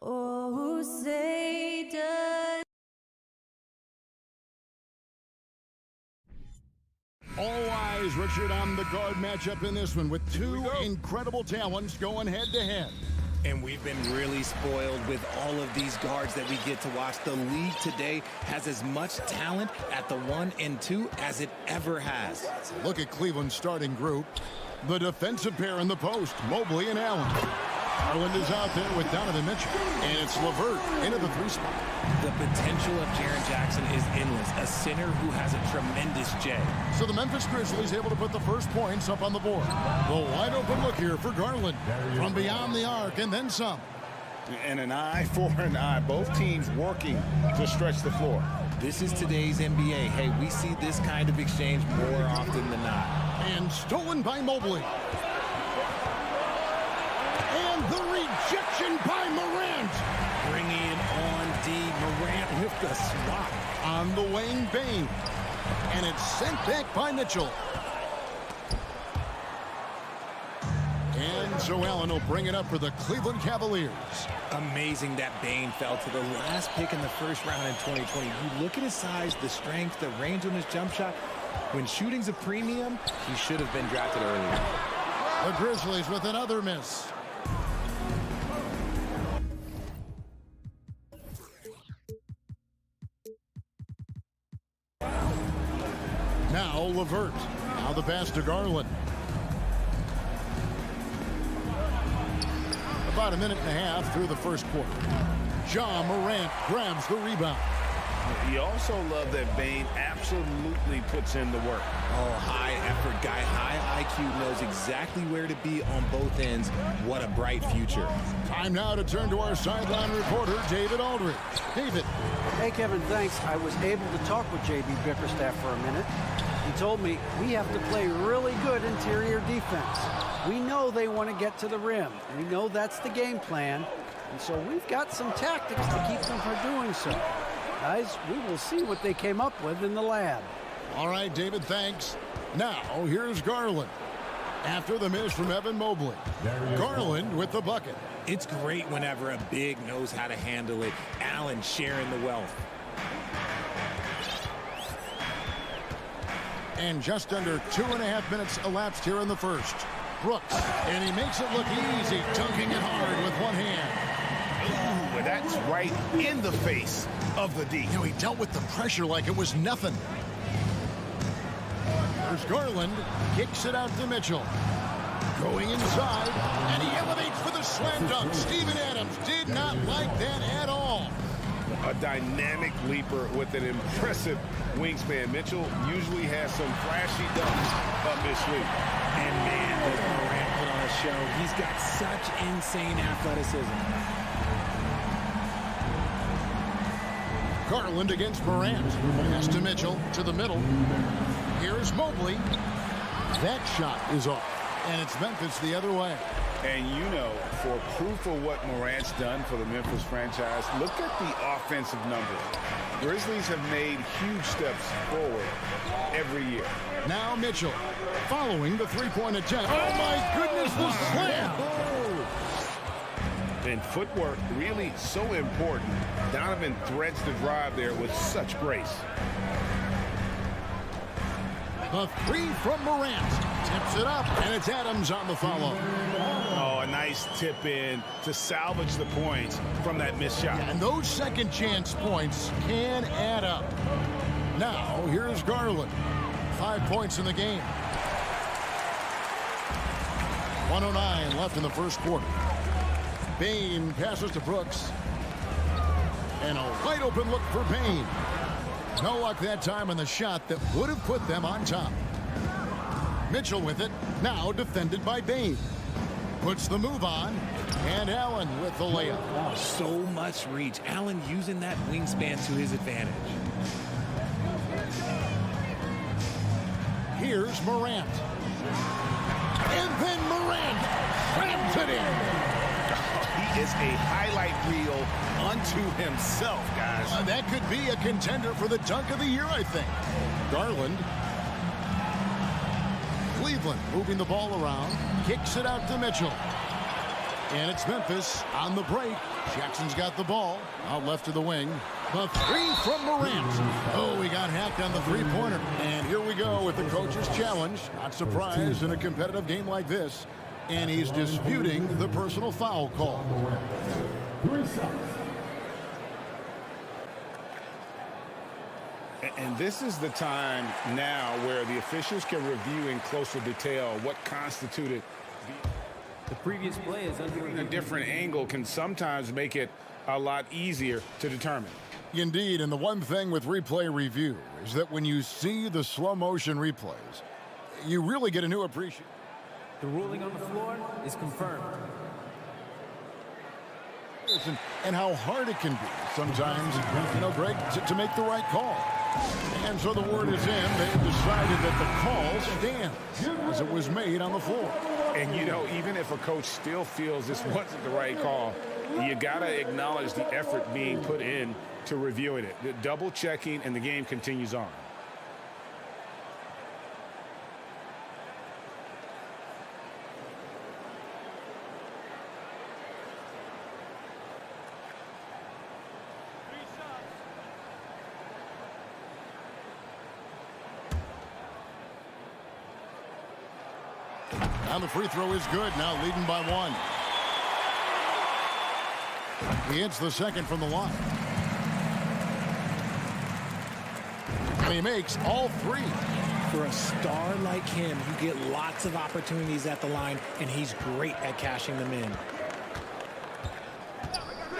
Oh, say does. All eyes, Richard, on the guard matchup in this one with two incredible talents going head-to-head. And we've been really spoiled with all of these guards that we get to watch. The league today has as much talent at the 1 and 2 as it ever has. Look at Cleveland's starting group. The defensive pair in the post, Mobley and Allen. Garland is out there with Donovan Mitchell. And it's LeVert into the 3 spot. The potential of Jaren Jackson is endless. A center who has a tremendous J. So the Memphis Grizzlies able to put the first points up on the board. The wide open look here for Garland. From beyond the arc and then some. And an eye for an eye. Both teams working to stretch the floor. This is today's NBA. Hey, we see this kind of exchange more often than not. And stolen by Mobley. And the rejection by Morant. Bringing on D. Morant with the swat. On the wing, Bane. And it's sent back by Mitchell. And so Allen will bring it up for the Cleveland Cavaliers. Amazing that Bane fell to the last pick in the first round in 2020. You look at his size, the strength, the range on his jump shot. When shooting's a premium, he should have been drafted earlier. The Grizzlies with another miss. Now LeVert. Now the pass to Garland. About a minute and a half through the first quarter. Ja Morant grabs the rebound. You also love that Bane absolutely puts in the work. Oh, high effort guy, high IQ, knows exactly where to be on both ends. What a bright future. Time now to turn to our sideline reporter, David Aldridge. David. Hey, Kevin, thanks. I was able to talk with J.B. Bickerstaff for a minute. He told me we have to play really good interior defense. We know they want to get to the rim. We know that's the game plan. And so we've got some tactics to keep them from doing so. Guys, we will see what they came up with in the lab. All right, David, thanks. Now, here's Garland. After the miss from Evan Mobley. Garland with the bucket. It's great whenever a big knows how to handle it. Allen sharing the wealth. And just under 2.5 minutes elapsed here in the first. Brooks, and he makes it look easy, dunking it hard with one hand. Ooh, that's right in the face of the D. You know, he dealt with the pressure like it was nothing. There's Garland, kicks it out to Mitchell. Going inside, and he elevates for the slam dunk. Steven Adams did not like that at all. A dynamic leaper with an impressive wingspan. Mitchell usually has some flashy dunks up his sleeve. And man, does Morant put on a show. He's got such insane athleticism. Garland against Morant. Pass to Mitchell, to the middle. Here's Mobley. That shot is off. And it's Memphis the other way. And you know, for proof of what Morant's done for the Memphis franchise, look at the offensive numbers. Grizzlies have made huge steps forward every year. Now Mitchell, following the three-point attempt. Oh my goodness, the slam! And footwork really so important. Donovan threads the drive there with such grace. The three from Morant. Tips it up, and it's Adams on the follow. Oh, a nice tip in to salvage the points from that missed shot. And those second chance points can add up. Now, here's Garland. 5 points in the game. 1:09 left in the first quarter. Bane passes to Brooks. And a wide open look for Bane. No luck that time on the shot that would have put them on top. Mitchell with it, now defended by Bane. Puts the move on, and Allen with the layup. So much reach. Allen using that wingspan to his advantage. Here's Morant. And then Morant slams it in. He is a highlight reel unto himself, guys. That could be a contender for the dunk of the year, I think. Garland. Cleveland moving the ball around. Kicks it out to Mitchell. And it's Memphis on the break. Jackson's got the ball. Out left to the wing. The three from Morant. Oh, he got hacked on the three-pointer. And here we go with the coach's challenge. Not surprised in a competitive game like this. And he's disputing the personal foul call. And this is the time now where the officials can review in closer detail what constituted The previous play is under a different angle can sometimes make it a lot easier to determine. Indeed, and the one thing with replay review is that when you see the slow motion replays, you really get a new appreciation. The ruling on the floor is confirmed. And how hard it can be sometimes, Greg, to make the right call. And so the word is in. They've decided that the call stands as it was made on the floor. And, even if a coach still feels this wasn't the right call, you got to acknowledge the effort being put in to reviewing it. The double checking, and the game continues on. Now the free throw is good. Now leading by one. He hits the second from the line. And he makes all three. For a star like him, you get lots of opportunities at the line, and he's great at cashing them in.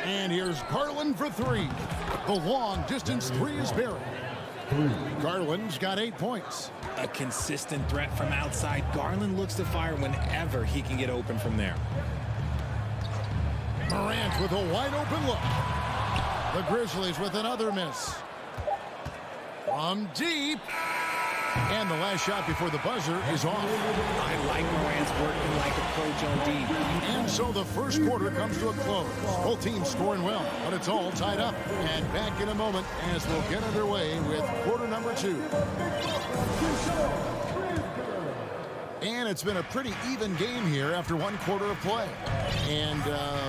And here's Garland for three. The long distance three is buried. Garland's got 8 points. A consistent threat from outside. Garland looks to fire whenever he can get open from there. Morant with a wide open look. The Grizzlies with another miss. From deep. And the last shot before the buzzer is off. I like Morant's working like approach on deep. And so the first quarter comes to a close. Both teams scoring well, but it's all tied up. And back in a moment as we'll get underway with quarter number 2. And it's been a pretty even game here after one quarter of play. And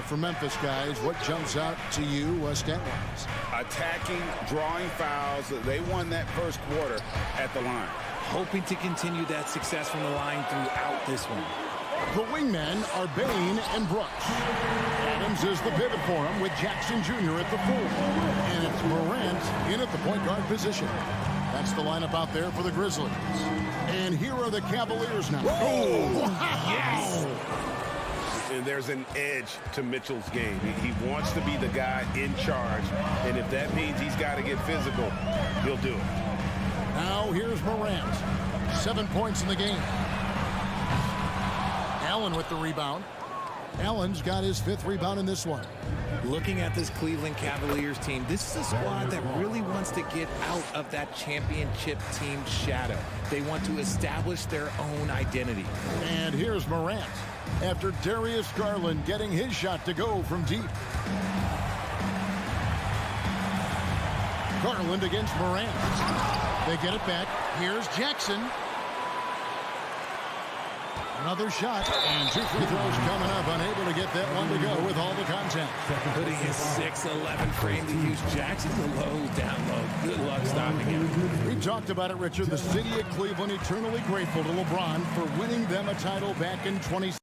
for Memphis, guys, what jumps out to you stat-wise? Attacking, drawing fouls. They won that first quarter at the line. Hoping to continue that success from the line throughout this one. The wingmen are Bain and Brooks. Adams is the pivot for him with Jackson Jr. at the 4. And it's Morant in at the point guard position. That's the lineup out there for the Grizzlies. And here are the Cavaliers now. Oh, wow. Yes! And there's an edge to Mitchell's game. He wants to be the guy in charge. And if that means he's got to get physical, he'll do it. Now here's Morant. 7 points in the game. Allen with the rebound. Allen's got his 5th rebound in this one. Looking at this Cleveland Cavaliers team, this is a squad that really wants to get out of that championship team shadow. They want to establish their own identity. And here's Morant after Darius Garland getting his shot to go from deep. Garland against Morant. They get it back. Here's Jackson. Another shot, and 2 free throws coming up. Unable to get that one to go with all the contact. Putting his 6'11" frame to use. Jackson's a low, down low. Good luck stopping him. We talked about it, Richard. The city of Cleveland eternally grateful to LeBron for winning them a title back in 2016.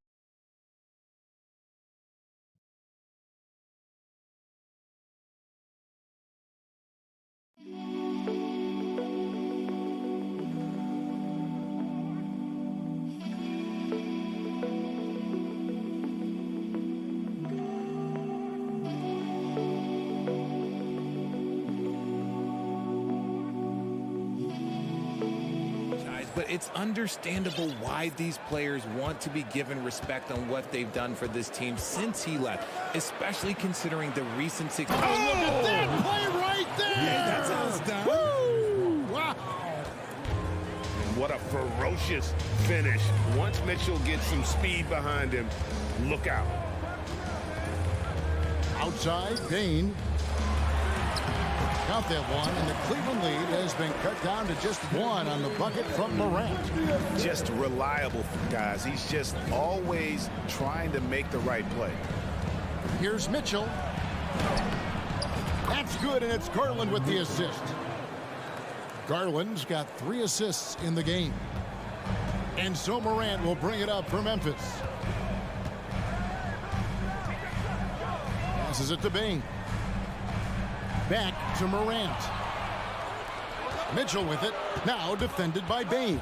But it's understandable why these players want to be given respect on what they've done for this team since he left, especially considering the recent success. Oh, look at that play right there! Yeah, that's how it's done. Woo! Wow! What a ferocious finish. Once Mitchell gets some speed behind him, look out. Outside, Bain. Count that one, and the Cleveland lead has been cut down to just one on the bucket from Morant. Just reliable, guys. He's just always trying to make the right play. Here's Mitchell. That's good, and it's Garland with the assist. Garland's got 3 assists in the game. And so Morant will bring it up for Memphis. Passes it to Bane. Back to Morant. Mitchell with it. Now defended by Bane.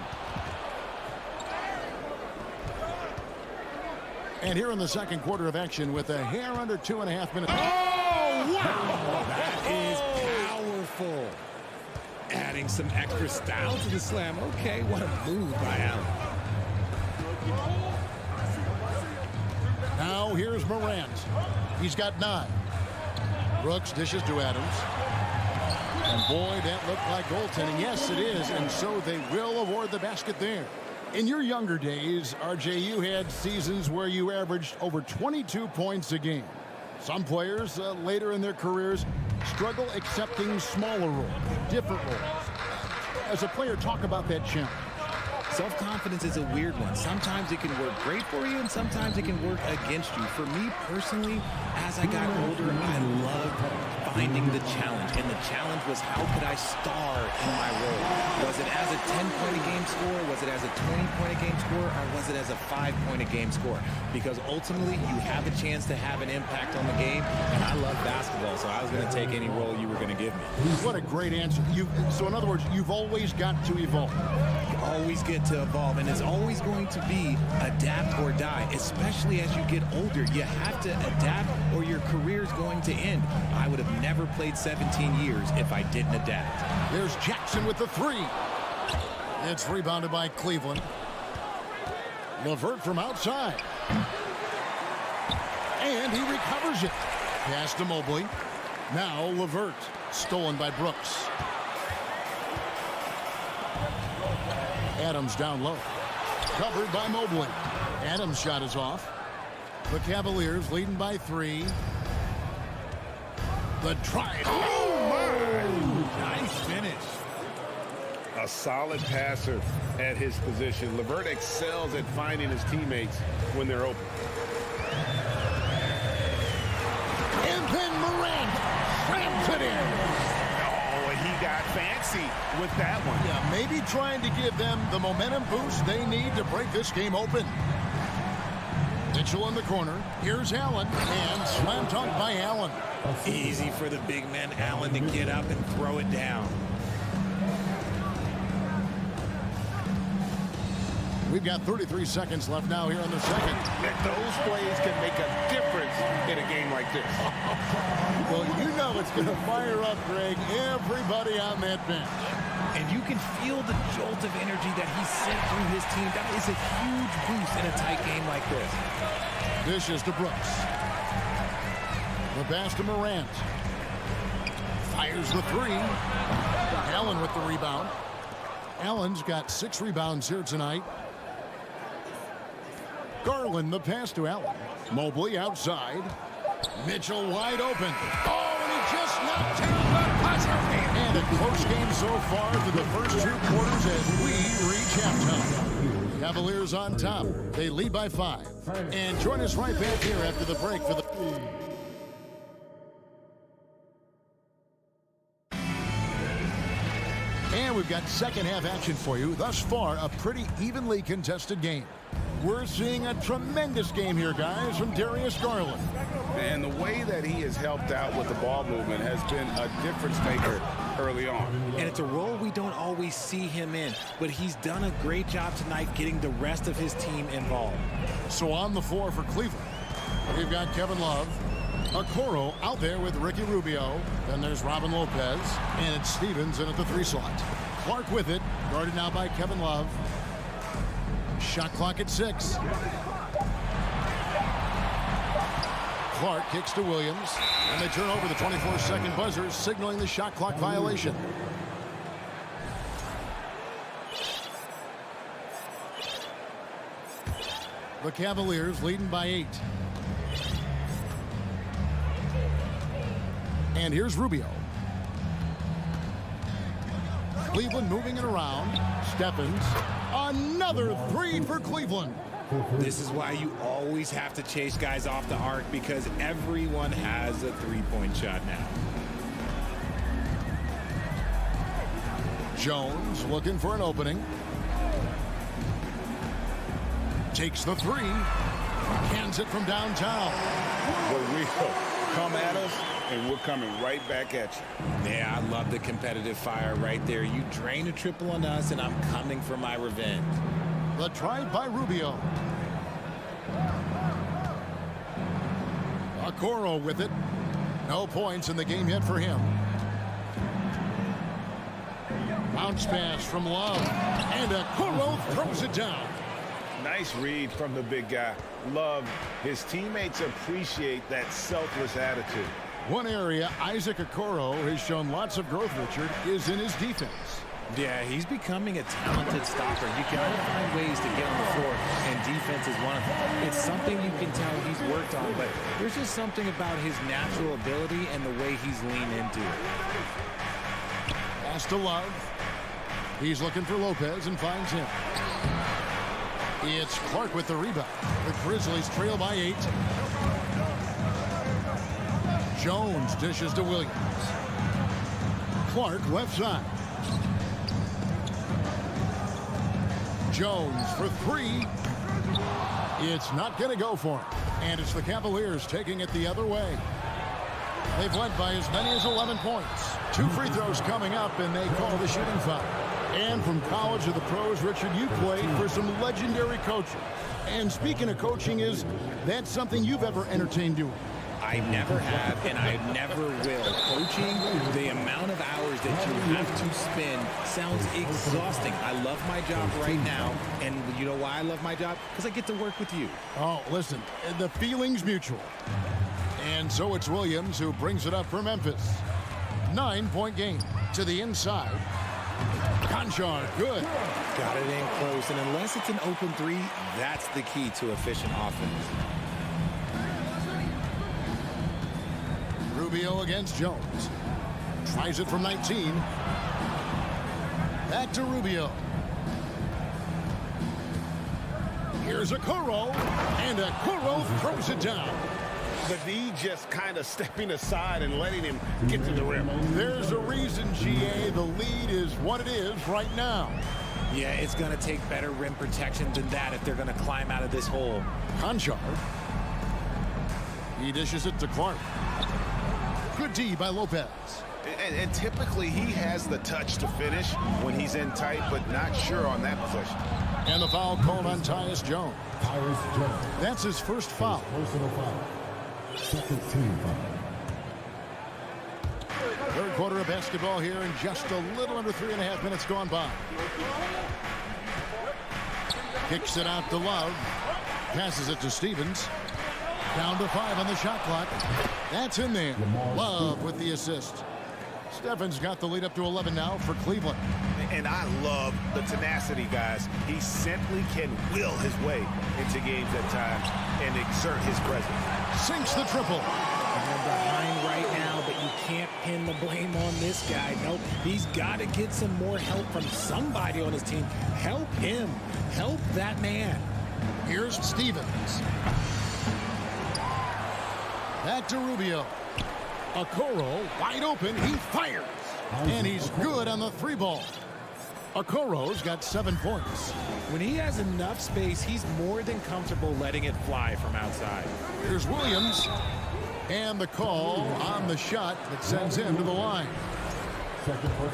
And here in the second quarter of action with a hair under 2.5 minutes. Oh, wow! That is powerful. Adding some extra style to the slam. Okay, what a move by Allen. Now here's Morant. He's got 9. Brooks dishes to Adams. And boy, that looked like goaltending. Yes, it is. And so they will award the basket there. In your younger days, RJ, you had seasons where you averaged over 22 points a game. Some players later in their careers struggle accepting smaller roles, different roles. As a player, talk about that challenge. Self-confidence is a weird one. Sometimes it can work great for you, and sometimes it can work against you. For me personally, as I got older, I loved finding the challenge. And the challenge was, how could I star in my role? Was it as a 10-point-a-game score? Was it as a 20-point-a-game score? Or was it as a 5-point-a-game score? Because ultimately, you have a chance to have an impact on the game. And I love basketball, so I was going to take any role you were going to give me. What a great answer. So in other words, you've always got to evolve. You always get to evolve, and it's always going to be adapt or die, especially as you get older. You have to adapt or your career is going to end. I would have never played 17 years if I didn't adapt. There's Jackson with the 3. It's rebounded by Cleveland. LeVert from outside. And he recovers it. Pass to Mobley. Now LeVert. Stolen by Brooks. Adams down low. Covered by Mobley. Adams' shot is off. The Cavaliers leading by 3. The drive. Oh, my! Nice finish. A solid passer at his position. LeVert excels at finding his teammates when they're open. And then Morant slams it in. Oh, and he got fancy with that one. Yeah, maybe trying to give them the momentum boost they need to break this game open. Mitchell in the corner. Here's Allen. And slam dunk by Allen. Easy for the big man Allen to get up and throw it down. We've got 33 seconds left now here in the second. Those plays can make a difference in a game like this. Well, you know it's going to fire up, Greg, everybody on that bench. And you can feel the jolt of energy that he sent through his team. That is a huge boost in a tight game like this. This is to Brooks. The pass to Morant. Fires the 3. Allen with the rebound. Allen's got 6 rebounds here tonight. Garland, the pass to Allen. Mobley outside. Mitchell wide open. Oh, and he just knocked down the buzzer. And a close game so far through the first 2 quarters as we reach halftime. Cavaliers on top. They lead by 5. And join us right back here after the break for the... And we've got second half action for you. Thus far, a pretty evenly contested game. We're seeing a tremendous game here, guys, from Darius Garland. And the way that he has helped out with the ball movement has been a difference maker early on. And it's a role we don't always see him in, but he's done a great job tonight getting the rest of his team involved. So on the floor for Cleveland, we've got Kevin Love. Okoro out there with Ricky Rubio. Then there's Robin Lopez. And it's Stevens in at the 3 slot. Clark with it. Guarded now by Kevin Love. Shot clock at 6. Clark kicks to Williams. And they turn over the 24-second buzzer, signaling the shot clock violation. The Cavaliers leading by 8. And here's Rubio. Cleveland moving it around. Stephens. Another three for Cleveland. This is why you always have to chase guys off the arc, because everyone has a three-point shot now. Jones looking for an opening. Takes the three. Cans it from downtown. But we'll come at us, and we're coming right back at you. Yeah, I love the competitive fire right there. You drain a triple on us, and I'm coming for my revenge. The try by Rubio. Okoro with it. No points in the game yet for him. Bounce pass from Love. And Okoro throws it down. Nice read from the big guy. Love. His teammates appreciate that selfless attitude. One area Isaac Okoro has shown lots of growth, Richard, is in his defense. Yeah, he's becoming a talented stopper. You can only find ways to get on the floor, and defense is one of them. It's something you can tell he's worked on, but there's just something about his natural ability and the way he's leaned into it. Pass to Love. He's looking for Lopez and finds him. It's Clark with the rebound. The Grizzlies trail by 8. Jones dishes to Williams. Clark left side. Jones for three. It's not going to go for him. And it's the Cavaliers taking it the other way. They've led by as many as 11 points. 2 free throws coming up, and they call the shooting foul. And from college to the pros, Richard, you played for some legendary coaches. And speaking of coaching, that's something you've ever entertained doing? I never have, and I never will. Coaching, the amount of hours that you have to spend sounds exhausting. I love my job right now, and you know why I love my job? Because I get to work with you. Oh, listen, the feeling's mutual. And so it's Williams who brings it up for Memphis. 9-point game to the inside. Conchar, good. Got it in close, and unless it's an open three, that's the key to efficient offense. Rubio against Jones. Tries it from 19. Back to Rubio. Here's Okoro, and Okoro throws it down. The D just kind of stepping aside and letting him get to the rim. There's a reason, GA. The lead is what it is right now. Yeah, it's going to take better rim protection than that if they're going to climb out of this hole. Conchar. He dishes it to Clark. Good D by Lopez. And typically he has the touch to finish when he's in tight, but not sure on that possession. And the foul called on Tyus Jones. That's his first foul. Personal foul. Second team foul. Third quarter of basketball here, and just a little under 3.5 minutes gone by. Kicks it out to Love. Passes it to Stevens. Down to 5 on the shot clock. That's in there. Love with the assist. Stephens got the lead up to 11 now for Cleveland. And I love the tenacity, guys. He simply can will his way into games at times and exert his presence. Sinks the triple. They're behind right now, but you can't pin the blame on this guy. Nope, he's got to get some more help from somebody on his team. Help him. Help that man. Here's Stevens. Back to Rubio. Okoro wide open. He fires. And he's good on the 3 ball. Okoro's got 7 points. When he has enough space, he's more than comfortable letting it fly from outside. Here's Williams. And the call on the shot that sends him to the line.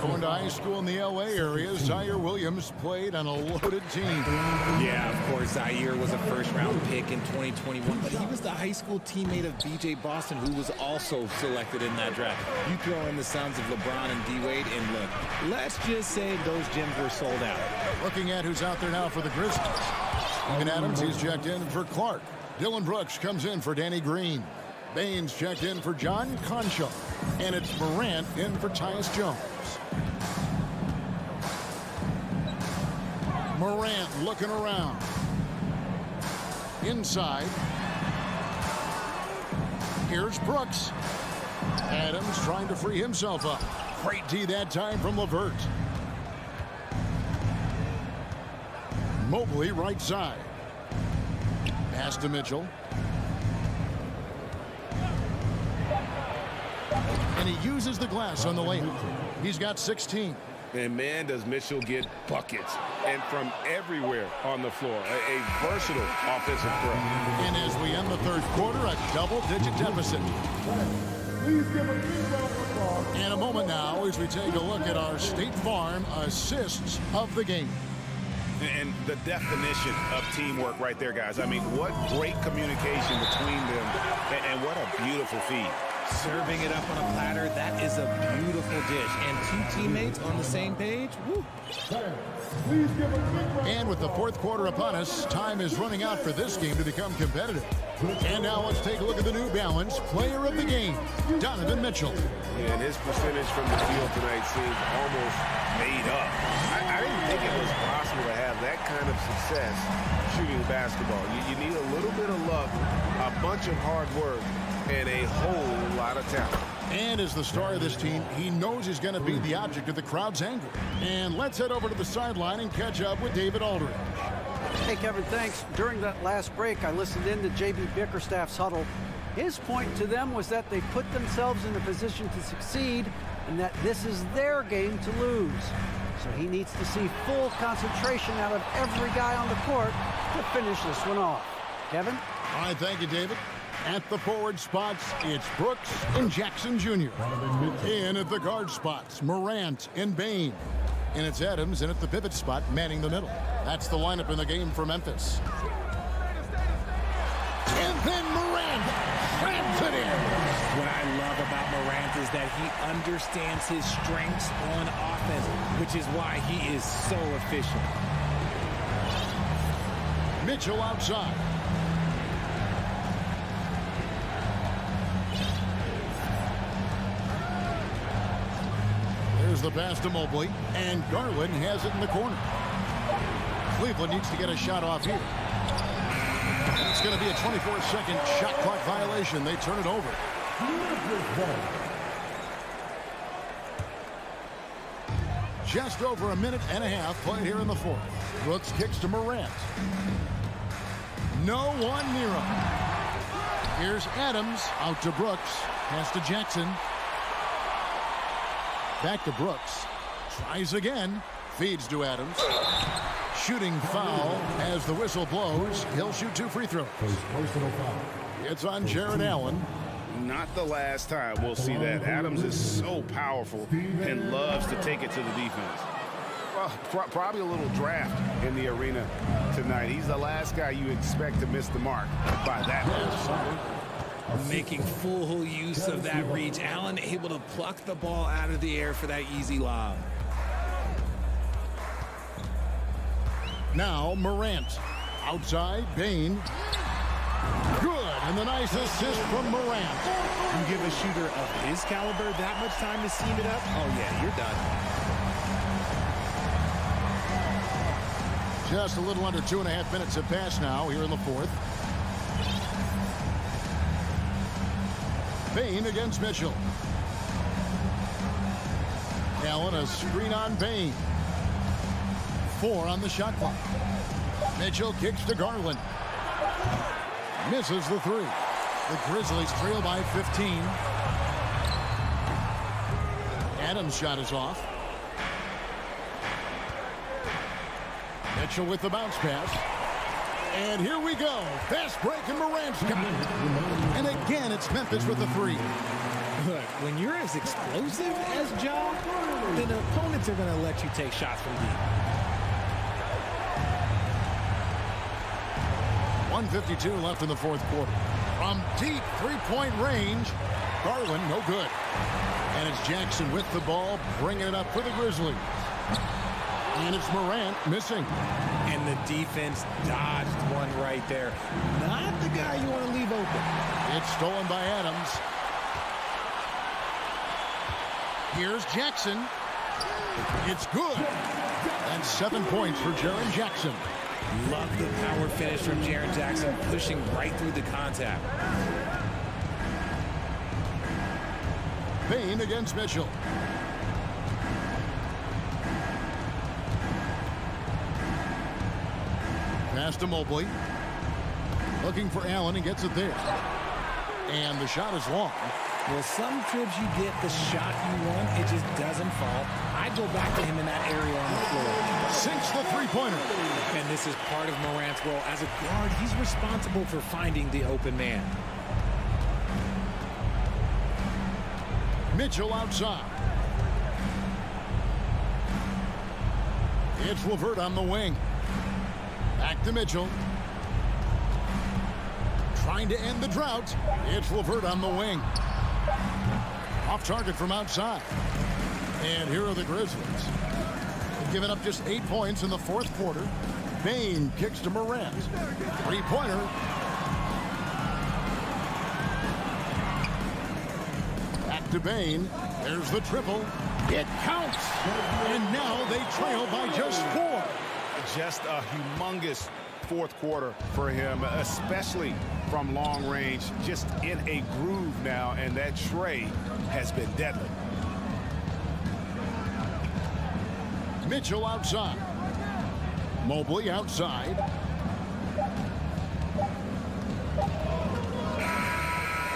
Going to high school in the LA area, Zaire Williams played on a loaded team. Yeah, of course, Zaire was a first-round pick in 2021, but he was the high school teammate of B.J. Boston, who was also selected in that draft. You throw in the sons of LeBron and D-Wade, and look, let's just say those gyms were sold out. Looking at who's out there now for the Grizzlies. Steven Adams, he's checked in for Clark. Dylan Brooks comes in for Danny Green. Baines checked in for John Conchar. And it's Morant in for Tyus Jones. Morant looking around. Inside. Here's Brooks. Adams trying to free himself up. Great D that time from LeVert. Mobley right side. Pass to Mitchell. And he uses the glass on the layup. He's got 16. And man, does Mitchell get buckets, and from everywhere on the floor. A versatile offensive threat. And as we end the third quarter, a double-digit deficit. And a moment now as we take a look at our State Farm assists of the game. And the definition of teamwork right there, guys. I mean, what great communication between them, and what a beautiful feed. Serving it up on a platter, that is a beautiful dish. And two teammates on the same page, woo. And with the fourth quarter upon us, time is running out for this game to become competitive. And now let's take a look at the New Balance player of the game, Donovan Mitchell. Yeah, and his percentage from the field tonight seems almost made up. I didn't think it was possible to have that kind of success shooting basketball. You need a little bit of luck, a bunch of hard work, and a whole lot of talent. And as the star of this team, he knows he's going to be the object of the crowd's anger. And let's head over to the sideline and catch up with David Aldridge. Hey, Kevin, thanks. During that last break, I listened in to J.B. Bickerstaff's huddle. His point to them was that they put themselves in a position to succeed and that this is their game to lose. So he needs to see full concentration out of every guy on the court to finish this one off. Kevin? All right, thank you, David. At the forward spots, it's Brooks and Jackson Jr. In at the guard spots, Morant and Bane. And it's Adams in at the pivot spot, manning the middle. That's the lineup in the game for Memphis. And then Morant slams it in. What I love about Morant is that he understands his strengths on offense, which is why he is so efficient. Mitchell outside. There's the pass to Mobley, and Garland has it in the corner. Cleveland needs to get a shot off here. It's going to be a 24-second shot clock violation. They turn it over. Just over a minute and a half played here in the fourth. Brooks kicks to Morant. No one near him. Here's Adams out to Brooks. Pass to Jackson. Back to Brooks. Tries again. Feeds to Adams. Shooting foul as the whistle blows. He'll shoot 2 free throws. It's on Jared Allen. Not the last time we'll see that. Adams is so powerful and loves to take it to the defense. Well, probably a little draft in the arena tonight. He's the last guy you expect to miss the mark by that much. Making full use of that reach. Allen able to pluck the ball out of the air for that easy lob. Now Morant. Outside, Bane. Good, and the nice assist from Morant. You give a shooter of his caliber that much time to seam it up, oh yeah, you're done. Just a little under 2.5 minutes have passed now here in the fourth. Bane against Mitchell. Allen, a screen on Bane. 4 on the shot clock. Mitchell kicks to Garland. Misses the 3. The Grizzlies trail by 15. Adams' shot is off. Mitchell with the bounce pass. And here we go. Fast break and Morant's got it. And again, it's Memphis with the 3. Look, when you're as explosive as Ja, then opponents are going to let you take shots from deep. 1:52 left in the fourth quarter. From deep three-point range, Garland, no good. And it's Jackson with the ball, bringing it up for the Grizzlies. And it's Morant missing. And the defense dodged one right there. Not the guy you want to leave open. It's stolen by Adams. Here's Jackson. It's good. And 7 points for Jaren Jackson. Love the power finish from Jaren Jackson, pushing right through the contact. Bane against Mitchell. Pass to Mobley. Looking for Allen and gets it there. And the shot is long. Well, some trips you get the shot you want, it just doesn't fall. I go back to him in that area on the floor. Sinks the three-pointer. And this is part of Morant's role. As a guard, he's responsible for finding the open man. Mitchell outside. It's LeVert on the wing. Back to Mitchell. Trying to end the drought. It's LeVert on the wing. Off target from outside. And here are the Grizzlies. They've given up just 8 points in the fourth quarter. Bane kicks to Morant. Three-pointer. Back to Bane. There's the triple. It counts. And now they trail by just 4. Just a humongous fourth quarter for him, especially from long range, just in a groove now, and that tray has been deadly. Mitchell outside. Mobley outside.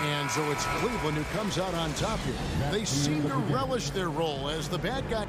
And so it's Cleveland who comes out on top here. They seem to relish their role as the bad guy.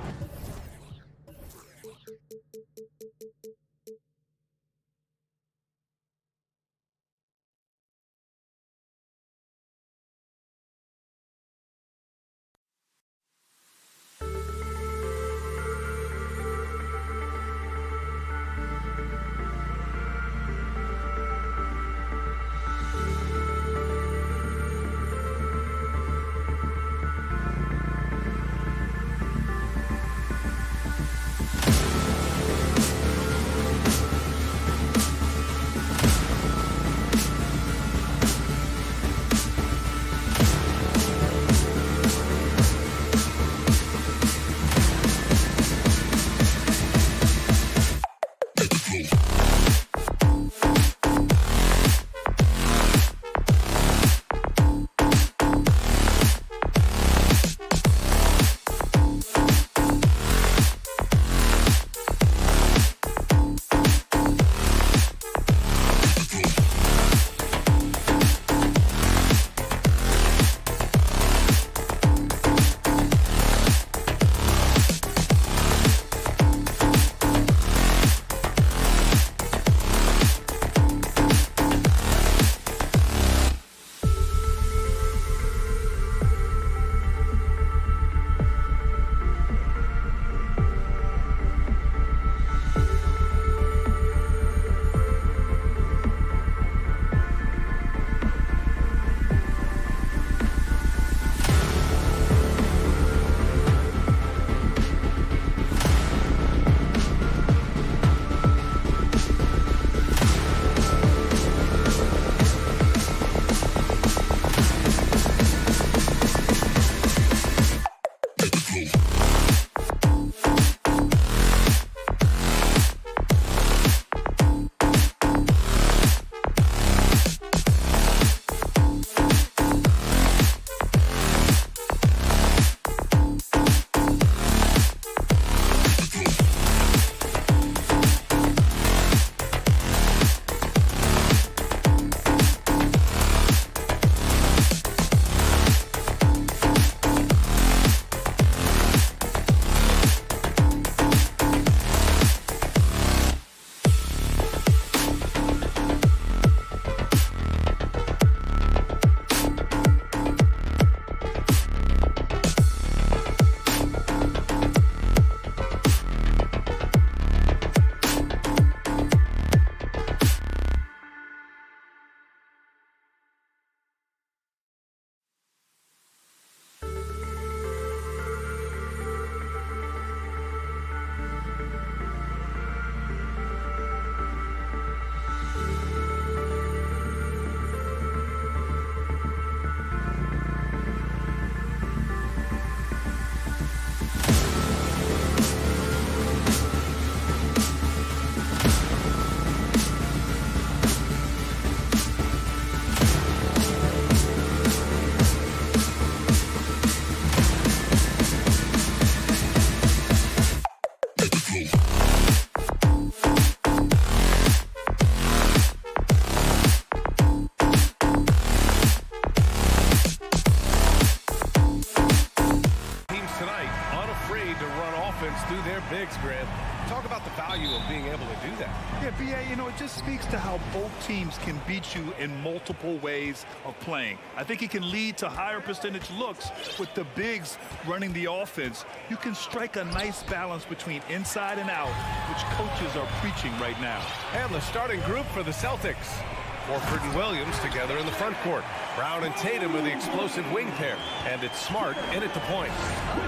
you know, it just speaks to how both teams can beat you in multiple ways of playing. I think it can lead to higher percentage looks with the bigs running the offense. You can strike a nice balance between inside and out, which coaches are preaching right now. And the starting group for the Celtics. Horford and Williams together in the front court. Brown and Tatum are the explosive wing pair. And it's Smart in at the point.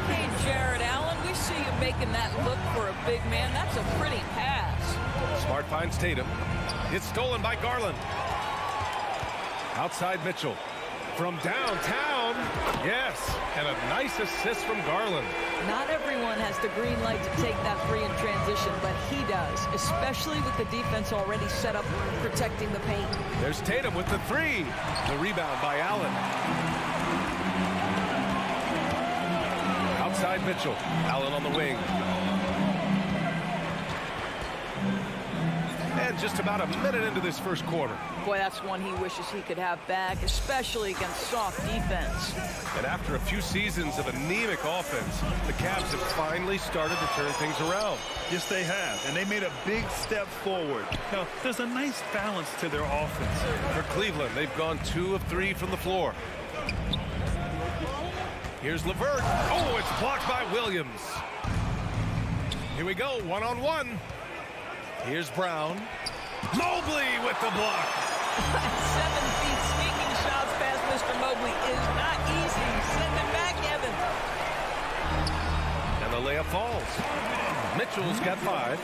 Okay, Jared Allen, we see you making that look for a big man. That's a pretty pass. Smart finds Tatum. It's stolen by Garland. Outside Mitchell. From downtown. Yes. And a nice assist from Garland. Not everyone has the green light to take that three in transition, but he does, especially with the defense already set up protecting the paint. There's Tatum with the three. The rebound by Allen. Outside Mitchell. Allen on the wing. And just about a minute into this first quarter. Boy, that's one he wishes he could have back, especially against soft defense. And after a few seasons of anemic offense, the Cavs have finally started to turn things around. Yes, they have, and they made a big step forward. Now, there's a nice balance to their offense. For Cleveland, they've gone 2 of 3 from the floor. Here's LeVert. Oh, it's blocked by Williams. Here we go, one-on-one. Here's Brown. Mobley with the block. 7 feet sneaking shots past Mr. Mobley is not easy. Send him back, Evan. And the layup falls. Mitchell's got 5.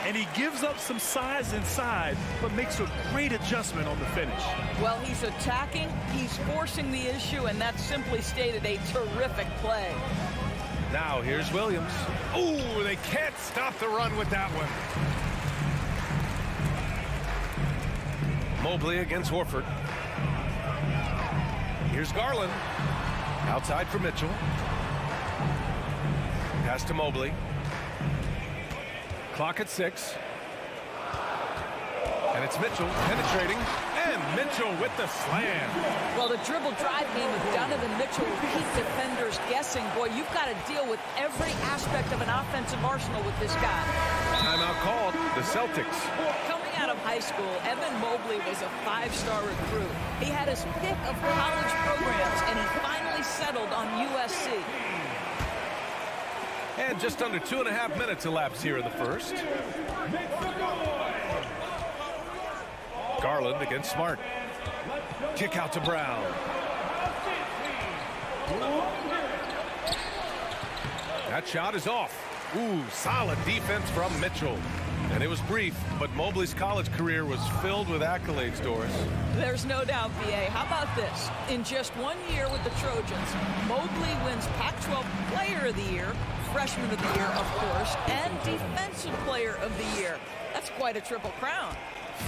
And he gives up some size inside, but makes a great adjustment on the finish. Well, he's attacking, he's forcing the issue, and that's simply stated a terrific play. Now here's Williams. Ooh, they can't stop the run with that one. Mobley against Horford. Here's Garland. Outside for Mitchell. Pass to Mobley. Clock at 6. And it's Mitchell penetrating. And Mitchell with the slam. Well, the dribble drive game of Donovan Mitchell will keep defenders guessing. Boy, you've got to deal with every aspect of an offensive arsenal with this guy. Timeout called. The Celtics. Coming out of high school, Evan Mobley was a 5-star recruit. He had his pick of college programs, and he finally settled on USC. And just under 2.5 minutes elapsed here in the first. Garland against Smart. Kick out to Brown. That shot is off. Ooh, solid defense from Mitchell. And it was brief, but Mobley's college career was filled with accolades, Doris. There's no doubt, B.A. How about this? In just 1 year with the Trojans, Mobley wins Pac-12 Player of the Year, Freshman of the Year, of course, and Defensive Player of the Year. That's quite a triple crown.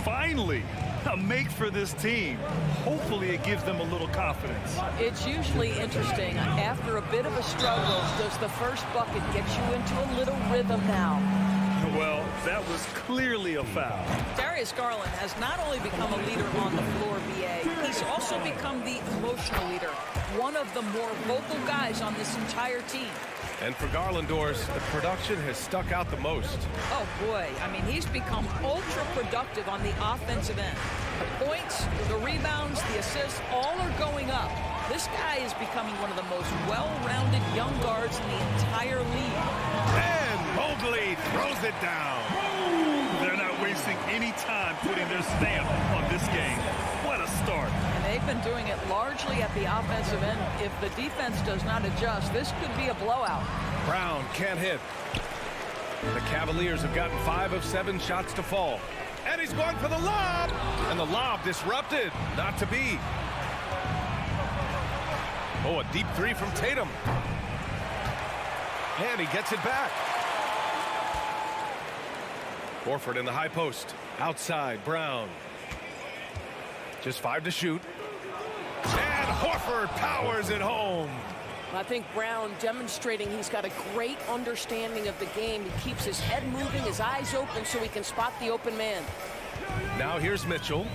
Finally, a make for this team. Hopefully it gives them a little confidence. It's usually interesting. After a bit of a struggle, does the first bucket get you into a little rhythm now? Well, that was clearly a foul. Darius Garland has not only become a leader on the floor, B.A., he's also become the emotional leader, one of the more vocal guys on this entire team. And for Garland, Doris, the production has stuck out the most. Oh, boy. I mean, he's become ultra-productive on the offensive end. The points, the rebounds, the assists, all are going up. This guy is becoming one of the most well-rounded young guards in the entire league. And Mobley throws it down. They're not wasting any time putting their stamp on this game. What a start. And they've been doing it largely at the offensive end. If the defense does not adjust, this could be a blowout. Brown can't hit. The Cavaliers have gotten 5 of 7 shots to fall. And he's going for the lob. And the lob disrupted. Not to be. Oh, a deep 3 from Tatum. And he gets it back. Horford in the high post. Outside, Brown. Just 5 to shoot. And Horford powers it home. I think Brown demonstrating he's got a great understanding of the game. He keeps his head moving, his eyes open so he can spot the open man. Now here's Mitchell.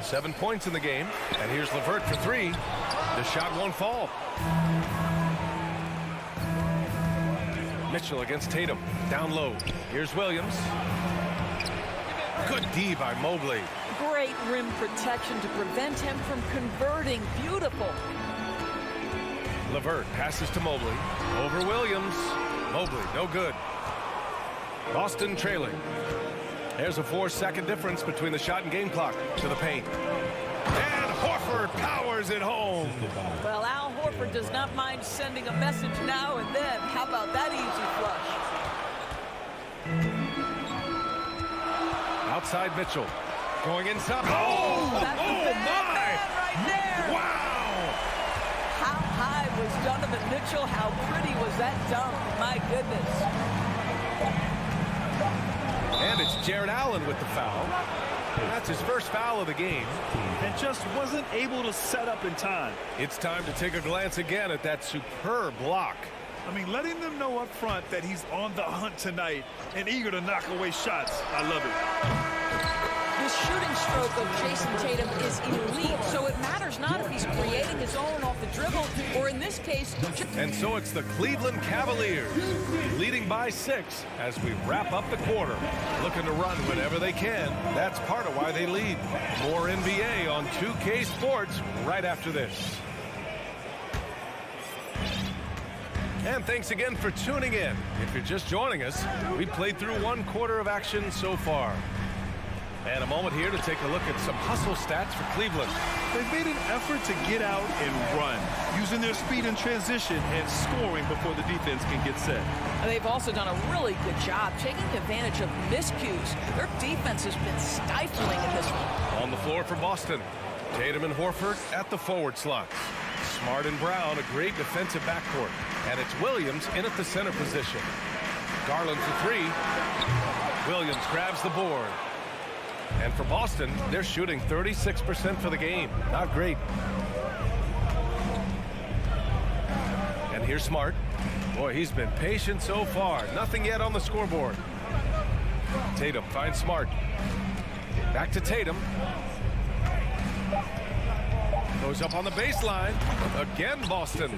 7 points in the game. And here's LeVert for 3. The shot won't fall. Mitchell against Tatum. Down low. Here's Williams. Good D by Mobley. Great rim protection to prevent him from converting. Beautiful. LeVert passes to Mobley. Over Williams. Mobley, no good. Boston trailing. There's a 4-second difference between the shot and game clock to the paint. And Horford powers it home. Well, Al Horford does not mind sending a message now and then. How about that easy flush? Outside Mitchell. Going inside. That's a bad man right there. Wow! How high was Donovan Mitchell? How pretty was that dunk? My goodness. And it's Jared Allen with the foul. That's his first foul of the game. And just wasn't able to set up in time. It's time to take a glance again at that superb block. I mean, letting them know up front that he's on the hunt tonight and eager to knock away shots. I love it. The shooting stroke of Jason Tatum is elite, so it matters not if he's creating his own off the dribble, or in this case... And so it's the Cleveland Cavaliers leading by 6 as we wrap up the quarter. Looking to run whenever they can. That's part of why they lead. More NBA on 2K Sports right after this. And thanks again for tuning in. If you're just joining us, we played through 1 quarter of action so far. And a moment here to take a look at some hustle stats for Cleveland. They've made an effort to get out and run, using their speed in transition and scoring before the defense can get set. They've also done a really good job taking advantage of miscues. Their defense has been stifling in this one. On the floor for Boston, Tatum and Horford at the forward slot. Smart and Brown, a great defensive backcourt. And it's Williams in at the center position. Garland for 3. Williams grabs the board. And for Boston, they're shooting 36% for the game. Not great. And here's Smart. Boy, he's been patient so far. Nothing yet on the scoreboard. Tatum finds Smart. Back to Tatum. Goes up on the baseline. Again, Boston.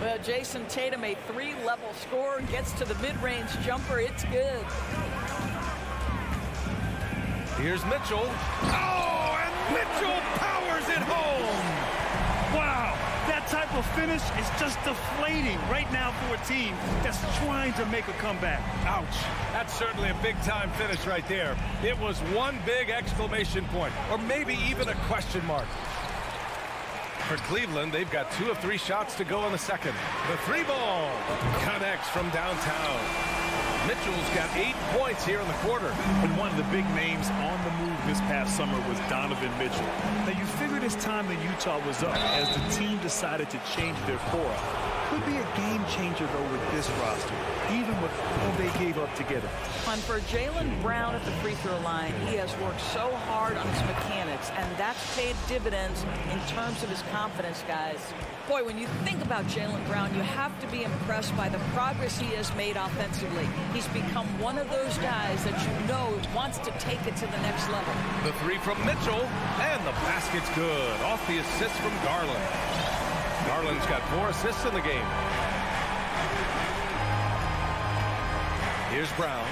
Well, Jason Tatum, a 3-level scorer, gets to the mid-range jumper. It's good. Here's Mitchell. Oh, and Mitchell powers it home. Wow, that type of finish is just deflating right now for a team that's trying to make a comeback. Ouch. That's certainly a big-time finish right there. It was one big exclamation point, or maybe even a question mark. For Cleveland, they've got 2 of 3 shots to go in the second. The 3-ball connects from downtown. Mitchell's got 8 points here in the quarter. And one of the big names on the move this past summer was Donovan Mitchell. Now, you figured his time in Utah was up as the team decided to change their core. Could be a game changer, though, with this roster, even with all they gave up to get him. And for Jaylen Brown at the free throw line, he has worked so hard on his mechanics, and that's paid dividends in terms of his confidence, guys. Boy, when you think about Jaylen Brown, you have to be impressed by the progress he has made offensively. He's become one of those guys that you know wants to take it to the next level. The 3 from Mitchell, and the basket's good. Off the assist from Garland. Garland's got 4 assists in the game. Here's Brown.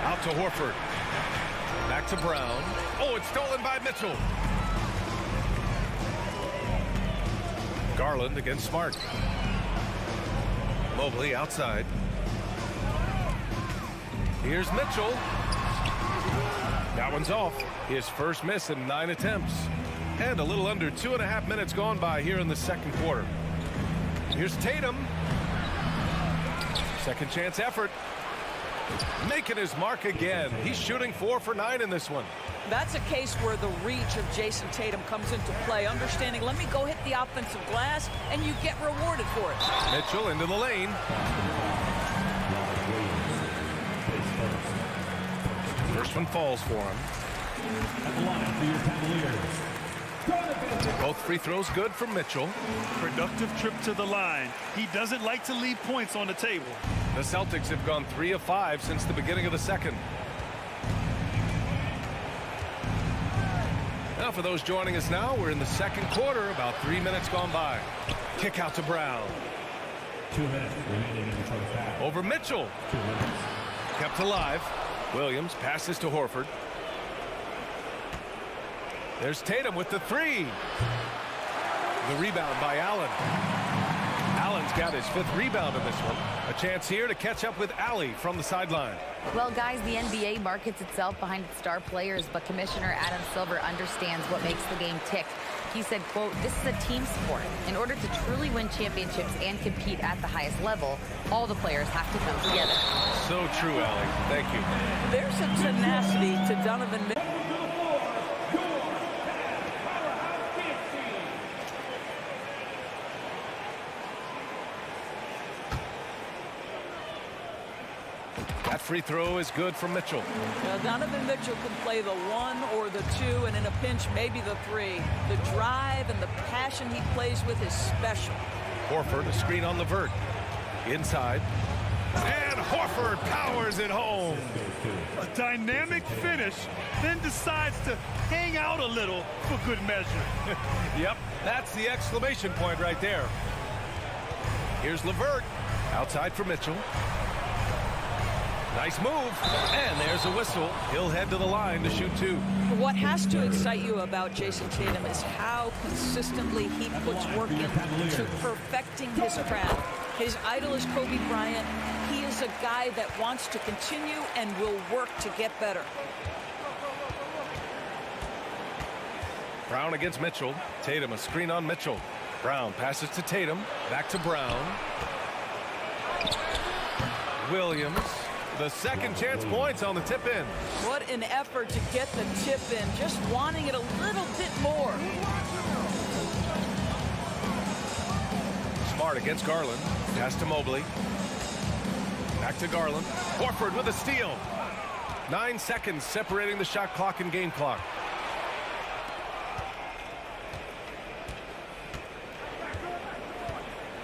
Out to Horford. Back to Brown. Oh, it's stolen by Mitchell. Garland against Smart. Mobley outside. Here's Mitchell. That one's off. His first miss in 9 attempts. And a little under 2.5 minutes gone by here in the second quarter. Here's Tatum. Second chance effort. Making his mark again. He's shooting 4 for 9 in this one. That's a case where the reach of Jason Tatum comes into play. Understanding, let me go hit the offensive glass, and you get rewarded for it. Mitchell into the lane. First one falls for him. At the line for your Cavaliers. Both free throws good from Mitchell. Productive trip to the line. He doesn't like to leave points on the table. The Celtics have gone 3 of 5 since the beginning of the second. Now for those joining us now, we're in the second quarter, about 3 minutes gone by. Kick out to Brown. 2 minutes remaining in the first half. Over Mitchell. 2 minutes. Kept alive. Williams passes to Horford. There's Tatum with the three. The rebound by Allen. Allen's got his 5th rebound in this one. A chance here to catch up with Allie from the sideline. Well, guys, the NBA markets itself behind its star players, but Commissioner Adam Silver understands what makes the game tick. He said, quote, "This is a team sport. In order to truly win championships and compete at the highest level, all the players have to come together." So true, Allie. Thank you. There's a tenacity to Donovan Mitchell. That free throw is good from Mitchell. Now, Donovan Mitchell can play the 1 or the 2, and in a pinch, maybe the 3. The drive and the passion he plays with is special. Horford, a screen on LeVert. Inside. And Horford powers it home. A dynamic finish, then decides to hang out a little for good measure. Yep, that's the exclamation point right there. Here's LeVert. Outside for Mitchell. Nice move. And there's a whistle. He'll head to the line to shoot 2. What has to excite you about Jason Tatum is how consistently he puts work into perfecting his craft. His idol is Kobe Bryant. He is a guy that wants to continue and will work to get better. Brown against Mitchell. Tatum, a screen on Mitchell. Brown passes to Tatum. Back to Brown. Williams. The second chance points on the tip in. What an effort to get the tip in, just wanting it a little bit more. Smart against Garland. Pass to Mobley. Back to Garland. Horford with a steal. 9 seconds separating the shot clock and game clock.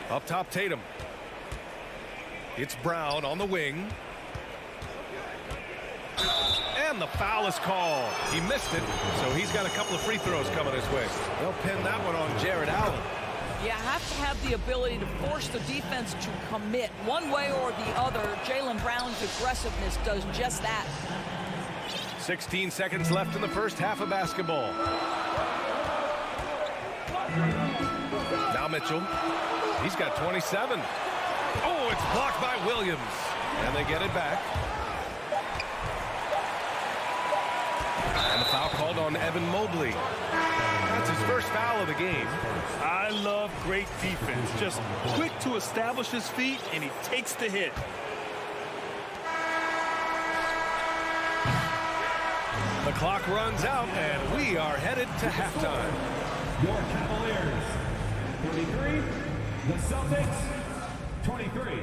Up top, Tatum. It's Brown on the wing. And the foul is called. He missed it, so he's got a couple of free throws coming his way. They'll pin that one on Jared Allen. You have to have the ability to force the defense to commit one way or the other. Jaylen Brown's aggressiveness does just that. 16 seconds left in the first half of basketball. Now Mitchell. He's got 27. Oh, it's blocked by Williams. And they get it back. And the foul called on Evan Mobley. That's his first foul of the game. I love great defense. Just quick to establish his feet, and he takes the hit. The clock runs out, and we are headed to halftime. Your Cavaliers, 33. The Celtics, 23.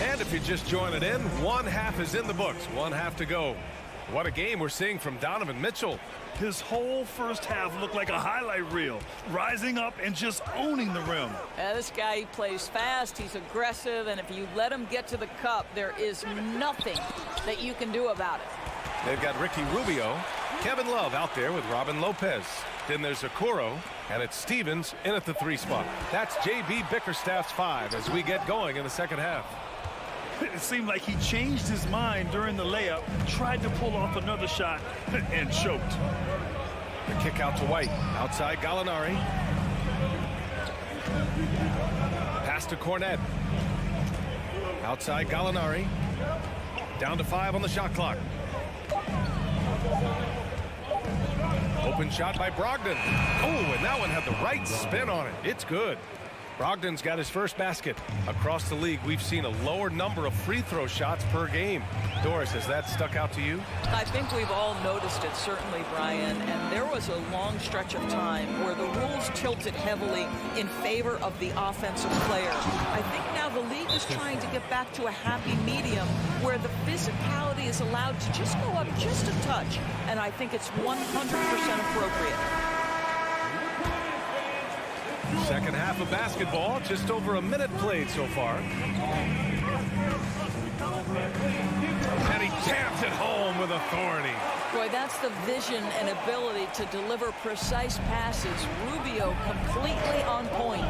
And if you're just joining in, one half is in the books. One half to go. What a game we're seeing from Donovan Mitchell. His whole first half looked like a highlight reel, rising up and just owning the rim. This guy, he plays fast, he's aggressive, and if you let him get to the cup, there is nothing that you can do about it. They've got Ricky Rubio, Kevin Love out there with Robin Lopez. Then there's Okoro, and it's Stevens in at the 3 spot. That's J.B. Bickerstaff's 5 as we get going in the second half. It seemed like he changed his mind during the layup, tried to pull off another shot, and choked. The kick out to White. Outside Gallinari. Pass to Cornet. Outside Gallinari. Down to 5 on the shot clock. Open shot by Brogdon. Oh, and that one had the right spin on it. It's good. Brogdon's got his first basket. Across the league, we've seen a lower number of free throw shots per game. Doris, has that stuck out to you? I think we've all noticed it, certainly, Brian. And there was a long stretch of time where the rules tilted heavily in favor of the offensive player. I think now the league is trying to get back to a happy medium where the physicality is allowed to just go up just a touch. And I think it's 100% appropriate. Second half of basketball, just over a minute played so far. And he jams it home with authority. Boy, that's the vision and ability to deliver precise passes. Rubio completely on point.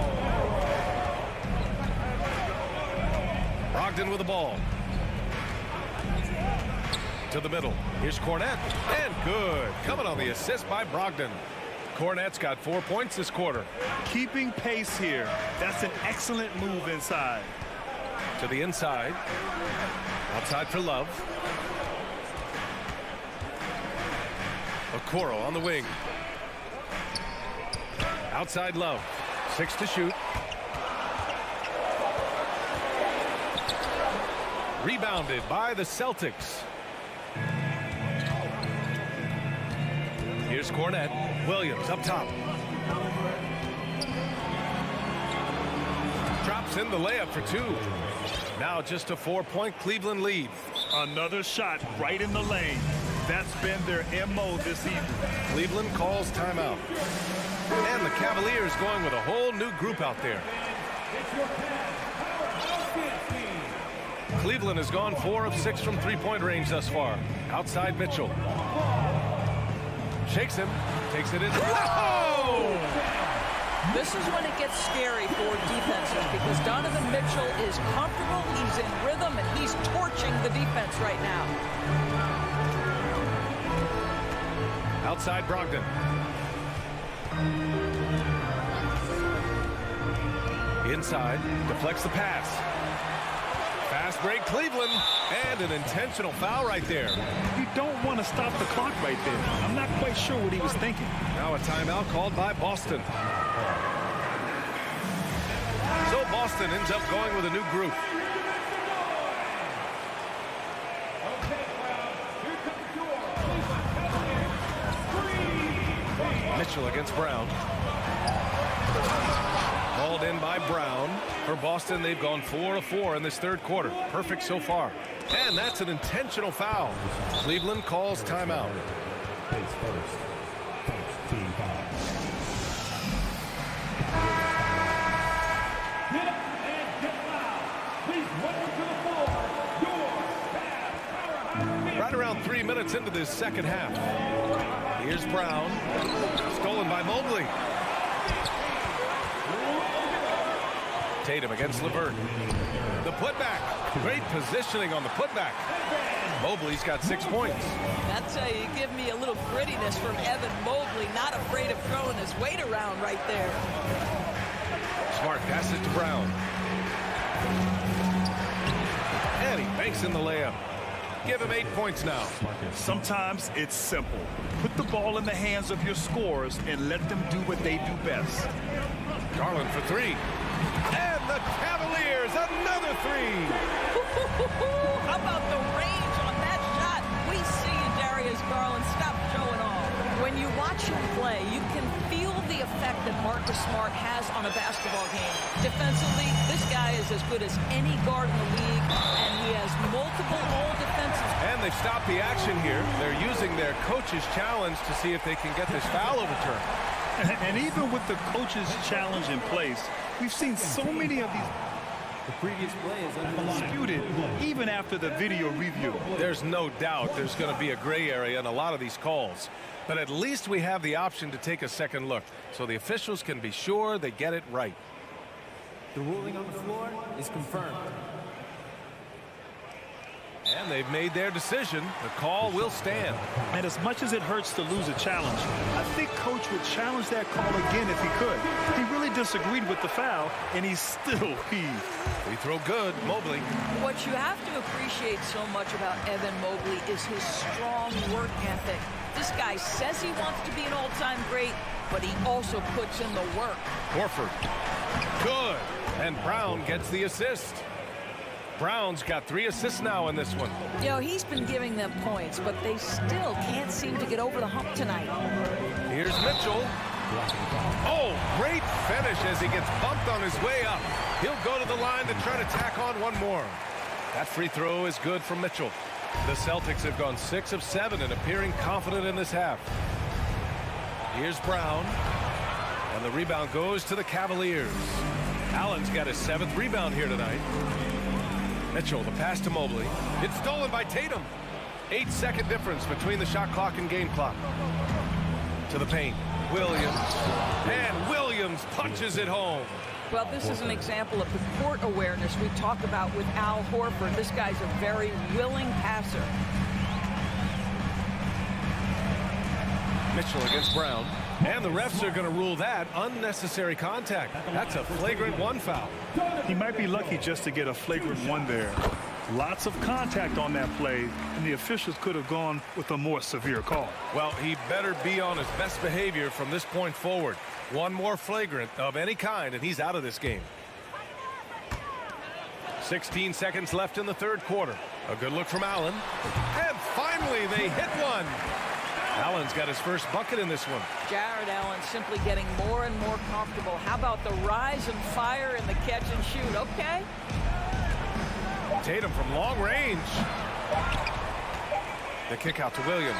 Brogdon with the ball. To the middle. Here's Cornette. And good. Coming on the assist by Brogdon. Cornette's got 4 points this quarter. Keeping pace here. That's an excellent move inside. To the inside. Outside for Love. Okoro on the wing. Outside Love. 6 to shoot. Rebounded by the Celtics. Here's Cornette. Williams up top. Drops in the layup for 2. Now just a 4-point Cleveland lead. Another shot right in the lane. That's been their MO this evening. Cleveland calls timeout. And the Cavaliers going with a whole new group out there. Cleveland has gone 4 of 6 from three-point range thus far. Outside Mitchell. Shakes him. Takes it in. Oh! This is when it gets scary for defenses because Donovan Mitchell is comfortable, he's in rhythm, and he's torching the defense right now. Outside Brogdon. Inside, deflects the pass. Fast break Cleveland, and an intentional foul right there. You don't want to stop the clock right there. I'm not quite sure what he was thinking. Now a timeout called by Boston. So Boston ends up going with a new group. Mitchell against Brown. Called in by Brown. For Boston, they've gone 4 of 4 in this third quarter. Perfect so far. And that's an intentional foul. Cleveland calls timeout. Right around 3 minutes into this second half. Here's Brown. Stolen by Mobley. Tatum against LeVert. The putback. Great positioning on the putback. Mobley's got 6 points. That's how you give me a little grittiness from Evan Mobley. Not afraid of throwing his weight around right there. Smart passes to Brown. And he banks in the layup. Give him 8 points now. Sometimes it's simple. Put the ball in the hands of your scorers and let them do what they do best. Garland for 3. And the Cavaliers, another 3. How about the range on that shot? We see you, Darius Garland. Stop showing off. When you watch him play, you can feel the effect that Marcus Smart has on a basketball game. Defensively, this guy is as good as any guard in the league, and he has multiple all defensive. And they've stopped the action here. They're using their coach's challenge to see if they can get this foul overturned. And even with the coach's challenge in place, we've seen so many of these The previous play is disputed even after the video review. There's no doubt there's going to be a gray area in a lot of these calls. But at least we have the option to take a second look so the officials can be sure they get it right. The ruling on the floor is confirmed. And they've made their decision. The call will stand. And as much as it hurts to lose a challenge, I think Coach would challenge that call again if he could. He really disagreed with the foul, and he's still peeved. Free throw good, Mobley. What you have to appreciate so much about Evan Mobley is his strong work ethic. This guy says he wants to be an all-time great, but he also puts in the work. Horford. Good. And Brown gets the assist. Brown's got 3 assists now in this one. You know, he's been giving them points, but they still can't seem to get over the hump tonight. Here's Mitchell. Oh, great finish as he gets bumped on his way up. He'll go to the line to try to tack on one more. That free throw is good from Mitchell. The Celtics have gone 6 of 7 and appearing confident in this half. Here's Brown. And the rebound goes to the Cavaliers. Allen's got his 7th rebound here tonight. Mitchell, the pass to Mobley. It's stolen by Tatum. 8-second difference between the shot clock and game clock. To the paint. Williams. And Williams punches it home. Well, this is an example of the court awareness we talk about with Al Horford. This guy's a very willing passer. Mitchell against Brown. And the refs are going to rule that unnecessary contact. That's a flagrant 1 foul. He might be lucky just to get a flagrant 1 there. Lots of contact on that play, and the officials could have gone with a more severe call. Well, he better be on his best behavior from this point forward. One more flagrant of any kind, and he's out of this game. 16 seconds left in the third quarter. A good look from Allen. And finally, they hit one. Allen's got his first bucket in this one. Jared Allen simply getting more and more comfortable. How about the rise and fire in the catch and shoot? Okay. Tatum from long range. The kick out to Williams.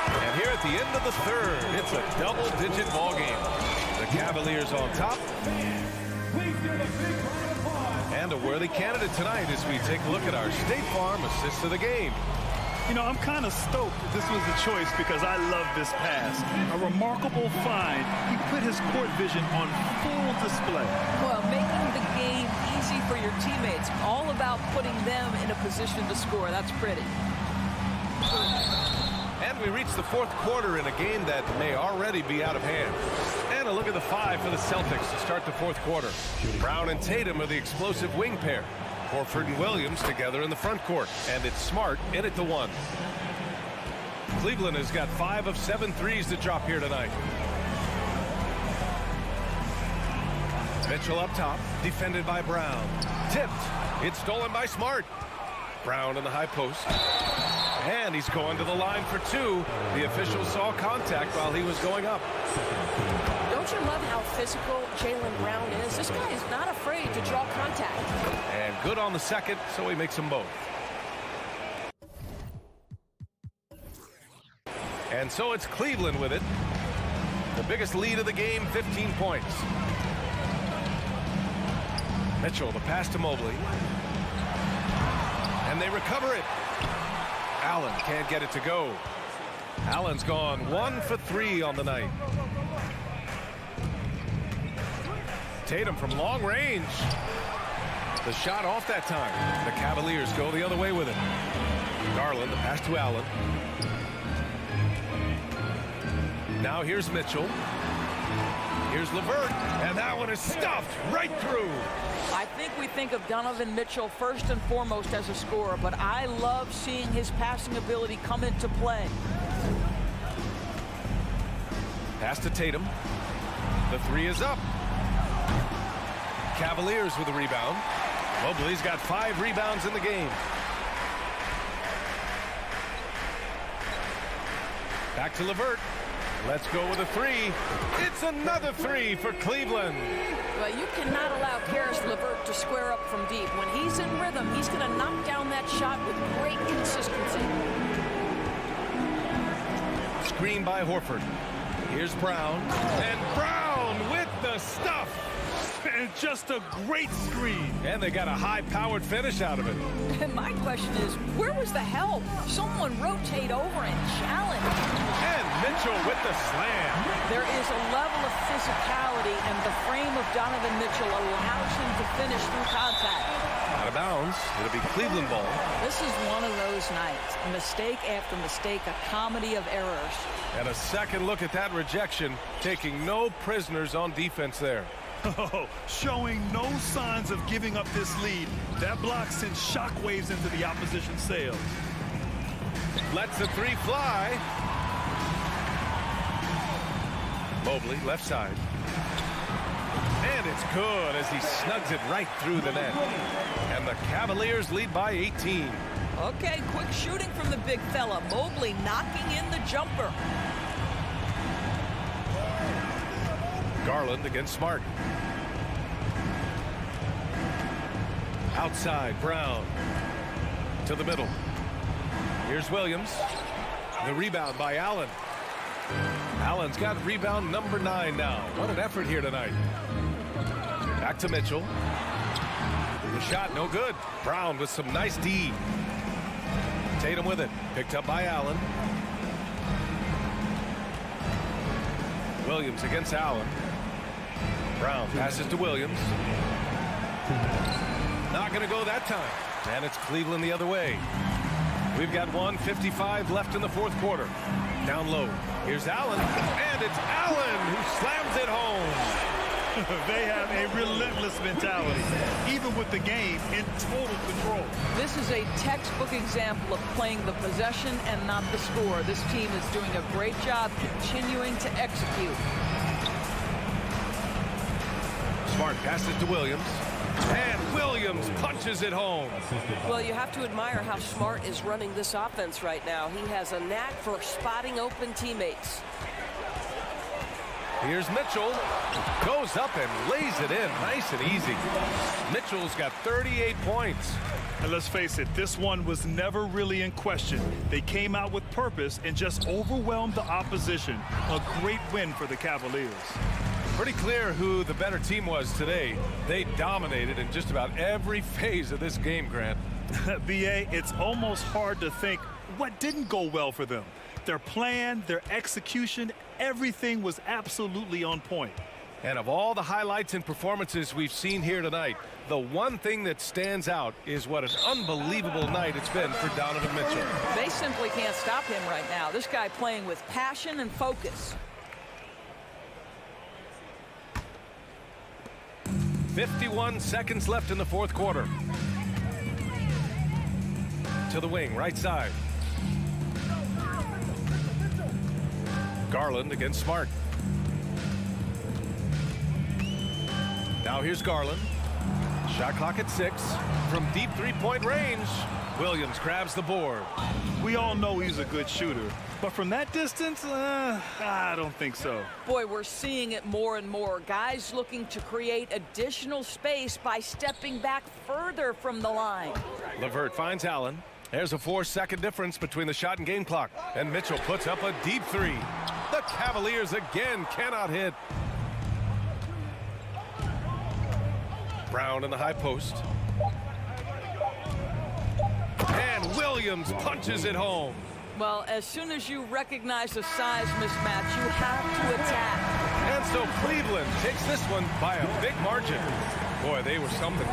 And here at the end of the third, it's a double-digit ball game. The Cavaliers on top. And a worthy candidate tonight as we take a look at our State Farm assist of the game. You know, I'm kind of stoked that this was the choice because I love this pass. A remarkable find. He put his court vision on full display. Well, making the game easy for your teammates. All about putting them in a position to score. That's pretty. And we reach the fourth quarter in a game that may already be out of hand. And a look at the 5 for the Celtics to start the fourth quarter. Brown and Tatum are the explosive wing pair. Horford and Williams together in the front court. And it's Smart in at the 1. Cleveland has got 5 of 7 threes to drop here tonight. Mitchell up top, defended by Brown. Tipped. It's stolen by Smart. Brown in the high post. And he's going to the line for 2. The official saw contact while he was going up. Don't you love how physical Jaylen Brown is? This guy is not afraid to draw contact. And good on the second, so he makes them both. And so it's Cleveland with it. The biggest lead of the game, 15 points. Mitchell, the pass to Mobley. And they recover it. Allen can't get it to go. Allen's gone 1 for 3 on the night. Tatum from long range. The shot off that time. The Cavaliers go the other way with it. Garland, the pass to Allen. Now here's Mitchell. Here's LeVert. And that one is stuffed right through. I think we think of Donovan Mitchell first and foremost as a scorer, but I love seeing his passing ability come into play. Pass to Tatum. The 3 is up. Cavaliers with a rebound. Mobley's got 5 rebounds in the game. Back to LeVert. Let's go with a 3. It's another 3 for Cleveland. Well, you cannot allow Karis LeVert to square up from deep. When he's in rhythm, he's going to knock down that shot with great consistency. Screen by Horford. Here's Brown. And Brown with the stuff. And just a great screen. And they got a high-powered finish out of it. And my question is, where was the help? Someone rotate over and challenge. And Mitchell with the slam. There is a level of physicality, and the frame of Donovan Mitchell allows him to finish through contact. Out of bounds. It'll be Cleveland ball. This is one of those nights. Mistake after mistake, a comedy of errors. And a second look at that rejection, taking no prisoners on defense there. Oh, showing no signs of giving up this lead. That block sends shockwaves into the opposition sails. Lets the 3 fly. Mobley, left side. And it's good as he snugs it right through the net. And the Cavaliers lead by 18. Okay, quick shooting from the big fella. Mobley knocking in the jumper. Garland against Smart. Outside, Brown. To the middle. Here's Williams. The rebound by Allen. Allen's got rebound number 9 now. What an effort here tonight. Back to Mitchell. The shot, no good. Brown with some nice D. Tatum with it. Picked up by Allen. Williams against Allen. Brown passes to Williams. Not going to go that time. And it's Cleveland the other way. We've got 1:55 left in the fourth quarter. Down low. Here's Allen. And it's Allen who slams it home. They have a relentless mentality, even with the game in total control. This is a textbook example of playing the possession and not the score. This team is doing a great job continuing to execute. Smart passes to Williams. And Williams punches it home. Well, you have to admire how Smart is running this offense right now. He has a knack for spotting open teammates. Here's Mitchell. Goes up and lays it in nice and easy. Mitchell's got 38 points. And let's face it, this one was never really in question. They came out with purpose and just overwhelmed the opposition. A great win for the Cavaliers. Pretty clear who the better team was today. They dominated in just about every phase of this game, Grant. BA, it's almost hard to think what didn't go well for them. Their plan, their execution, everything was absolutely on point. And of all the highlights and performances we've seen here tonight, the one thing that stands out is what an unbelievable night it's been for Donovan Mitchell. They simply can't stop him right now. This guy playing with passion and focus. 51 seconds left in the fourth quarter. To the wing, right side. Garland against Smart. Now here's Garland. Shot clock at 6. From deep three-point range, Williams grabs the board. We all know he's a good shooter, but from that distance, I don't think so. Boy, we're seeing it more and more. Guys looking to create additional space by stepping back further from the line. LeVert finds Allen. There's a 4-second difference between the shot and game clock. And Mitchell puts up a deep three. The Cavaliers again cannot hit. Brown in the high post. And Williams punches it home. Well, as soon as you recognize the size mismatch, you have to attack. And so Cleveland takes this one by a big margin. Boy, they were something.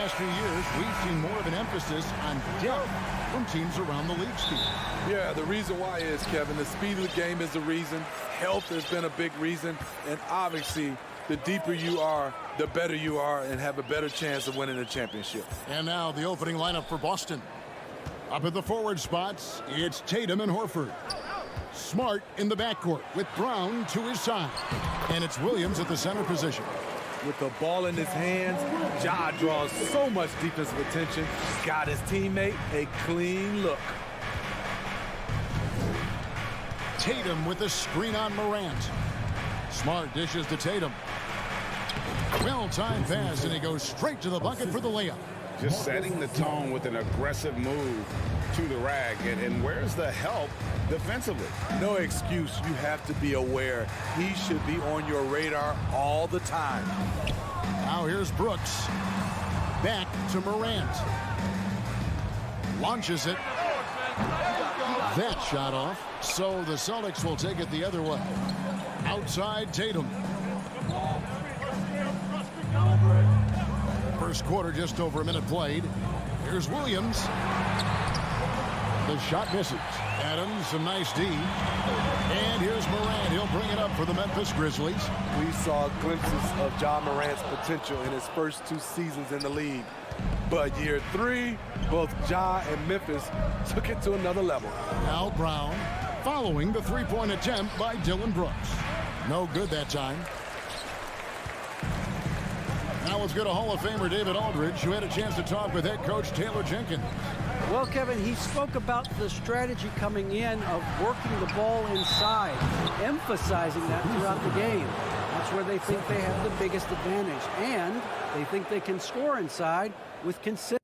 last few years, we've seen more of an emphasis on depth from teams around the league, Steve. Yeah, the reason why is, Kevin, the speed of the game is the reason. Health has been a big reason. And obviously, the deeper you are, the better you are and have a better chance of winning a championship. And now the opening lineup for Boston. Up at the forward spots, it's Tatum and Horford. Smart in the backcourt with Brown to his side. And it's Williams at the center position. With the ball in his hands, Ja draws so much defensive attention. Got his teammate a clean look. Tatum with the screen on Morant. Smart dishes to Tatum. Well-timed pass, and he goes straight to the bucket for the layup. Just setting the tone with an aggressive move to the rack. And where's the help defensively? No excuse. You have to be aware. He should be on your radar all the time. Now here's Brooks. Back to Morant. Launches it. That shot off. So the Celtics will take it the other way. Outside Tatum. First quarter, just over a minute played. Here's Williams. The shot misses. Adams, some nice D. And here's Morant. He'll bring it up for the Memphis Grizzlies. We saw glimpses of Ja Morant's potential in his first 2 seasons in the league. But year 3, both Ja and Memphis took it to another level. Now Brown following the three-point attempt by Dillon Brooks. No good that time. Now let's go to Hall of Famer David Aldridge, who had a chance to talk with head coach Taylor Jenkins. Well, Kevin, he spoke about the strategy coming in of working the ball inside, emphasizing that throughout the game. That's where they think they have the biggest advantage, and they think they can score inside with consistency.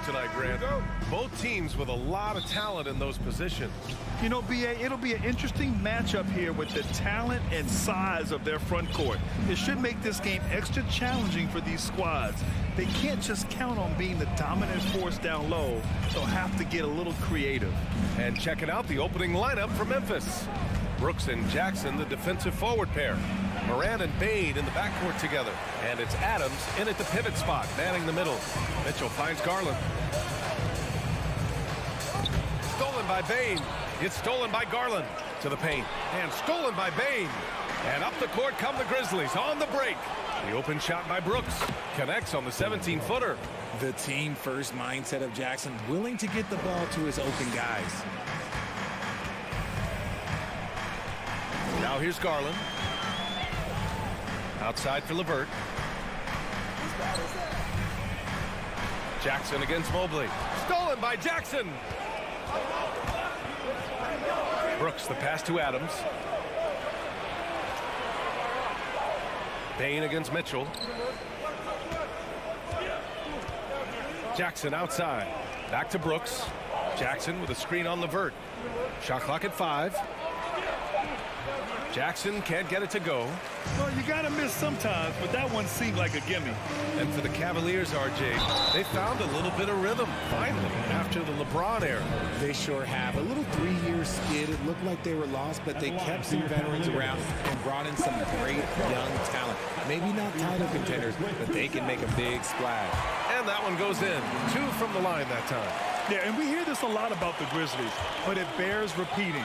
tonight, Grant. Both teams with a lot of talent in those positions. You know, B.A., it'll be an interesting matchup here with the talent and size of their front court. It should make this game extra challenging for these squads. They can't just count on being the dominant force down low. They'll have to get a little creative. And checking out the opening lineup for Memphis. Brooks and Jackson, the defensive forward pair. Morant and Bade in the backcourt together. And it's Adams in at the pivot spot, manning the middle. Mitchell finds Garland. Stolen by Bade. It's stolen by Garland to the paint. And stolen by Bade. And up the court come the Grizzlies on the break. The open shot by Brooks connects on the 17-footer. The team-first mindset of Jackson, willing to get the ball to his open guys. Now here's Garland. Outside for LeVert. Jackson against Mobley. Stolen by Jackson. Brooks, the pass to Adams. Payne against Mitchell. Jackson outside. Back to Brooks. Jackson with a screen on LeVert. Shot clock at 5. Jackson can't get it to go. Well, you got to miss sometimes, but that one seemed like a gimme. And for the Cavaliers, RJ, they found a little bit of rhythm, finally, after the LeBron era. They sure have. A little 3-year skid. It looked like they were lost, but they kept some veterans around and brought in some great young talent. Maybe not title contenders, but they can make a big splash. And that one goes in. 2 from the line that time. Yeah, and we hear this a lot about the Grizzlies, but it bears repeating.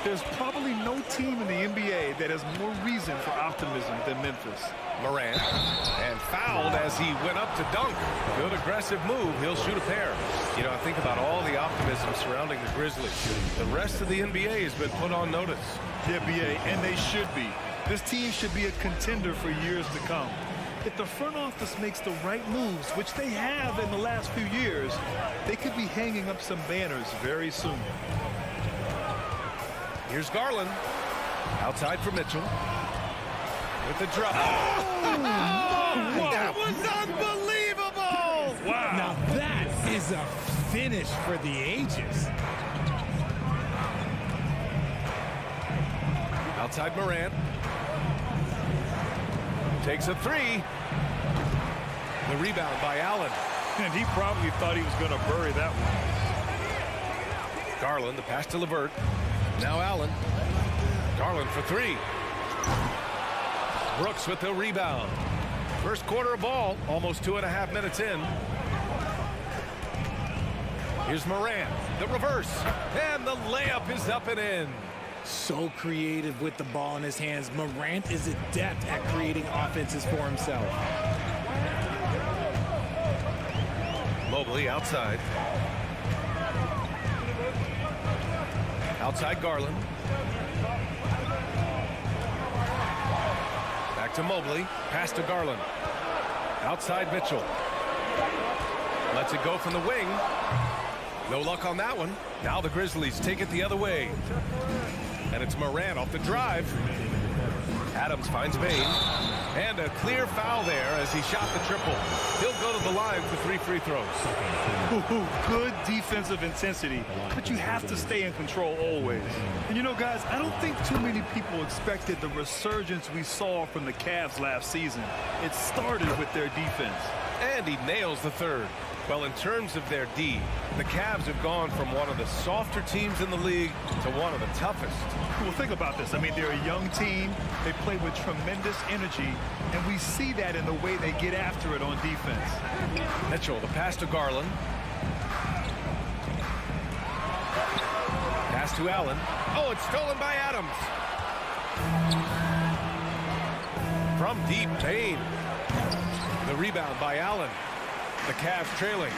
There's probably no team in the NBA that has more reason for optimism than Memphis. Morant, and fouled as he went up to dunk. Good aggressive move. He'll shoot a pair. You know, I think about all the optimism surrounding the Grizzlies. The rest of the NBA has been put on notice. Yeah, BA, and they should be. This team should be a contender for years to come. If the front office makes the right moves, which they have in the last few years, they could be hanging up some banners very soon. Here's Garland. Outside for Mitchell. With the drop. Oh, that was unbelievable! Wow. Now that is a finish for the ages. Outside Morant. Takes a 3. The rebound by Allen. And he probably thought he was going to bury that one. Garland, the pass to LeVert. Now Allen. Garland for 3. Brooks with the rebound. First quarter of ball, almost 2.5 minutes in. Here's Morant, the reverse, and the layup is up and in. So creative with the ball in his hands. Morant is adept at creating offenses for himself. Mobley outside. Outside Garland. Back to Mobley. Pass to Garland. Outside Mitchell. Lets it go from the wing. No luck on that one. Now the Grizzlies take it the other way. And it's Morant off the drive. Adams finds Bade. And a clear foul there as he shot the triple. He'll go to the line for 3 free throws. Good defensive intensity, but you have to stay in control always. And you know, guys, I don't think too many people expected the resurgence we saw from the Cavs last season. It started with their defense. And he nails the third. Well, in terms of their D, the Cavs have gone from one of the softer teams in the league to one of the toughest. Well, think about this. I mean, they're a young team. They play with tremendous energy, and we see that in the way they get after it on defense. Mitchell, the pass to Garland. Pass to Allen. Oh, it's stolen by Adams. From deep, Payne. The rebound by Allen. The Cavs trailing.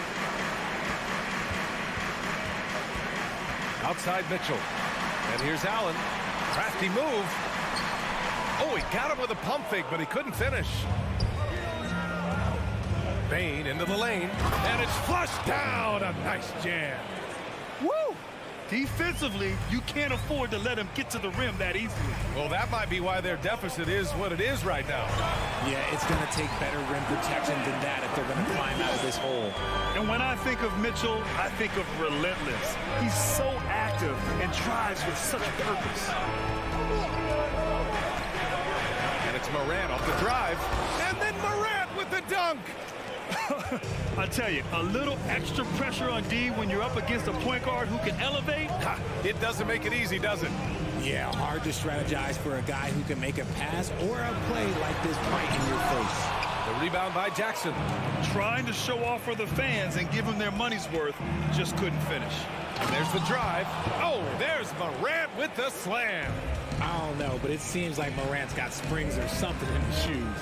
Outside Mitchell. And here's Allen. Crafty move. Oh, he got him with a pump fake, but he couldn't finish. Payne into the lane. And it's flushed down. A nice jam. Woo! Defensively, you can't afford to let him get to the rim that easily. Well, that might be why their deficit is what it is right now. Yeah, it's going to take better rim protection than that if they're going to climb out of this hole. And when I think of Mitchell, I think of relentless. He's so active and drives with such purpose. And it's Morant off the drive. And then Morant with the dunk. I tell you, a little extra pressure on D when you're up against a point guard who can elevate. It doesn't make it easy, does it? Yeah, hard to strategize for a guy who can make a pass or a play like this right in your face. The rebound by Jackson. Trying to show off for the fans and give them their money's worth, just couldn't finish. And there's the drive. Oh, there's Morant with the slam. I don't know, but it seems like Morant's got springs or something in his shoes.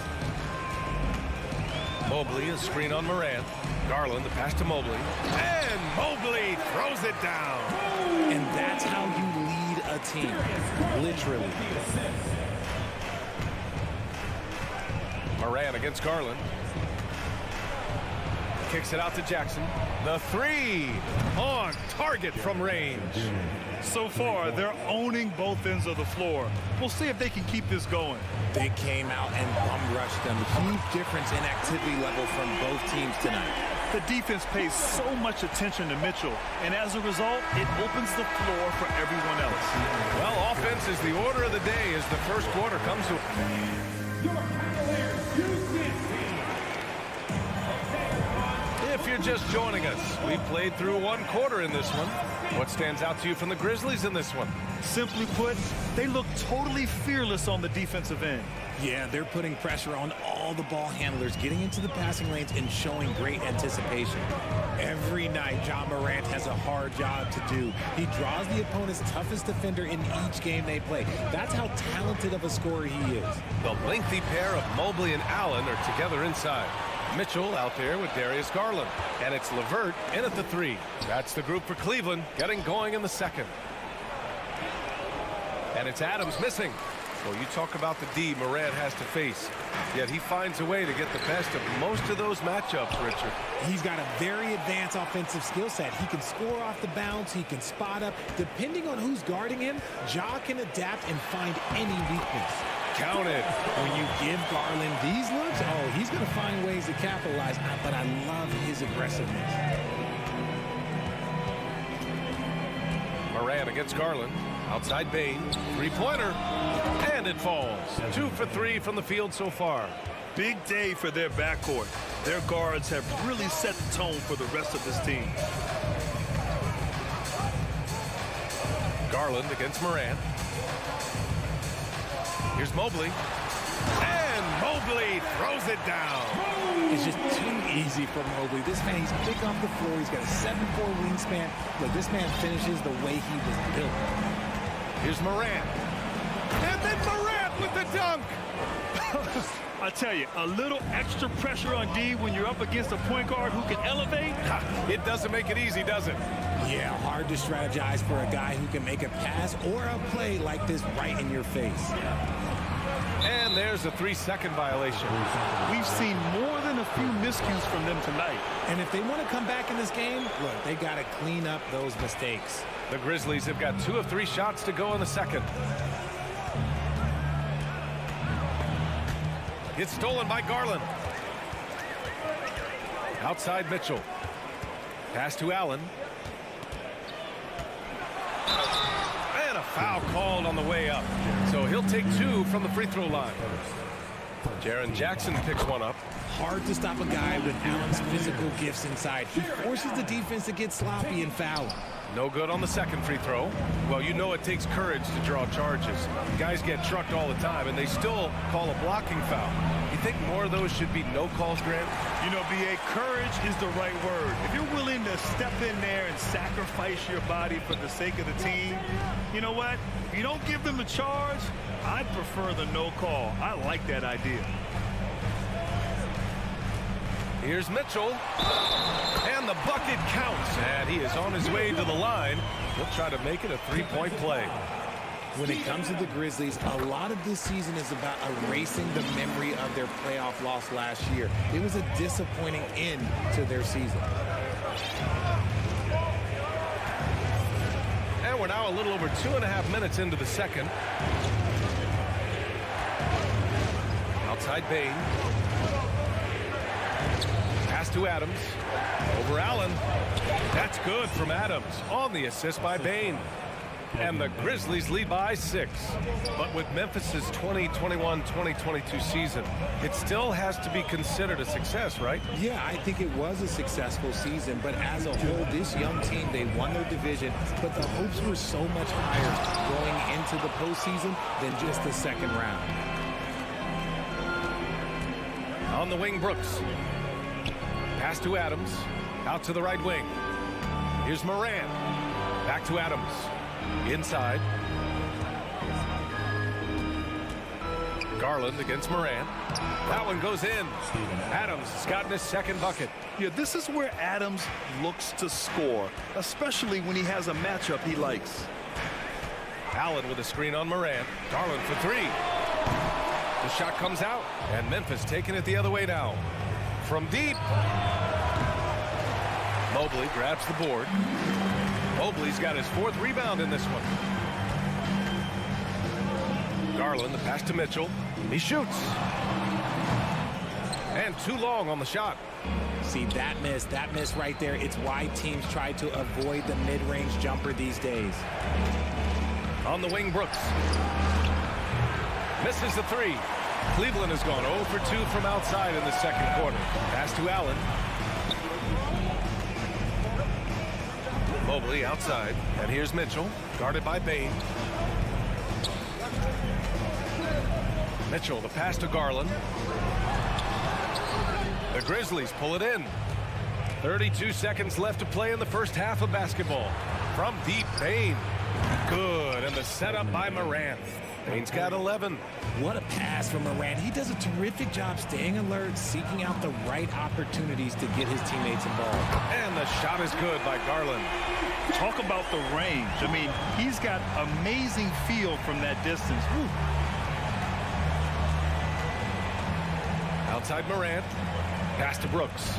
Mobley, a screen on Morant. Garland, the pass to Mobley. And Mobley throws it down. And that's how you lead a team, literally. Morant against Garland. Kicks it out to Jackson. The three on target from range. So far, they're owning both ends of the floor. We'll see if they can keep this going. They came out and bum-rushed them. Huge difference in activity level from both teams tonight. The defense pays so much attention to Mitchell, and as a result, it opens the floor for everyone else. Well, offense is the order of the day as the first quarter comes to... If you're just joining us, we played through one quarter in this one. What stands out to you from the Grizzlies in this one? Simply put, they look totally fearless on the defensive end. Yeah, they're putting pressure on all the ball handlers, getting into the passing lanes and showing great anticipation. Every night, Ja Morant has a hard job to do. He draws the opponent's toughest defender in each game they play. That's how talented of a scorer he is. The lengthy pair of Mobley and Allen are together inside. Mitchell out there with Darius Garland. And it's LeVert in at the three. That's the group for Cleveland getting going in the second. And it's Adams missing. Well, you talk about the D Morant has to face. Yet he finds a way to get the best of most of those matchups, Richard. He's got a very advanced offensive skill set. He can score off the bounce. He can spot up. Depending on who's guarding him, Ja can adapt and find any weakness. Counted. When you give Garland these looks, oh, he's going to find ways to capitalize. But I love his aggressiveness. Morant against Garland. Outside Bain. Three-pointer. And it falls. 2 for 3 from the field so far. Big day for their backcourt. Their guards have really set the tone for the rest of this team. Garland against Morant. Here's Mobley. And Mobley throws it down. It's just too easy for Mobley. This man, he's big off the floor. He's got a 7'4" wingspan. Look, this man finishes the way he was built. Here's Morant. And then Morant with the dunk. I tell you, a little extra pressure on D when you're up against a point guard who can elevate. It doesn't make it easy, does it? Yeah, hard to strategize for a guy who can make a pass or a play like this right in your face. And there's a 3-second violation. We've seen more than a few miscues from them tonight. And if they want to come back in this game, look, they got to clean up those mistakes. The Grizzlies have got 2 of 3 shots to go in the second. It's stolen by Garland. Outside Mitchell. Pass to Allen. And a foul called on the way up. So he'll take 2 from the free throw line. Jaren Jackson picks one up. Hard to stop a guy with Allen's physical gifts inside. He forces the defense to get sloppy and foul. No good on the second free throw. Well, you know it takes courage to draw charges. Guys get trucked all the time, and they still call a blocking foul. You think more of those should be no calls, Grant? You know, B.A., courage is the right word. If you're willing to step in there and sacrifice your body for the sake of the team, you know what? If you don't give them the charge, I'd prefer the no call. I like that idea. Here's Mitchell. And the bucket counts. And he is on his way to the line. He'll try to make it a 3-point play. When it comes to the Grizzlies, a lot of this season is about erasing the memory of their playoff loss last year. It was a disappointing end to their season. now a little over 2.5 minutes into the second. Outside Bain. Pass to Adams. Over Allen. That's good from Adams on the assist by Bain. And the Grizzlies lead by 6. But with Memphis's 2021-2022 season, it still has to be considered a success, right? Yeah, I think it was a successful season, but as a whole, this young team, they won their division, but the hopes were so much higher going into the postseason than just the second round. On the wing, Brooks. Pass to Adams. Out to the right wing. Here's Moran. Back to Adams. Inside. Garland against Moran. That one goes in. Adams has gotten his second bucket. Yeah, this is where Adams looks to score, especially when he has a matchup he likes. Allen with a screen on Moran. Garland for 3. The shot comes out, and Memphis taking it the other way now. From deep. Mobley grabs the board. Mobley's got his 4th rebound in this one. Garland, the pass to Mitchell. He shoots. And too long on the shot. See, that miss right there, it's why teams try to avoid the mid-range jumper these days. On the wing, Brooks. Misses the 3. Cleveland has gone 0 for 2 from outside in the second quarter. Pass to Allen. Mobley outside, and here's Mitchell, guarded by Bain. Mitchell, the pass to Garland. The Grizzlies pull it in. 32 seconds left to play in the first half of basketball. From deep, Bain. Good, and the setup by Moran. Bain's got 11. What a pass from Moran. He does a terrific job staying alert, seeking out the right opportunities to get his teammates involved. And the shot is good by Garland. Talk about the range. I mean, he's got amazing feel from that distance. Woo. Outside Morant. Pass to Brooks.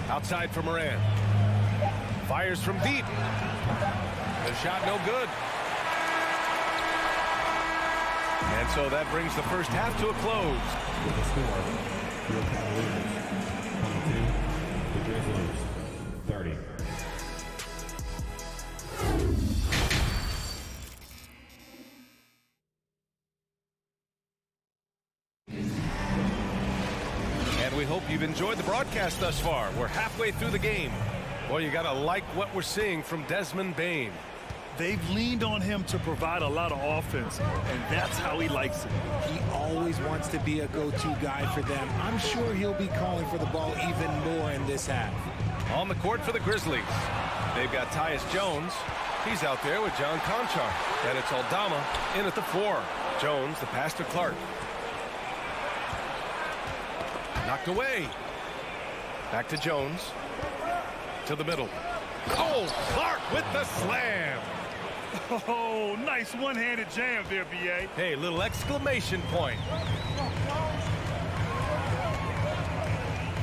Outside for Morant. Fires from deep. The shot no good. And so that brings the first half to a close. With the score, your Cavaliers 22, the Grizzlies 30. And we hope you've enjoyed the broadcast thus far. We're halfway through the game. Boy, you gotta like what we're seeing from Desmond Bain. They've leaned on him to provide a lot of offense, and that's how he likes it. He always wants to be a go-to guy for them. I'm sure he'll be calling for the ball even more in this half. On the court for the Grizzlies, they've got Tyus Jones. He's out there with John Conchar. And it's Aldama in at the 4. Jones, the pass to Clark. Knocked away. Back to Jones. To the middle. Oh, Clark with the slam. Oh, nice one-handed jam there, B.A. Hey, little exclamation point.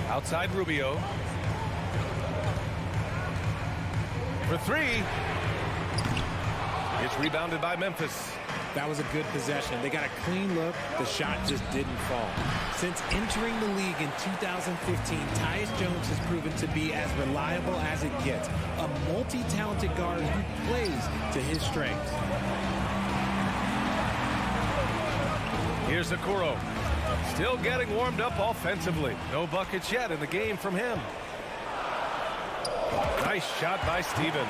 Outside Rubio. For 3. It's rebounded by Memphis. That was a good possession. They got a clean look. The shot just didn't fall. Since entering the league in 2015, Tyus Jones has proven to be as reliable as it gets. A multi-talented guard who plays to his strengths. Here's Okoro. Still getting warmed up offensively. No buckets yet in the game from him. Nice shot by Stevens.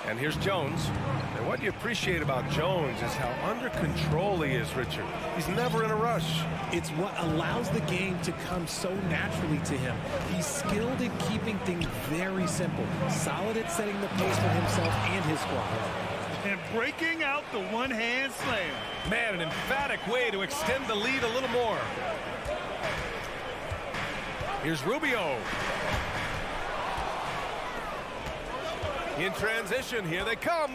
And here's Jones. And what you appreciate about Jones is how under control he is, Richard. He's never in a rush. It's what allows the game to come so naturally to him. He's skilled at keeping things very simple. Solid at setting the pace for himself and his squad. And breaking out the one-hand slam. Man, an emphatic way to extend the lead a little more. Here's Rubio. In transition, here they come.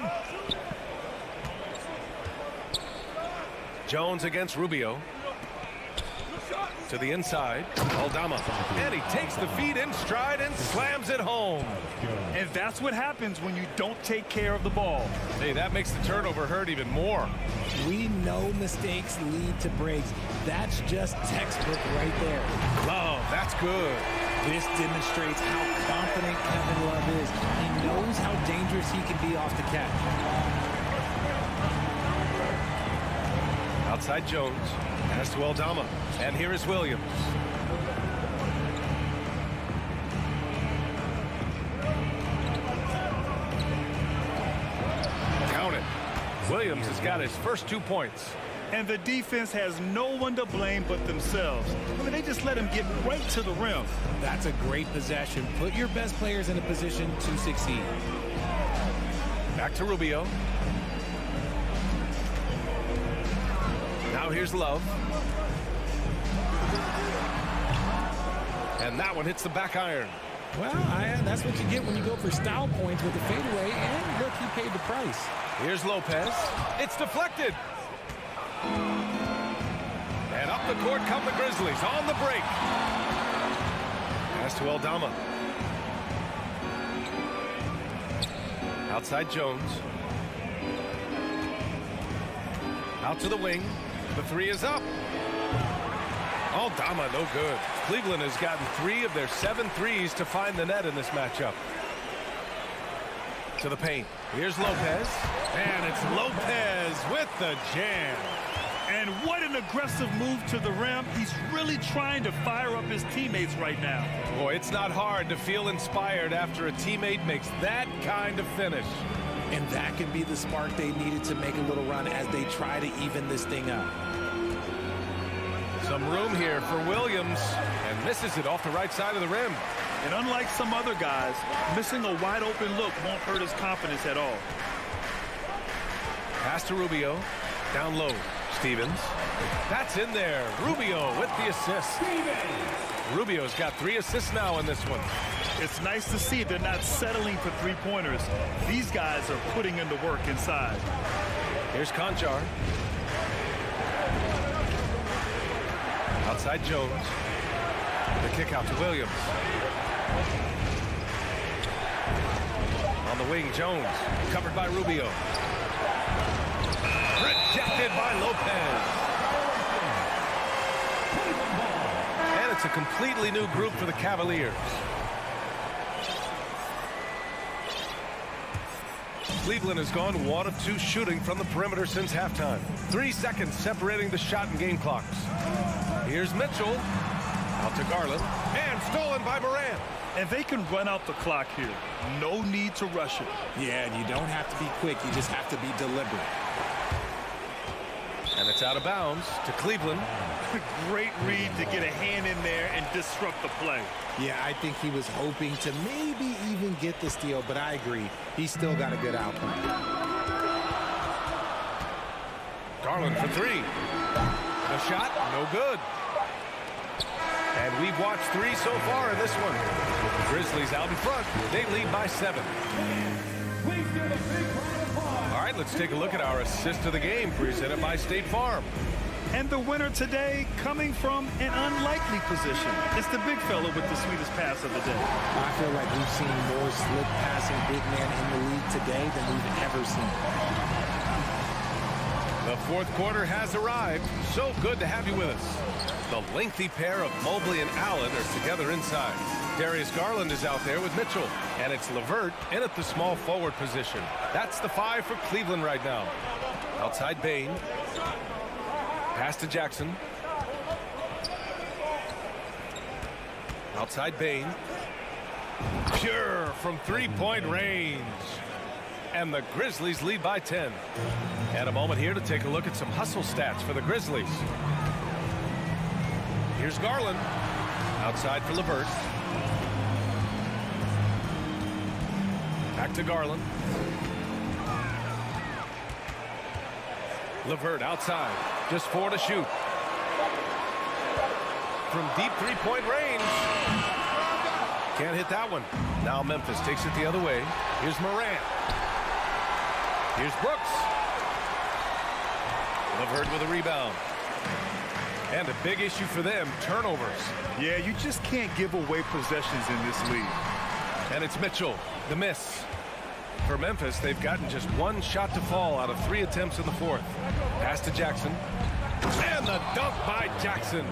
Jones against Rubio. To the inside, Aldama. And he takes the feed in stride and slams it home. And that's what happens when you don't take care of the ball. Hey, that makes the turnover hurt even more. We know mistakes lead to breaks. That's just textbook right there. Love, that's good. This demonstrates how confident Kevin Love is. He knows how dangerous he can be off the catch. Outside Jones. Pass to Aldama. And here is Williams. Count it. Williams has got his first 2 points. And the defense has no one to blame but themselves. I mean, they just let him get right to the rim. That's a great possession. Put your best players in a position to succeed. Back to Rubio. Now here's Love. And that one hits the back iron. Well, that's what you get when you go for style points with the fadeaway. And look, he paid the price. Here's Lopez. It's deflected. And up the court come the Grizzlies on the break. Pass to Aldama. Outside Jones. Out to the wing. The three is up. Aldama, no good. Cleveland has gotten 3 of their 7 threes to find the net in this matchup. To the paint. Here's Lopez. And it's Lopez with the jam. And what an aggressive move to the rim. He's really trying to fire up his teammates right now. Boy, it's not hard to feel inspired after a teammate makes that kind of finish. And that can be the spark they needed to make a little run as they try to even this thing up. Some room here for Williams, and misses it off the right side of the rim. And unlike some other guys, missing a wide open look won't hurt his confidence at all. Pass to Rubio. Down low. Stevens. That's in there. Rubio with the assist. Rubio's got 3 assists now in this one. It's nice to see they're not settling for three-pointers. These guys are putting in the work inside. Here's Conchar. Outside Jones. The kick out to Williams. On the wing, Jones. Covered by Rubio. Rejected by Lopez. And it's a completely new group for the Cavaliers. Cleveland has gone 1 of 2 shooting from the perimeter since halftime. 3 seconds separating the shot and game clocks. Here's Mitchell. Out to Garland. And stolen by Morant. And they can run out the clock here. No need to rush it. Yeah, and you don't have to be quick. You just have to be deliberate. And it's out of bounds to Cleveland. Great read to get a hand in there and disrupt the play. Yeah, I think he was hoping to maybe even get the steal, but I agree. He's still got a good output. Garland for 3. The shot, no good. And we've watched 3 so far in this one. Grizzlies out in front. They lead by 7. All right, let's take a look at our assist of the game presented by State Farm. And the winner today coming from an unlikely position. It's the big fella with the sweetest pass of the day. I feel like we've seen more slick passing big man in the league today than we've ever seen. The 4th quarter has arrived. So good to have you with us. The lengthy pair of Mobley and Allen are together inside. Darius Garland is out there with Mitchell. And it's LeVert in at the small forward position. That's the 5 for Cleveland right now. Outside Bain. Pass to Jackson. Outside Bain. Pure from 3-point range. And the Grizzlies lead by 10. And a moment here to take a look at some hustle stats for the Grizzlies. Here's Garland. Outside for LeVert. Back to Garland. LeVert outside. Just 4 to shoot. From deep 3-point range. Can't hit that one. Now Memphis takes it the other way. Here's Morant. Here's Brooks. LeVert with a rebound. And a big issue for them, turnovers. Yeah, you just can't give away possessions in this league. And it's Mitchell, the miss. For Memphis, they've gotten just one shot to fall out of 3 attempts in the fourth. Pass to Jackson. And the dunk by Jackson.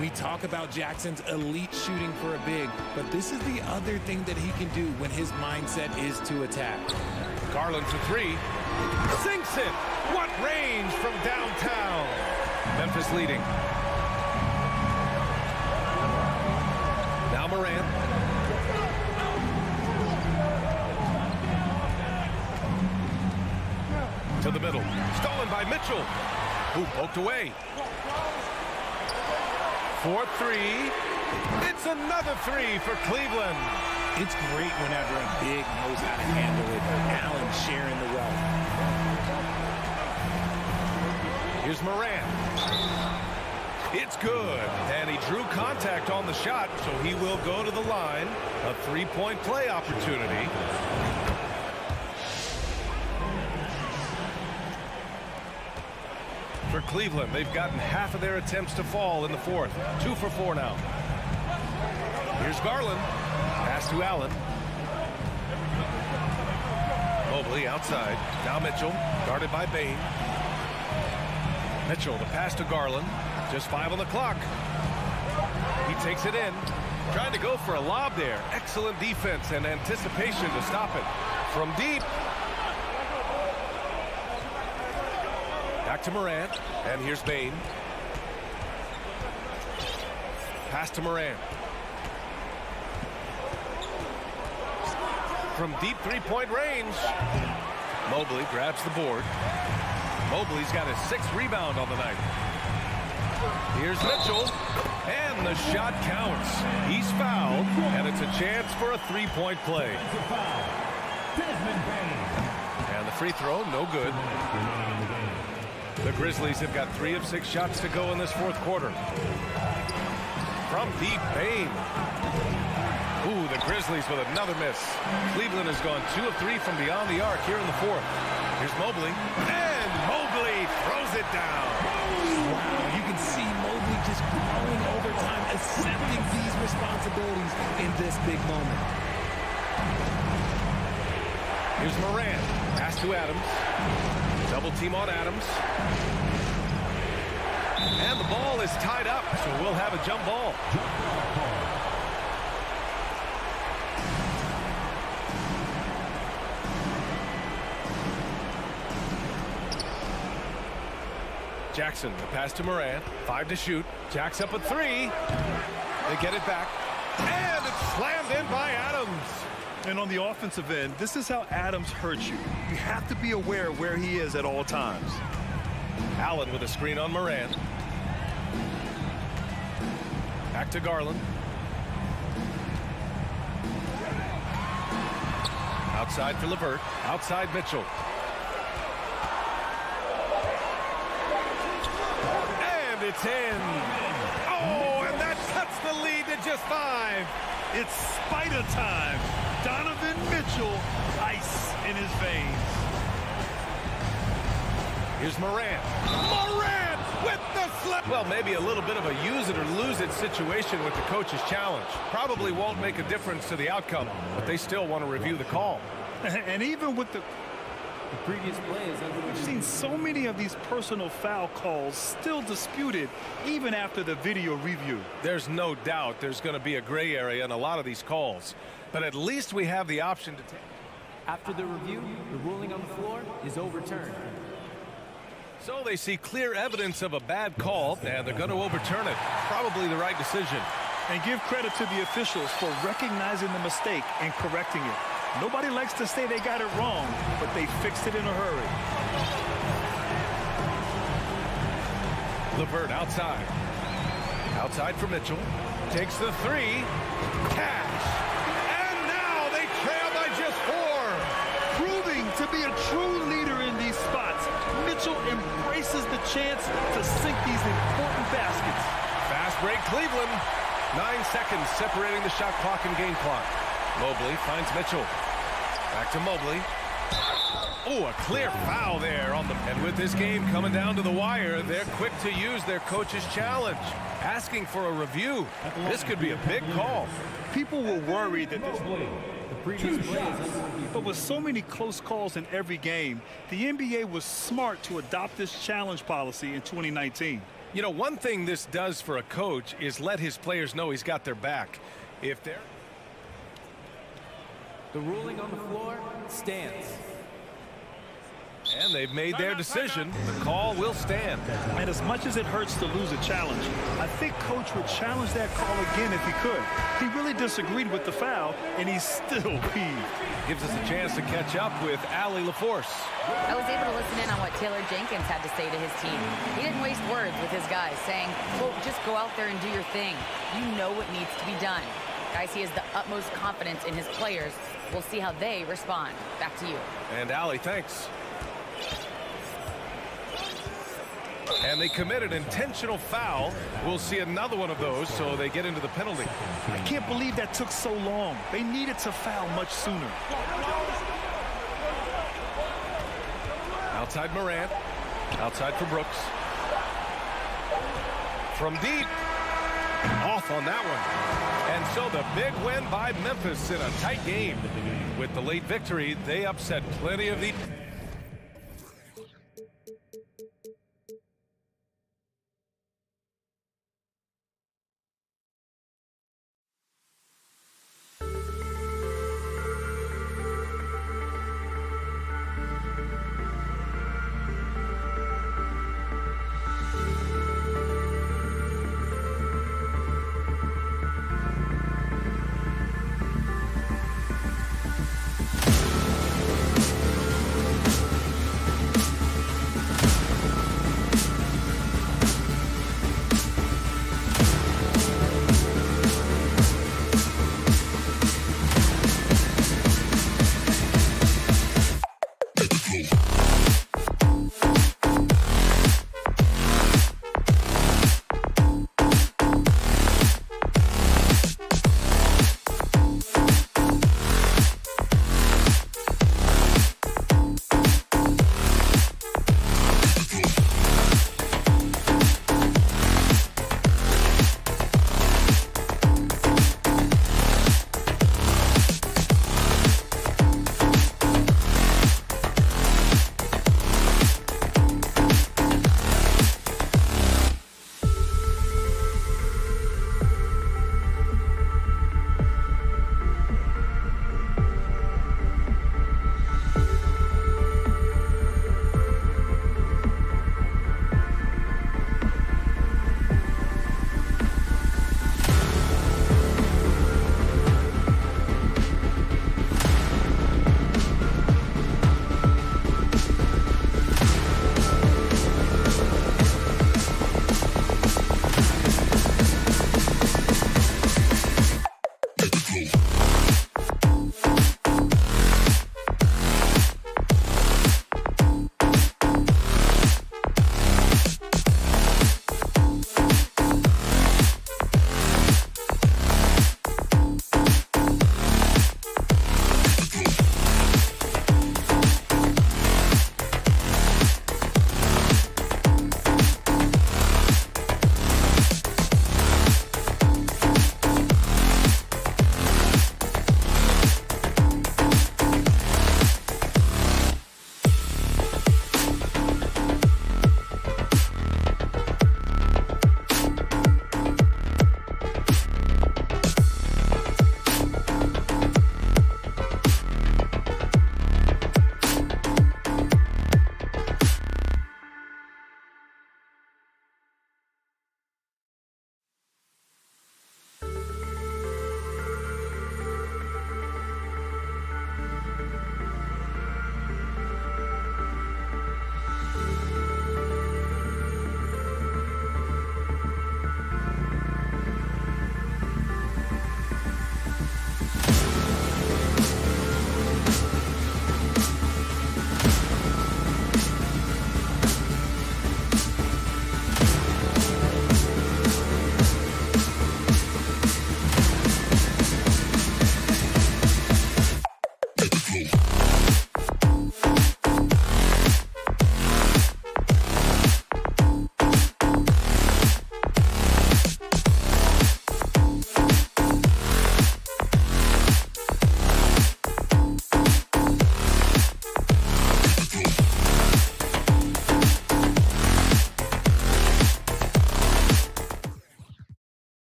We talk about Jackson's elite shooting for a big, but this is the other thing that he can do when his mindset is to attack. Garland for 3. Sinks it. What range from downtown. Memphis leading. Now Morant. To the middle. Stolen by Mitchell, who poked away. 4-3. It's another 3 for Cleveland. It's great whenever a big knows how to handle it. Allen sharing the wealth. Here's Morant. It's good. And he drew contact on the shot, so he will go to the line. A 3-point play opportunity. For Cleveland, they've gotten half of their attempts to fall in the fourth. 2 for 4 now. Here's Garland. Pass to Allen. Mobley outside. Now Mitchell, guarded by Bain. Mitchell, the pass to Garland. Just 5 on the clock. He takes it in. Trying to go for a lob there. Excellent defense and anticipation to stop it. From deep. Back to Morant, and here's Bain. Pass to Morant. From deep 3-point range. Mobley grabs the board. Mobley's got his 6th rebound on the night. Here's Mitchell, and the shot counts. He's fouled, and it's a chance for a 3-point play. And the free throw, no good. The Grizzlies have got 3 of 6 shots to go in this fourth quarter. From deep, Bain. Ooh, the Grizzlies with another miss. Cleveland has gone 2 of 3 from beyond the arc here in the fourth. Here's Mobley. And Mobley throws it down. Wow, you can see Mobley just growing over time, accepting these responsibilities in this big moment. Here's Morant. Pass to Adams. Double team on Adams. And the ball is tied up, so we'll have a jump ball. Jackson, the pass to Morant. 5 to shoot. Jack's up at 3. They get it back. And it's slammed in by Adams. And on the offensive end, this is how Adams hurts you. You have to be aware of where he is at all times. Allen with a screen on Morant. Back to Garland. Outside for LeVert. Outside Mitchell. And it's in. Oh, and that cuts the lead to just 5. It's spider time. Donovan Mitchell, ice in his veins. Here's Morant. Morant with the slip. Well, maybe a little bit of a use it or lose it situation with the coach's challenge. Probably won't make a difference to the outcome, but they still want to review the call. And even with the previous play is under. We've seen so many of these personal foul calls still disputed even after the video review. There's no doubt there's going to be a gray area in a lot of these calls, but at least we have the option to take. After the review, the ruling on the floor is overturned. So they see clear evidence of a bad call, and they're going to overturn it. Probably the right decision. And give credit to the officials for recognizing the mistake and correcting it. Nobody likes to say they got it wrong, but they fixed it in a hurry. LeVert outside. Outside for Mitchell. Takes the 3. Cash. And now they trail by just 4. Proving to be a true leader in these spots, Mitchell embraces the chance to sink these important baskets. Fast break Cleveland. 9 seconds separating the shot clock and game clock. Mobley finds Mitchell. Back to Mobley. Oh, a clear foul there on the... And with this game coming down to the wire, they're quick to use their coach's challenge, asking for a review. This could be a big call. People were worried that this... But with so many close calls in every game, the NBA was smart to adopt this challenge policy in 2019. You know, one thing this does for a coach is let his players know he's got their back. If they're... The ruling on the floor stands. And they've made their decision. The call will stand. And as much as it hurts to lose a challenge, I think Coach would challenge that call again if he could. He really disagreed with the foul, and he's still peeved. Gives us a chance to catch up with Allie LaForce. I was able to listen in on what Taylor Jenkins had to say to his team. He didn't waste words with his guys, saying, quote, just go out there and do your thing. You know what needs to be done. Guys, he has the utmost confidence in his players. We'll see how they respond. Back to you. And Allie, thanks. And they committed intentional foul. We'll see another one of those, so they get into the penalty. I can't believe that took so long. They needed to foul much sooner. Outside Morant. Outside for Brooks. From deep. Off on that one. And so the big win by Memphis in a tight game. With the late victory, they upset plenty of the...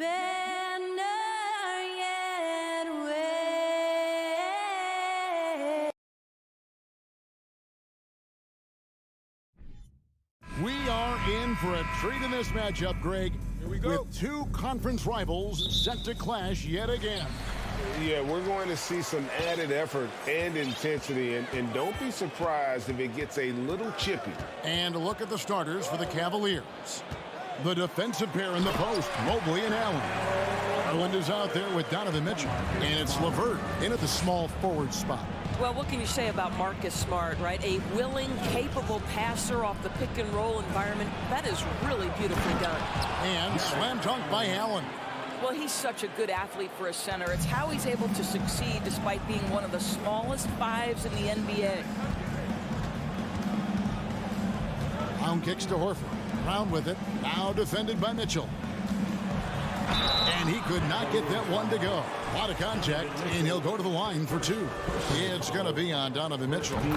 banner yet wave. We are in for a treat in this matchup, Greg. Here we go. With two conference rivals set to clash yet again. Yeah, we're going to see some added effort and intensity, and don't be surprised if it gets a little chippy. And a look at the starters for the Cavaliers. The defensive pair in the post, Mobley and Allen. Garland is out there with Donovan Mitchell, and it's LeVert in at the small forward spot. Well, what can you say about Marcus Smart, right? A willing, capable passer off the pick-and-roll environment. That is really beautifully done. And slam dunk by Allen. Well, he's such a good athlete for a center. It's how he's able to succeed despite being one of the smallest fives in the NBA. Brown kicks to Horford. Brown with it. Now defended by Mitchell. And he could not get that one to go. A lot of contact, and he'll go to the line for two. It's going to be on Donovan Mitchell. You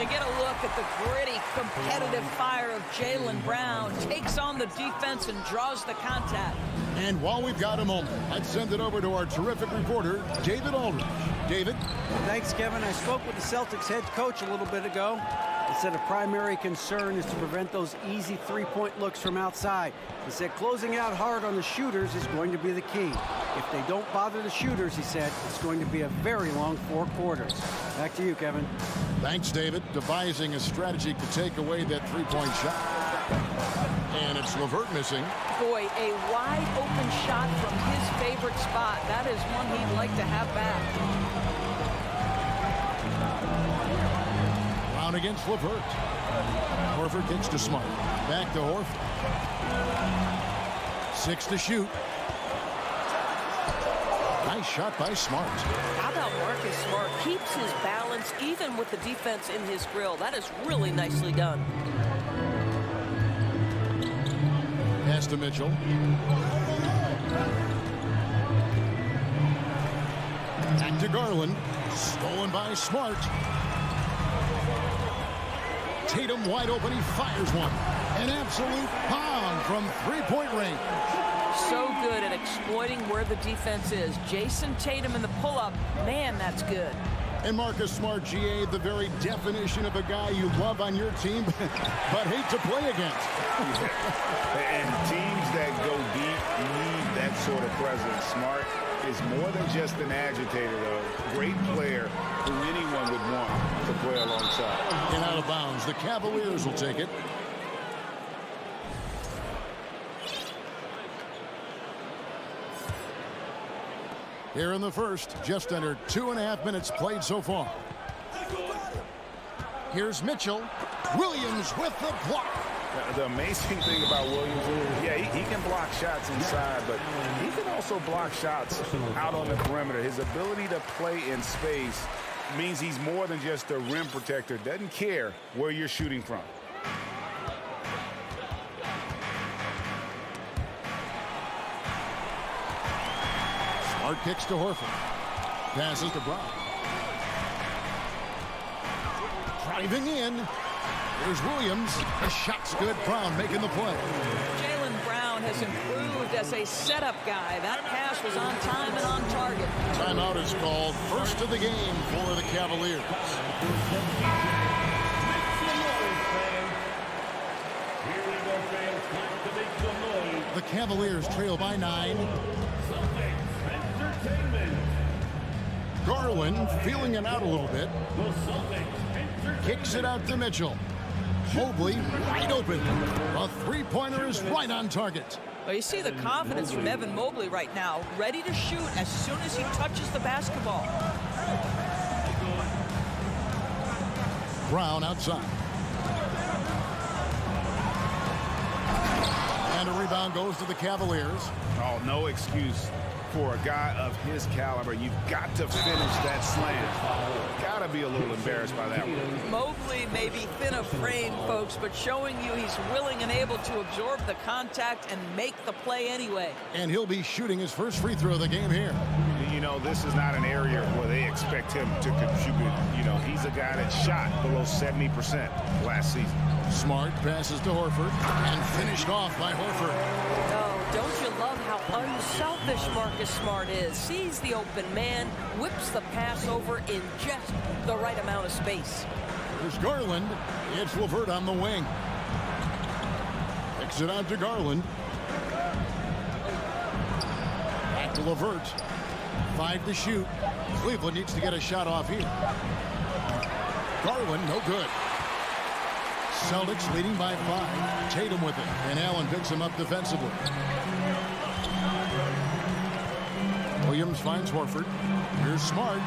get a look at the gritty, competitive fire of Jaylen Brown. Takes on the defense and draws the contact. And while we've got a moment, let's send it over to our terrific reporter, David Aldridge. David? Thanks, Kevin. I spoke with the Celtics head coach a little bit ago. He said a primary concern is to prevent those easy three-point looks from outside. He said closing out hard on the shooters is going to be the key. If they don't bother the shooters, he said, it's going to be a very long 4 quarters. Back to you, Kevin. Thanks, David. Devising a strategy to take away that three-point shot. And it's LeVert missing. Boy, a wide open shot from his favorite spot. That is one he'd like to have back. Brown against LeVert. Horford kicks to Smart. Back to Horford. 6 to shoot. Nice shot by Smart. How about Marcus Smart? Keeps his balance even with the defense in his grill. That is really nicely done. Pass to Mitchell. Back to Garland. Stolen by Smart. Tatum wide open. He fires one. An absolute bomb from three-point range. So good at exploiting where the defense is. Jason Tatum in the pull-up. Man, that's good. And Marcus Smart, GA, the very definition of a guy you love on your team, but hate to play against. And teams that go deep need that sort of presence. Smart is more than just an agitator, though. Great player who anyone would want to play alongside. And out of bounds, the Cavaliers will take it. Here in the first, just under 2.5 minutes played so far. Here's Mitchell. Williams with the block. The amazing thing about Williams, yeah, he can block shots inside, but he can also block shots out on the perimeter. His ability to play in space means he's more than just a rim protector. Doesn't care where you're shooting from. Smart kicks to Horford. Passes to Brown. Driving in. Here's Williams. The shot's good. Brown making the play. Jaylen Brown has improved as a setup guy. That pass was on time and on target. Timeout is called. First of the game for the Cavaliers. The Cavaliers trail by 9. Garland feeling it out a little bit. Kicks it out to Mitchell. Mobley wide open. A three-pointer is right on target. Well, you see the confidence from Evan Mobley right now, ready to shoot as soon as he touches the basketball. Brown outside. And a rebound goes to the Cavaliers. Oh, no excuse for a guy of his caliber. You've got to finish that slam. Got to be a little embarrassed by that one. Mobley may be thin of frame, folks, but showing you he's willing and able to absorb the contact and make the play anyway. And he'll be shooting his first free throw of the game here. You know, this is not an area where they expect him to contribute. You know, he's a guy that shot below 70% last season. Smart passes to Horford and finished off by Horford. Oh, don't you love how selfish Marcus Smart is. Sees the open man, whips the pass over in just the right amount of space. There's Garland. It's LeVert on the wing. Kicks it out to Garland. Back to LeVert. 5 to shoot. Cleveland needs to get a shot off here. Garland, no good. Celtics leading by 5. Tatum with it, and Allen picks him up defensively. Williams finds Horford. Here's Smart.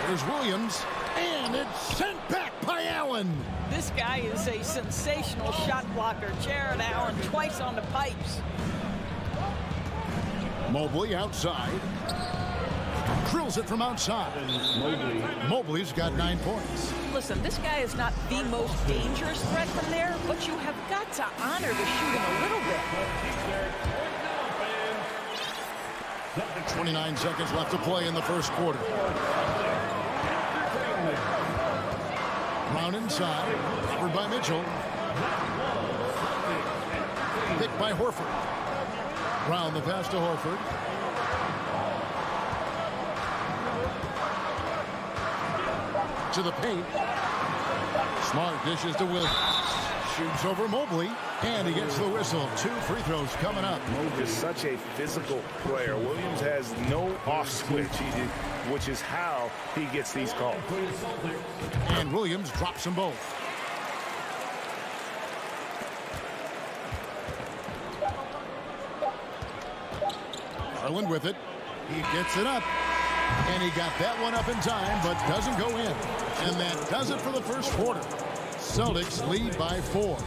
There's Williams, and it's sent back by Allen. This guy is a sensational shot blocker. Jared Allen twice on the pipes. Mobley outside. Drills it from outside. Mobley's got 9 points. Listen, this guy is not the most dangerous threat from there, but you have got to honor the shooting a little bit. 29 seconds left to play in the first quarter. Brown inside, covered by Mitchell. Picked by Horford. Brown the pass to Horford. To the paint. Smart dishes to Williams. Shoots over Mobley, and he gets the whistle. 2 free throws coming up. Mobley is such a physical player. Williams has no off switch, which is how he gets these calls. And Williams drops them both. Garland with it. He gets it up. And he got that one up in time, but doesn't go in. And that does it for the first quarter. Celtics lead by 4.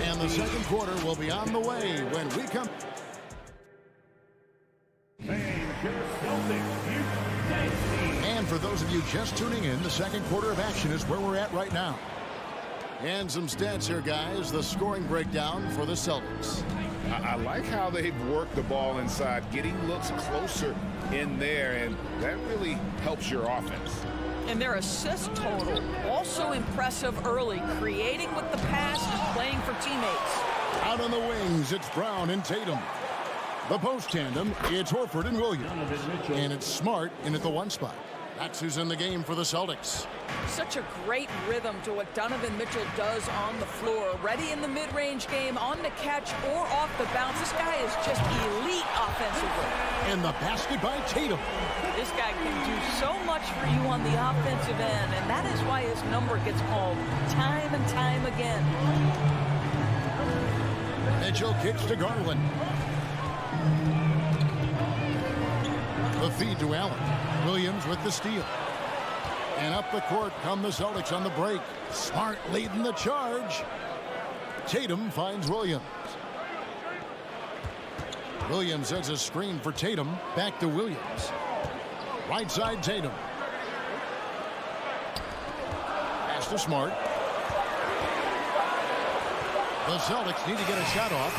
And the second quarter will be on the way when we come. And for those of you just tuning in, the second quarter of action is where we're at right now. And some stats here, guys. The scoring breakdown for the Celtics. I like how they've worked the ball inside, getting looks closer in there, and that really helps your offense. And their assist total, also impressive early, creating with the pass and playing for teammates. Out on the wings, it's Brown and Tatum. The post tandem, it's Horford and Williams. And it's Smart in at the 1 spot. That's who's in the game for the Celtics. Such a great rhythm to what Donovan Mitchell does on the floor. Ready in the mid-range game, on the catch, or off the bounce. This guy is just elite offensively. And the basket by Tatum. This guy can do so much for you on the offensive end, and that is why his number gets called time and time again. Mitchell kicks to Garland. The feed to Allen. Williams with the steal. And up the court come the Celtics on the break. Smart leading the charge. Tatum finds Williams. Williams sets a screen for Tatum. Back to Williams. Right side Tatum. Pass to Smart. The Celtics need to get a shot off.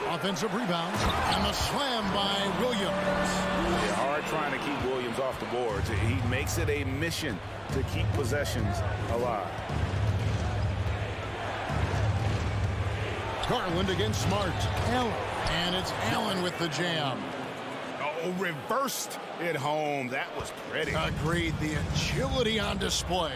Offensive rebounds, and the slam by Williams. They are trying to keep Williams off the boards. He makes it a mission to keep possessions alive. Garland against Smart. Allen. And it's Allen with the jam. Oh, reversed it home. That was pretty. Agreed. The agility on display.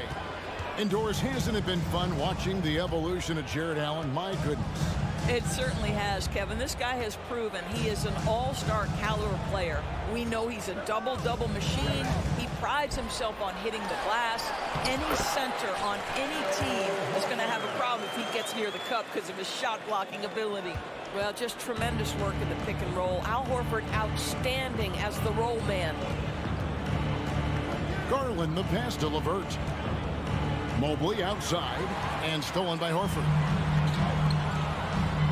Indoors, hasn't it been fun watching the evolution of Jared Allen? My goodness. It certainly has, Kevin. This guy has proven he is an all-star caliber player. We know he's a double-double machine. He prides himself on hitting the glass. Any center on any team is going to have a problem if he gets near the cup because of his shot-blocking ability. Well, just tremendous work in the pick and roll. Al Horford outstanding as the roll man. Garland the pass to LeVert. Mobley outside and stolen by Horford.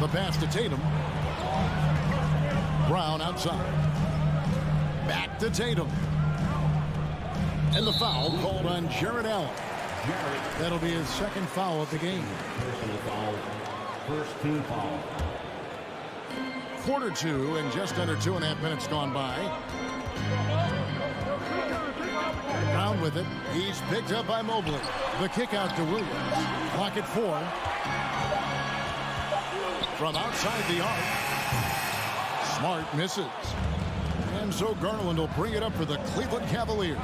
The pass to Tatum. Brown outside. Back to Tatum. And the foul called on Jared Allen. That'll be his second foul of the game. Personal foul. First team foul. Quarter 2 and just under 2.5 minutes gone by. Brown with it. He's picked up by Mobley. The kick out to Williams. Clock at 4. From outside the arc. Smart misses. And so Garland will bring it up for the Cleveland Cavaliers.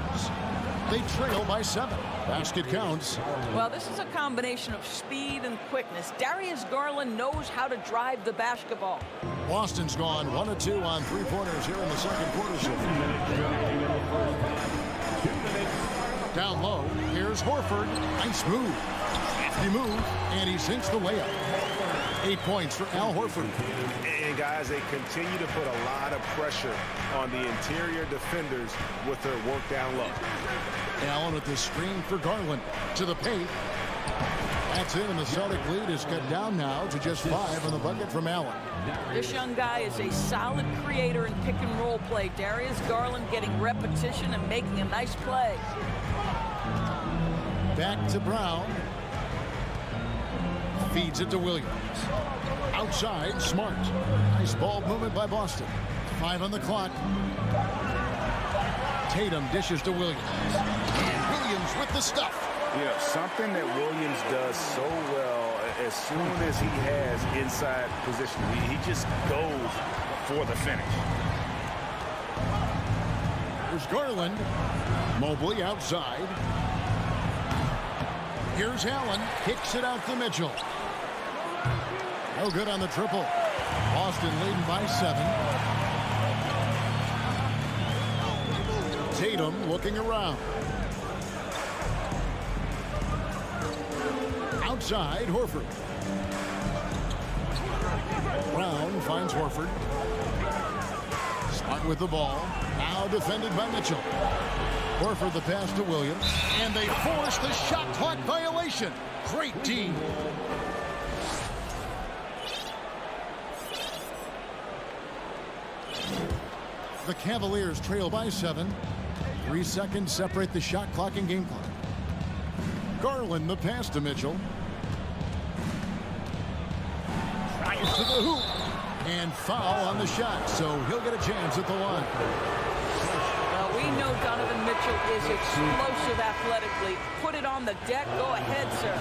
They trail by 7. Basket counts. Well, this is a combination of speed and quickness. Darius Garland knows how to drive the basketball. Boston's gone 1 of 2 on 3-pointers here in the second quarter. Down low, here's Horford. Nice move. He moved, and he sinks the layup. 8 points for Al Horford. And guys, they continue to put a lot of pressure on the interior defenders with their work down low. Allen with the screen for Garland to the paint. That's it, and the Celtic lead is cut down now to just 5 on the bucket from Allen. This young guy is a solid creator in pick and roll play. Darius Garland getting repetition and making a nice play. Back to Brown. Feeds it to Williams. Outside, Smart. Nice ball movement by Boston. 5 on the clock. Tatum dishes to Williams. And Williams with the stuff. You know, something that Williams does so well as soon as he has inside position, he just goes for the finish. Here's Garland. Mobley outside. Here's Allen. Kicks it out to Mitchell. No good on the triple. Boston leading by 7. Tatum looking around. Outside, Horford. Brown finds Horford. Smart with the ball. Now defended by Mitchell. Horford the pass to Williams. And they force the shot clock violation. Great team. The Cavaliers trail by 7. 3 seconds separate the shot clock and game clock. Garland the pass to Mitchell. Tries to the hoop. And foul on the shot, so he'll get a chance at the line. Well, we know Donovan Mitchell is explosive athletically. Put it on the deck. Go ahead, sir.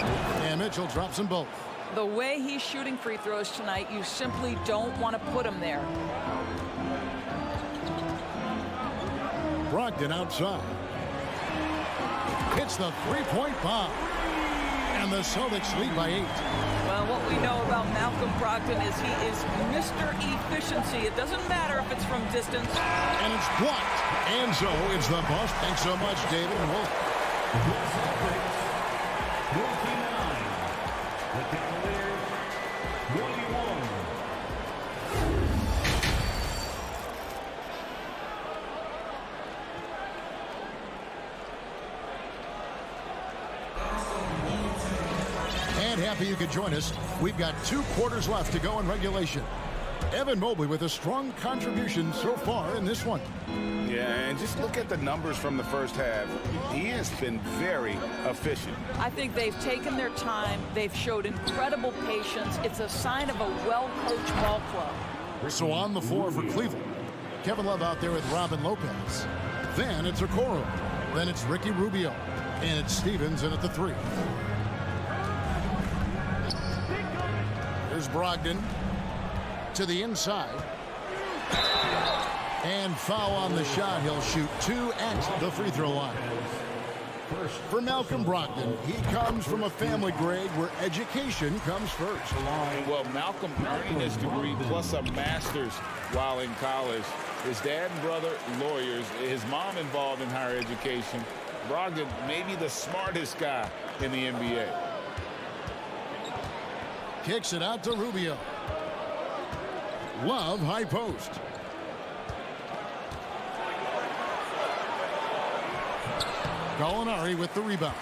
And Mitchell drops them both. The way he's shooting free throws tonight, you simply don't want to put him there. Brogdon outside. Hits the three-point bomb. And the Celtics lead by 8. Well, what we know about Malcolm Brogdon is he is Mr. Efficiency. It doesn't matter if it's from distance. And it's blocked. And so it's the bust. Thanks so much, David. And we'll... The Cavaliers, 21. And happy you could join us. We've got 2 quarters left to go in regulation. Evan Mobley with a strong contribution so far in this one. Yeah, and just look at the numbers from the first half. He has been very efficient. I think they've taken their time. They've showed incredible patience. It's a sign of a well-coached ball club. So on the floor for Cleveland, Kevin Love out there with Robin Lopez. Then it's Okoro. Then it's Ricky Rubio. And it's Stevens in at the 3. Here's Brogdon to the inside. And foul on the shot. He'll shoot 2 at the free throw line. For Malcolm Brogdon, he comes from a family, Greg, where education comes first. Well, Malcolm earning his degree plus a master's while in college. His dad and brother, lawyers. His mom involved in higher education. Brogdon, maybe the smartest guy in the NBA. Kicks it out to Rubio. Love, high post. Gallinari with the rebound.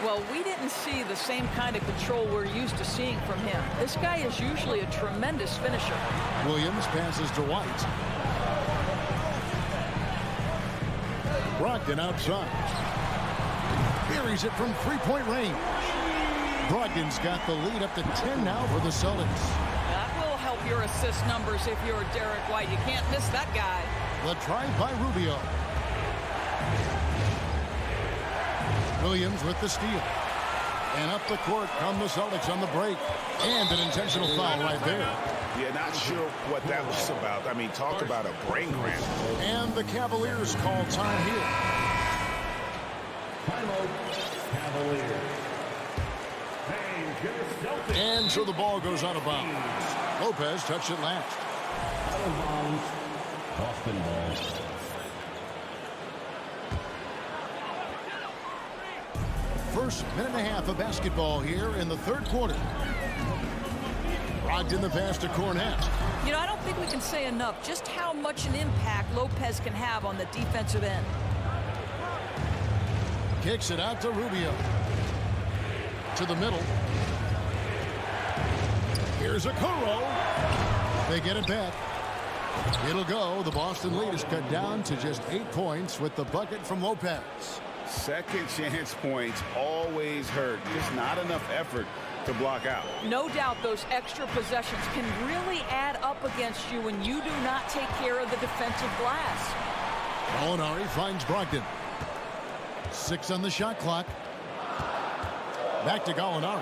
Well, we didn't see the same kind of control we're used to seeing from him. This guy is usually a tremendous finisher. Williams passes to White. Brogdon outside. Buries it from three-point range. Brogdon's got the lead up to 10 now for the Celtics. That will help your assist numbers if you're Derek White. You can't miss that guy. The try by Rubio. Williams with the steal. And up the court come the Celtics on the break. And an intentional foul right there. Yeah, not sure what that was about. I mean, talk about a brain cramp. And the Cavaliers call time here. Cavaliers. And so the ball goes out of bounds. Lopez touched it last. Out of bounds. Boston ball. First minute and a half of basketball here in the third quarter. Brogdon the pass to Cornette. You know, I don't think we can say enough just how much an impact Lopez can have on the defensive end. Kicks it out to Rubio. To the middle. Here's a Okoro. They get it back. It'll go. The Boston lead is cut down to just 8 points with the bucket from Lopez. Second chance points always hurt. Just not enough effort to block out. No doubt those extra possessions can really add up against you when you do not take care of the defensive glass. Gallinari finds Brogdon. 6 on the shot clock. Back to Gallinari.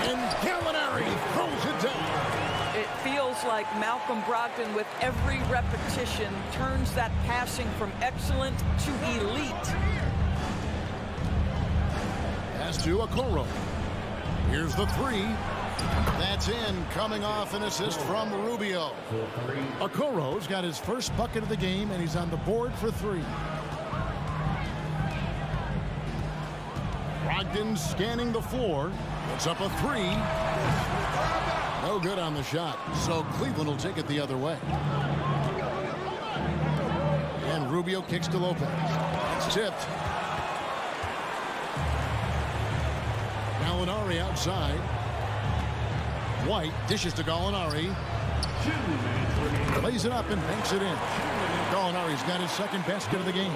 And Gallinari throws it down. It feels like Malcolm Brogdon, with every repetition, turns that passing from excellent to elite. Pass to Okoro. Here's the three. That's in, coming off an assist from Rubio. Okoro's got his first bucket of the game, and he's on the board for 3. Brogdon scanning the floor. Puts up a 3. No good on the shot, so Cleveland will take it the other way. And Rubio kicks to Lopez. It's tipped. Gallinari outside. White dishes to Gallinari. Lays it up and banks it in. Gallinari's got his second basket of the game.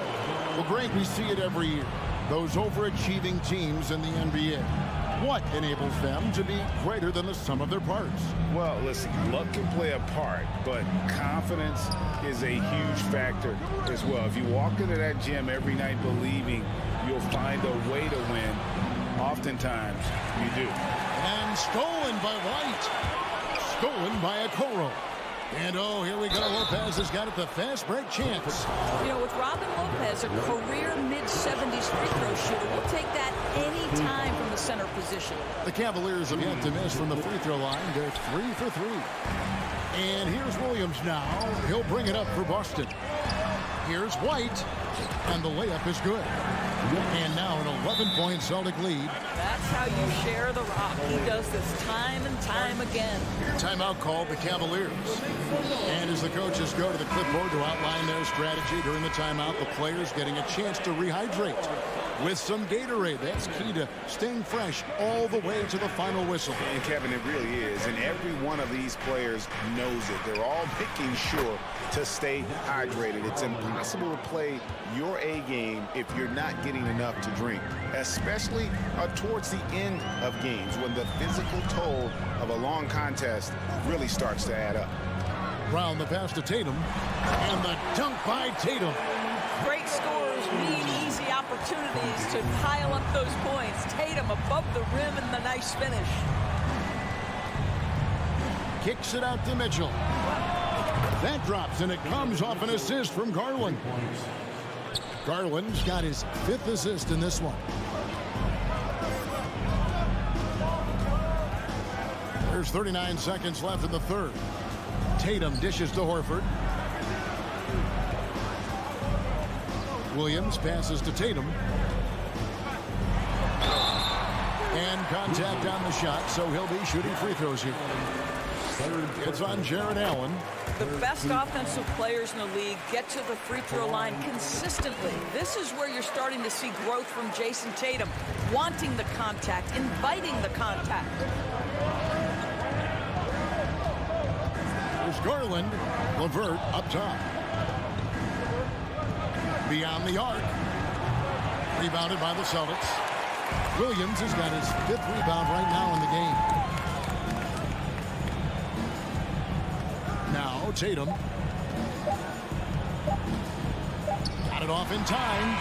Well, Greg, we see it every year. Those overachieving teams in the NBA. What enables them to be greater than the sum of their parts? Well, listen, luck can play a part, but confidence is a huge factor as well. If you walk into that gym every night believing you'll find a way to win, oftentimes you do. And stolen by White. Stolen by Okoro. And oh, here we go. Lopez has got it, the fast break chance. You know, with Robin Lopez, a career mid-70s free throw shooter, we'll take that any time from the center position. The Cavaliers have yet to miss from the free throw line. They're 3 for 3. And here's Williams now. He'll bring it up for Boston. Here's White. And the layup is good. And now an 11-point Celtic lead. That's how you share the rock. He does this time and time again. Timeout called the Cavaliers. And as the coaches go to the clipboard to outline their strategy during the timeout, the players getting a chance to rehydrate with some Gatorade. That's key to staying fresh all the way to the final whistle. And Kevin, it really is. And every one of these players knows it. They're all making sure to stay hydrated. It's impossible to play your A game if you're not getting enough to drink, especially towards the end of games when the physical toll of a long contest really starts to add up. Brown the pass to Tatum, and the dunk by Tatum. Great scores mean easy opportunities to pile up those points. Tatum above the rim and the nice finish. Kicks it out to Mitchell. That drops, and it comes off an assist from Garland. Garland's got his 5th assist in this one. There's 39 seconds left in the third. Tatum dishes to Horford. Williams passes to Tatum. And contact on the shot, so he'll be shooting free throws here. It's on Jared Allen. The best offensive players in the league get to the free throw line consistently. This is where you're starting to see growth from Jason Tatum, wanting the contact, inviting the contact. There's Garland. LeVert up top. Beyond the arc. Rebounded by the Celtics. Williams has got his 5th rebound right now in the game. Now Tatum. Got it off in time.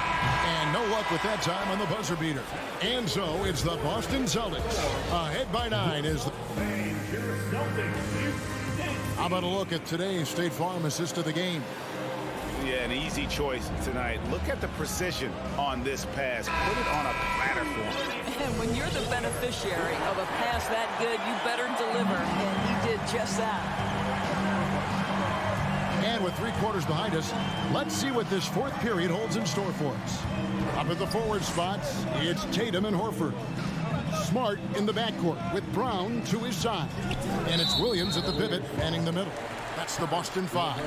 And no luck with that time on the buzzer beater. And so it's the Boston Celtics. Ahead by 9 is the... How about a look at today's State Farm assist of the game? Yeah, an easy choice tonight. Look at the precision on this pass. Put it on a platter for him. And when you're the beneficiary of a pass that good, you better deliver. And he did just that. And with 3 quarters behind us, let's see what this fourth period holds in store for us. Up at the forward spots, it's Tatum and Horford. Smart in the backcourt with Brown to his side. And it's Williams at the pivot, manning the middle. That's the Boston 5.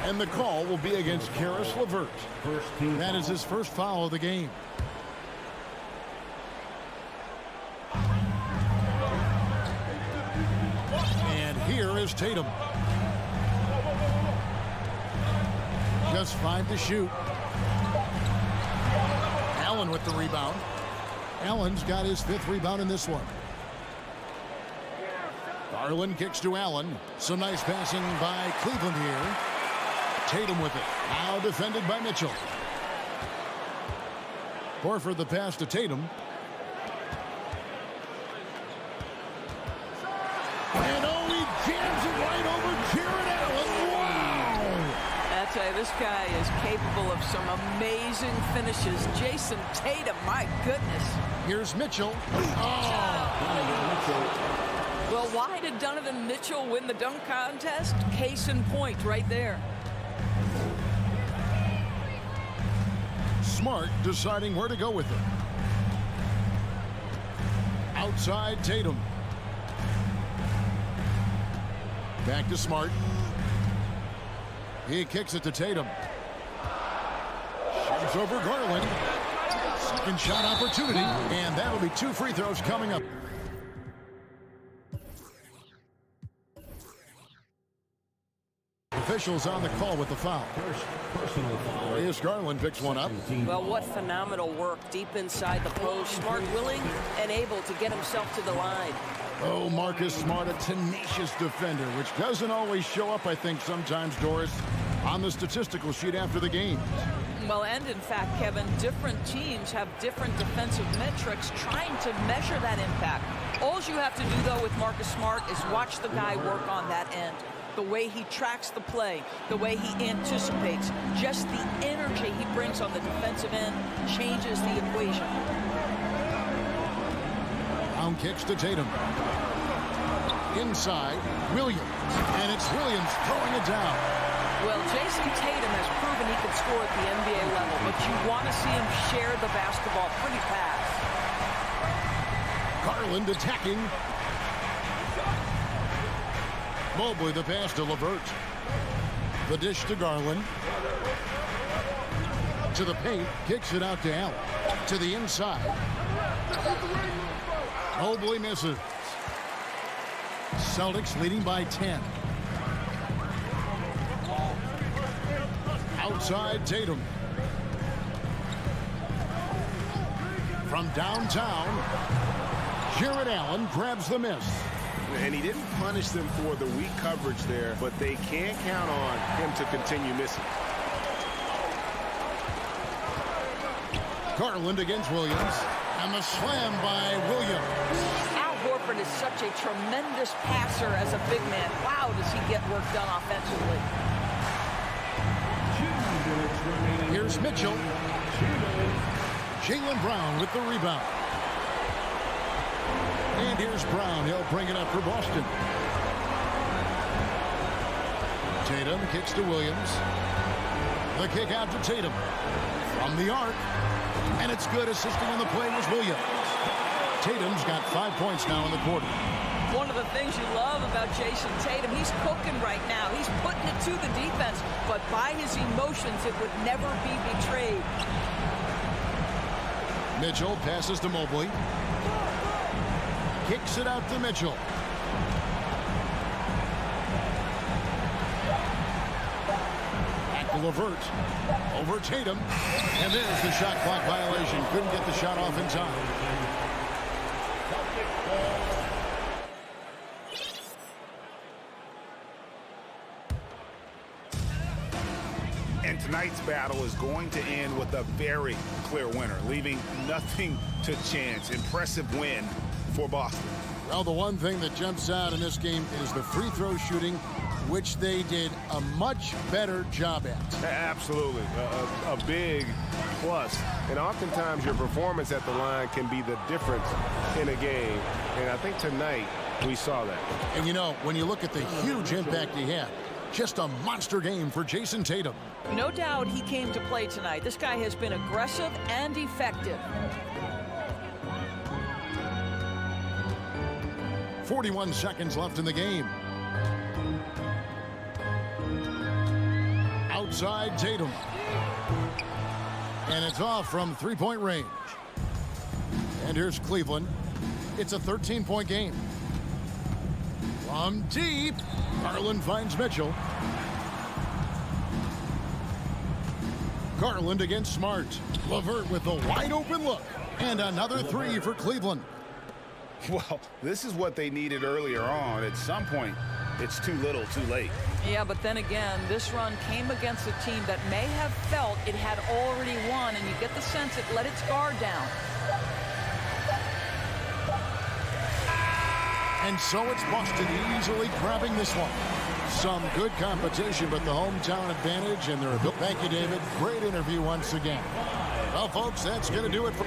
And the call will be against Karis LeVert. That is his first foul of the game. And here is Tatum. Just 5 to shoot. Allen with the rebound. Allen's got his 5th rebound in this one. Garland kicks to Allen. Some nice passing by Cleveland here. Tatum with it. Now defended by Mitchell. Horford the pass to Tatum. And he jams it right over Jared Allen. Wow! I tell you, this guy is capable of some amazing finishes. Jason Tatum, my goodness. Here's Mitchell. Well, why did Donovan Mitchell win the dunk contest? Case in point right there. Smart deciding where to go with it. Outside Tatum. Back to Smart. He kicks it to Tatum. Shoots over Garland. Second shot opportunity, and that'll be 2 free throws coming up. Officials on the call with the foul. Personal foul. Here's Garland picks one up. Well, what phenomenal work deep inside the post. Smart, willing, and able to get himself to the line. Oh, Marcus Smart, a tenacious defender, which doesn't always show up, I think, sometimes, Doris, on the statistical sheet after the game. Well, and in fact, Kevin, different teams have different defensive metrics trying to measure that impact. All you have to do, though, with Marcus Smart is watch the guy work on that end. The way he tracks the play, the way he anticipates, just the energy he brings on the defensive end changes the equation. Down kicks to Tatum. Inside, Williams. And it's Williams throwing it down. Well, Jason Tatum has proven he can score at the NBA level, but you want to see him share the basketball pretty fast. Garland attacking. Mobley the pass to LeVert. The dish to Garland. To the paint. Kicks it out to Allen. To the inside. Mobley misses. Celtics leading by 10. Outside Tatum. From downtown, Jared Allen grabs the miss. And he didn't punish them for the weak coverage there, but they can't count on him to continue missing. Garland against Williams. And the slam by Williams. Al Horford is such a tremendous passer as a big man. Wow, does he get work done offensively. Here's Mitchell. Jaylen Brown with the rebound. And here's Brown. He'll bring it up for Boston. Tatum kicks to Williams. The kick out to Tatum. From the arc. And it's good. Assisting on the play was Williams. Tatum's got 5 points now in the quarter. One of the things you love about Jason Tatum, he's cooking right now. He's putting it to the defense, but by his emotions, it would never be betrayed. Mitchell passes to Mobley. Kicks it out to Mitchell. Back to LeVert. Over Tatum. And there's the shot clock violation. Couldn't get the shot off in time. And tonight's battle is going to end with a very clear winner, leaving nothing to chance. Impressive win for Boston. Well, the one thing that jumps out in this game is the free throw shooting which they did a much better job at. Absolutely. A big plus. And oftentimes your performance at the line can be the difference in a game. And I think tonight we saw that. And you know, when you look at the huge impact he had, just a monster game for Jason Tatum. No doubt he came to play tonight. This guy has been aggressive and effective. 41 seconds left in the game. Outside Tatum. And it's off from three-point range. And here's Cleveland. It's a 13-point game. From deep, Garland finds Mitchell. Garland against Smart. LeVert with a wide-open look. And another three for Cleveland. Well, this is what they needed earlier on. At some point, it's too little, too late. Yeah, but then again, this run came against a team that may have felt it had already won, and you get the sense it let its guard down. And so it's Boston easily grabbing this one. Some good competition, but the hometown advantage and their ability. Thank you, David. Great interview once again. Well, folks, that's going to do it for...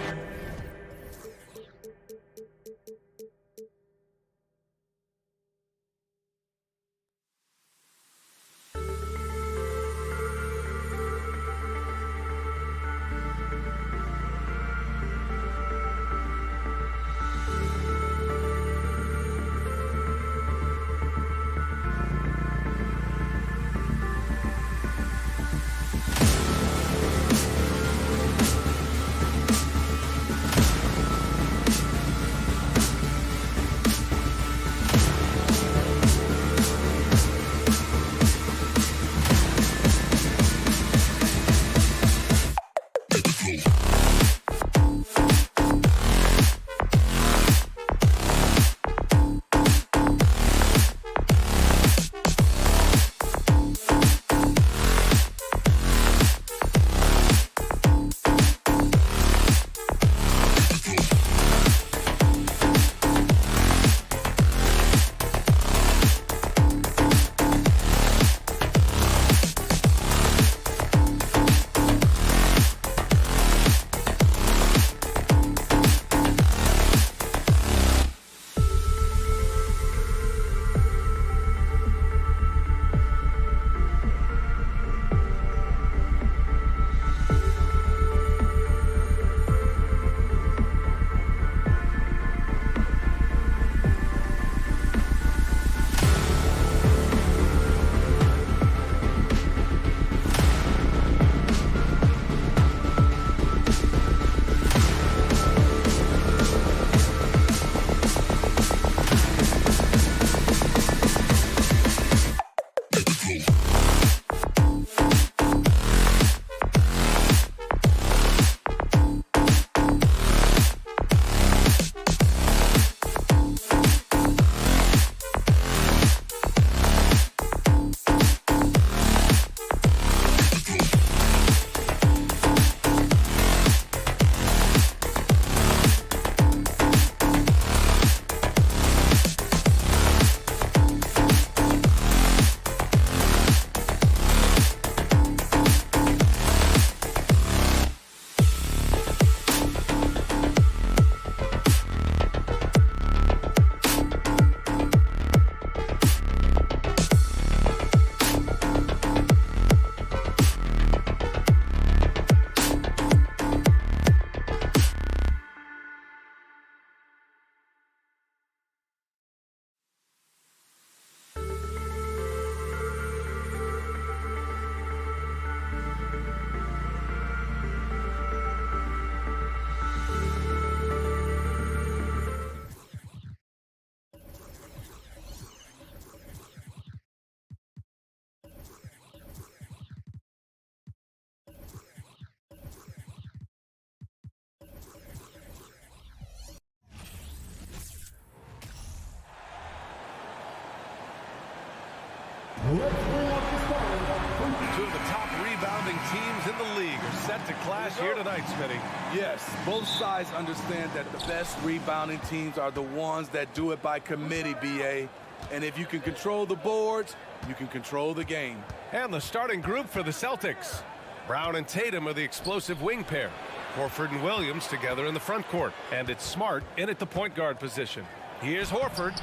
Two of the top rebounding teams in the league are set to clash here tonight, Smitty. Yes, both sides understand that the best rebounding teams are the ones that do it by committee, B.A. And if you can control the boards, you can control the game. And the starting group for the Celtics. Brown and Tatum are the explosive wing pair. Horford and Williams together in the front court. And it's Smart in at the point guard position. Here's Horford.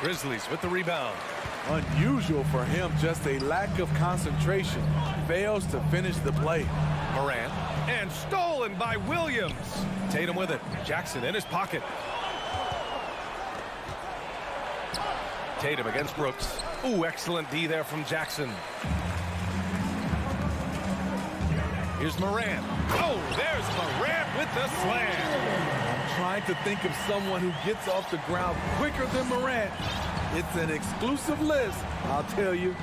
Grizzlies with the rebound. Unusual for him, just a lack of concentration. Fails to finish the play. Morant. And stolen by Williams. Tatum with it. Jackson in his pocket. Tatum against Brooks. Ooh, excellent D there from Jackson. Here's Morant. Oh, there's Morant with the slam. I'm trying to think of someone who gets off the ground quicker than Morant. It's an exclusive list, I'll tell you.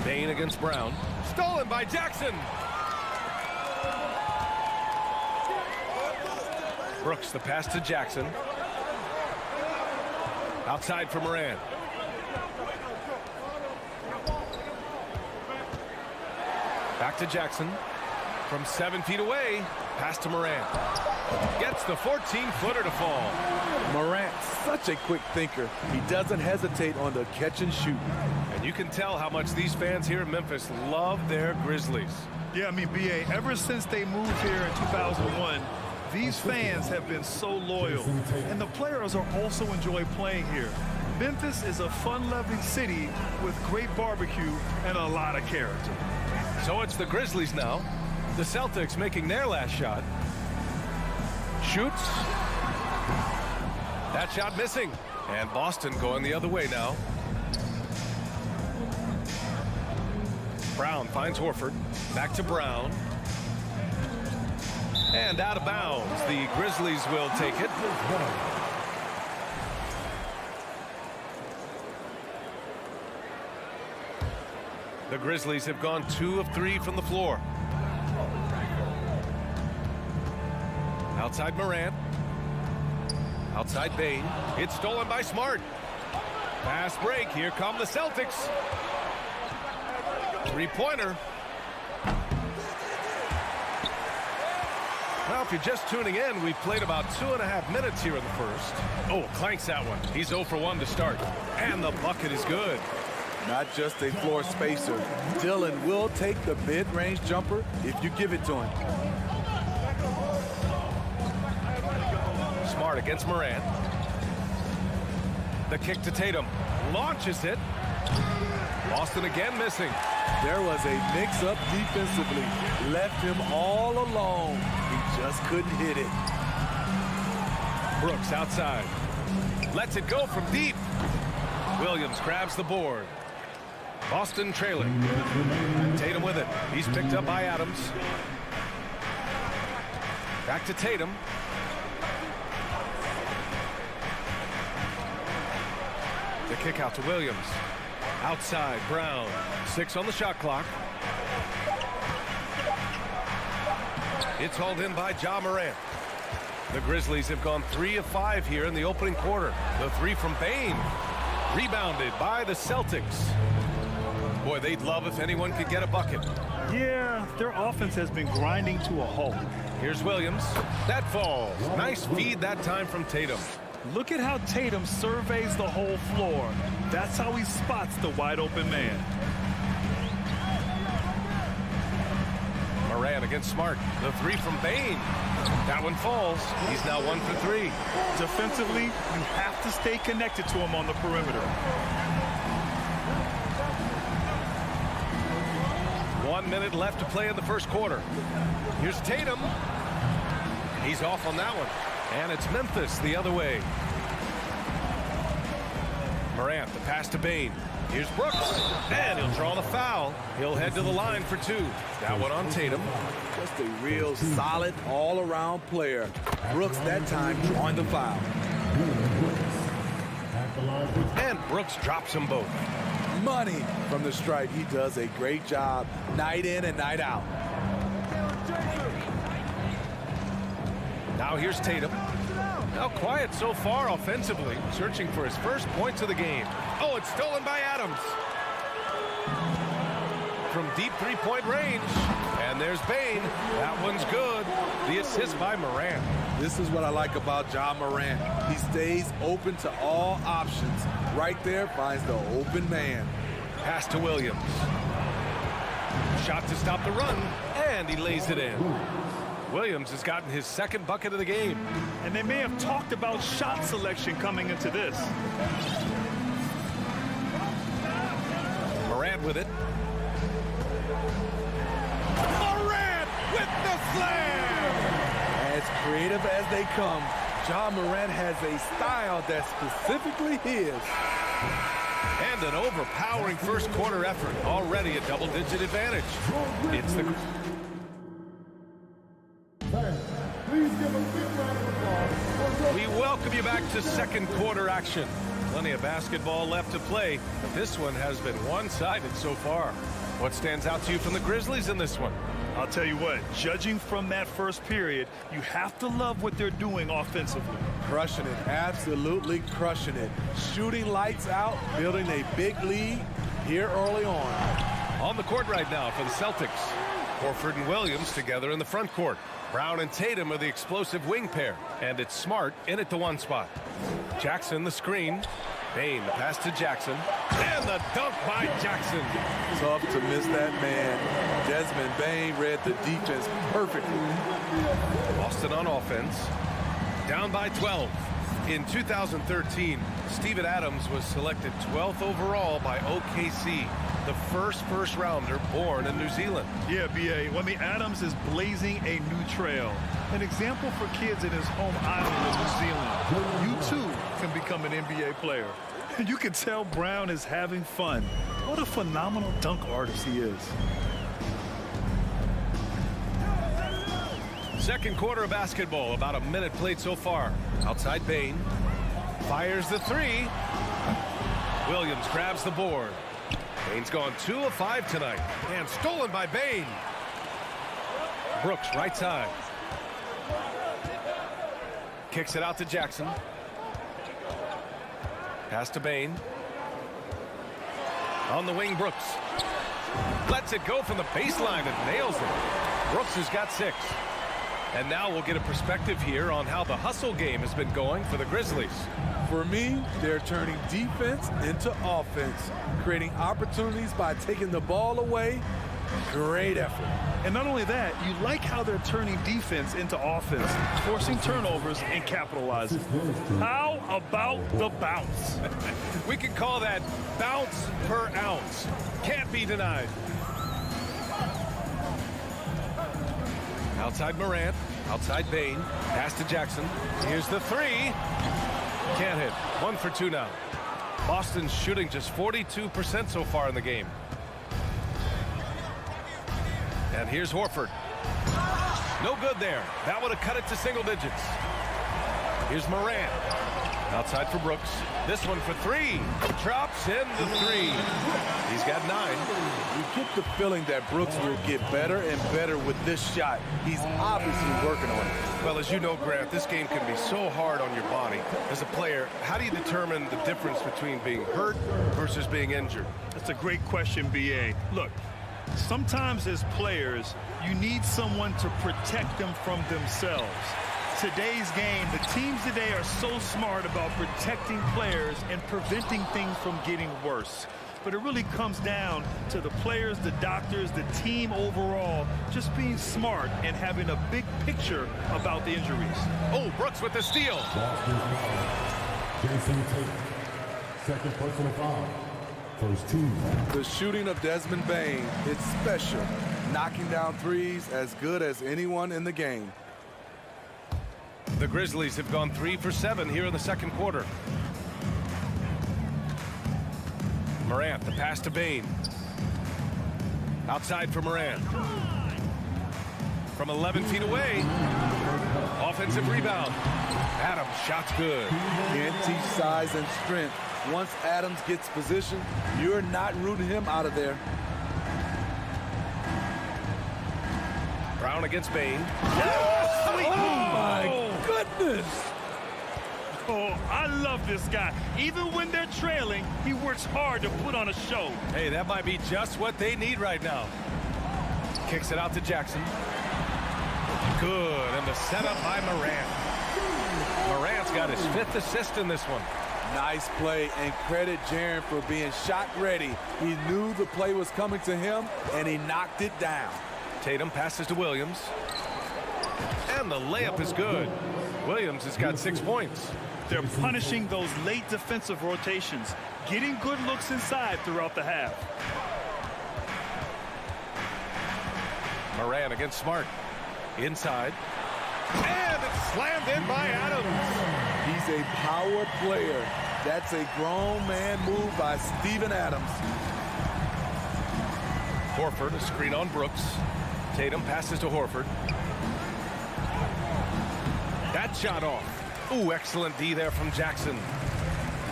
Bane against Brown. Stolen by Jackson. Brooks, the pass to Jackson. Outside for Morant. Back to Jackson. From 7 feet away. Pass to Morant. Gets the 14-footer to fall. Morant, such a quick thinker. He doesn't hesitate on the catch and shoot. And you can tell how much these fans here in Memphis love their Grizzlies. Yeah, I mean, B.A., ever since they moved here in 2001, these fans have been so loyal. And the players are also enjoy playing here. Memphis is a fun-loving city with great barbecue and a lot of character. So it's the Grizzlies now. The Celtics making their last shot. Shoots. That shot missing. And Boston going the other way now. Brown finds Horford. Back to Brown. And out of bounds. The Grizzlies will take it. The Grizzlies have gone 2 of 3 from the floor. Outside Morant. Outside Bane. It's stolen by Smart. Fast break. Here come the Celtics. Three-pointer. Well, if you're just tuning in, we've played about 2.5 minutes here in the first. Oh, clanks that one. He's 0 for 1 to start. And the bucket is good. Not just a floor spacer. Dillon will take the mid-range jumper if you give it to him. Smart against Morant. The kick to Tatum. Launches it. Boston again missing. There was a mix-up defensively. Left him all alone. He just couldn't hit it. Brooks outside. Lets it go from deep. Williams grabs the board. Boston trailing. Tatum with it. He's picked up by Adams. Back to Tatum. The kick out to Williams. Outside, Brown. 6 on the shot clock. It's hauled in by Ja Morant. The Grizzlies have gone 3 of 5 here in the opening quarter. The 3 from Bane. Rebounded by the Celtics. Boy, they'd love if anyone could get a bucket. Yeah, their offense has been grinding to a halt. Here's Williams. That falls. Nice feed that time from Tatum. Look at how Tatum surveys the whole floor. That's how he spots the wide open man. Morant against Smart. The 3 from Bane. That one falls. He's now 1 for 3. Defensively, you have to stay connected to him on the perimeter. 1 minute left to play in the first quarter. Here's Tatum. He's off on that one. And it's Memphis the other way. Morant, the pass to Bane. Here's Brooks. And he'll draw the foul. He'll head to the line for 2. That one on Tatum. Just a real solid all-around player. Brooks that time drawing the foul. And Brooks drops them both. Money from the stripe. He does a great job night in and night out. Now here's Tatum. Now quiet so far offensively, searching for his first points of the game. Oh, it's stolen by Adams. from deep three-point range. And there's Bane. That one's good. The assist by Morant. This is what I like about John Morant. He stays open to all options. Right there, finds the open man. Pass to Williams. Shot to stop the run, and he lays it in. Williams has gotten his second bucket of the game. And they may have talked about shot selection coming into this. Morant with it. Morant with the slam! As creative as they come, John Morant has a style that's specifically his. And an overpowering first quarter effort. Already a double-digit advantage. It's the... We welcome you back to second quarter action. Plenty of basketball left to play, but this one has been one-sided so far. What stands out to you from the Grizzlies in this one? I'll tell you what, judging from that first period, you have to love what they're doing offensively. Crushing it, absolutely crushing it. Shooting lights out, building a big lead here early on. On the court right now for the Celtics. Horford and Williams together in the front court. Brown and Tatum are the explosive wing pair. And it's Smart in at the one spot. Jackson the screen. Bane the pass to Jackson. And the dunk by Jackson. Tough to miss that man. Desmond Bane read the defense perfectly. Boston on offense. Down by 12. In 2013, Steven Adams was selected 12th overall by OKC, the first rounder born in New Zealand. Yeah, B.A. I mean, Adams is blazing a new trail. An example for kids in his home island of New Zealand. You, too, can become an NBA player. You can tell Brown is having fun. What a phenomenal dunk artist he is. Second quarter of basketball, about a minute played so far. Outside Bane, fires the three. Williams grabs the board. Bane's gone 2 of 5 tonight, and stolen by Bane. Brooks, right side. Kicks it out to Jackson. Pass to Bane. On the wing, Brooks. Lets it go from the baseline and nails it. Brooks has got 6. And now we'll get a perspective here on how the hustle game has been going for the Grizzlies. For me, they're turning defense into offense, creating opportunities by taking the ball away. Great effort. And not only that, you like how they're turning defense into offense, forcing turnovers and capitalizing. How about the bounce? We can call that bounce per ounce. Can't be denied. Outside Morant, outside Bane, pass to Jackson. Here's the three. Can't hit. 1 for 2 now. Boston's shooting just 42% so far in the game. And here's Horford. No good there. That would have cut it to single digits. Here's Morant. Outside for Brooks. This one for 3. Drops in the 3. He's got 9. You get the feeling that Brooks will get better and better with this shot. He's obviously working on it. Well, as you know, Grant, this game can be so hard on your body. As a player, how do you determine the difference between being hurt versus being injured? That's a great question, B.A. Look, sometimes as players, you need someone to protect them from themselves. Today's game, the teams today are so smart about protecting players and preventing things from getting worse. But it really comes down to the players, the doctors, the team overall, just being smart and having a big picture about the injuries. Oh, Brooks with the steal. Jason Tate, second personal foul. First 2. The shooting of Desmond Bane, it's special. Knocking down threes as good as anyone in the game. The Grizzlies have gone 3 for 7 here in the second quarter. Morant, the pass to Bane. Outside for Morant. From 11 feet away. Offensive rebound. Adams, shot's good. Can't teach size and strength. Once Adams gets position, you're not rooting him out of there. Brown against Bane. Oh, my goodness. Oh, I love this guy. Even when they're trailing, he works hard to put on a show. Hey, that might be just what they need right now. Kicks it out to Jackson. Good, and the setup by Morant. Morant's got his 5th assist in this one. Nice play, and credit Jaren for being shot ready. He knew the play was coming to him, and he knocked it down. Tatum passes to Williams. And the layup is good. Williams has got 6 points. They're punishing those late defensive rotations, getting good looks inside throughout the half. Morant against Smart. Inside. And it's slammed in by Adams. He's a power player. That's a grown man move by Steven Adams. Horford, a screen on Brooks. Tatum passes to Horford. That shot off. Ooh, excellent D there from Jackson.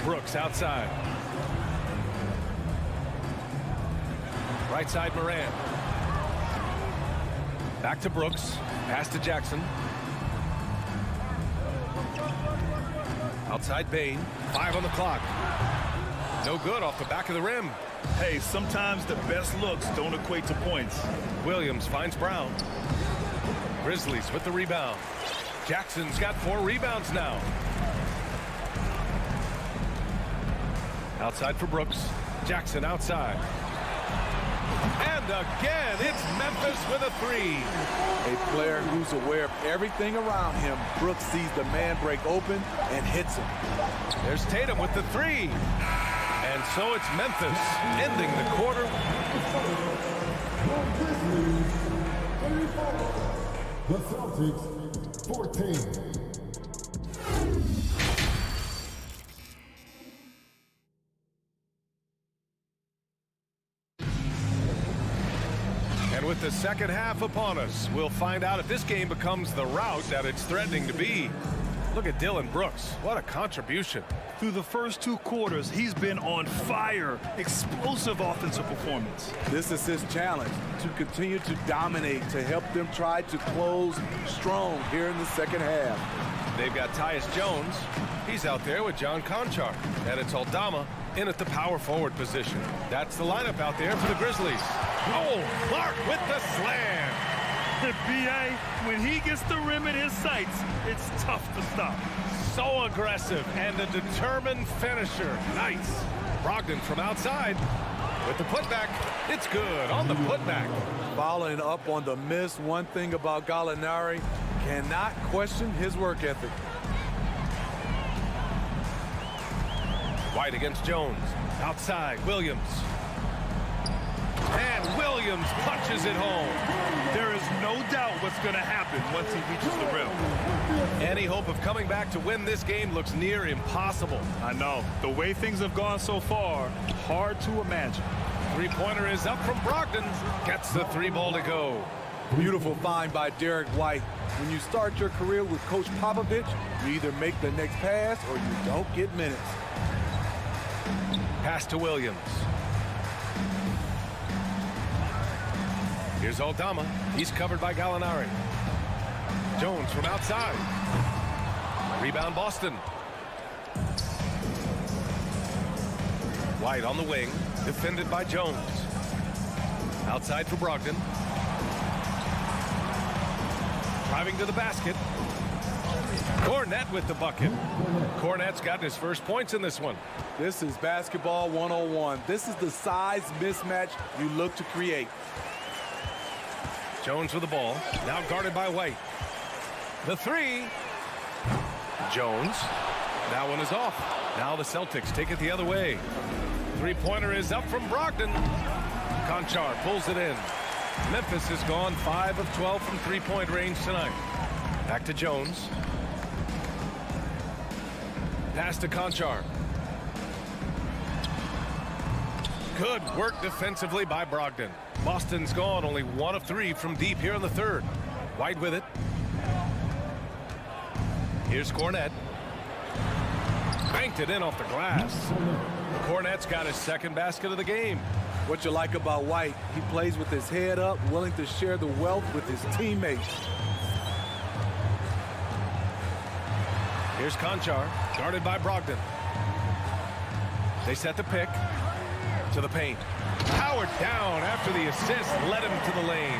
Brooks outside. Right side Morant. Back to Brooks. Pass to Jackson. Outside Bane. 5 on the clock. No good off the back of the rim. Hey, sometimes the best looks don't equate to points. Williams finds Brown. Grizzlies with the rebound. Jackson's got 4 rebounds now. Outside for Brooks. Jackson outside. And again, it's Memphis with a 3. A player who's aware of everything around him. Brooks sees the man break open and hits him. There's Tatum with the 3. And so it's Memphis ending the quarter. The Celtics, 14. And with the second half upon us, we'll find out if this game becomes the rout that it's threatening to be. Look at Dylan Brooks. What a contribution. Through the first 2 quarters, he's been on fire. Explosive offensive performance. This is his challenge, to continue to dominate, to help them try to close strong here in the second half. They've got Tyus Jones. He's out there with John Conchar. And it's Aldama in at the power forward position. That's the lineup out there for the Grizzlies. Oh, Clark with the slam. B.A., when he gets the rim in his sights, it's tough to stop. So aggressive and a determined finisher. Nice. Brogdon from outside with the putback. It's good on the putback. Following up on the miss, one thing about Gallinari, cannot question his work ethic. White against Jones. Outside, Williams. And Williams punches it home. There is no doubt what's going to happen once he reaches the rim. Any hope of coming back to win this game looks near impossible. I know. The way things have gone so far, hard to imagine. 3-pointer is up from Brogdon. Gets the 3-ball to go. Beautiful find by Derek White. When you start your career with Coach Popovich, you either make the next pass or you don't get minutes. Pass to Williams. Here's Aldama. He's covered by Gallinari. Jones from outside. Rebound Boston. White on the wing. Defended by Jones. Outside for Brogdon. Driving to the basket. Cornette with the bucket. Cornette's gotten his first points in this one. This is basketball 101. This is the size mismatch you look to create. Jones with the ball. Now guarded by White. The 3. Jones. That one is off. Now the Celtics take it the other way. 3-pointer is up from Brogdon. Conchar pulls it in. Memphis has gone 5 of 12 from 3-point range tonight. Back to Jones. Pass to Conchar. Good work defensively by Brogdon. Boston's gone only 1 of 3 from deep here in the third. White with it. Here's Cornette. Banked it in off the glass. Cornette's got his second basket of the game. What you like about White, he plays with his head up, willing to share the wealth with his teammates. Here's Conchar, guarded by Brogdon. They set the pick to the paint. Powered down after the assist led him to the lane.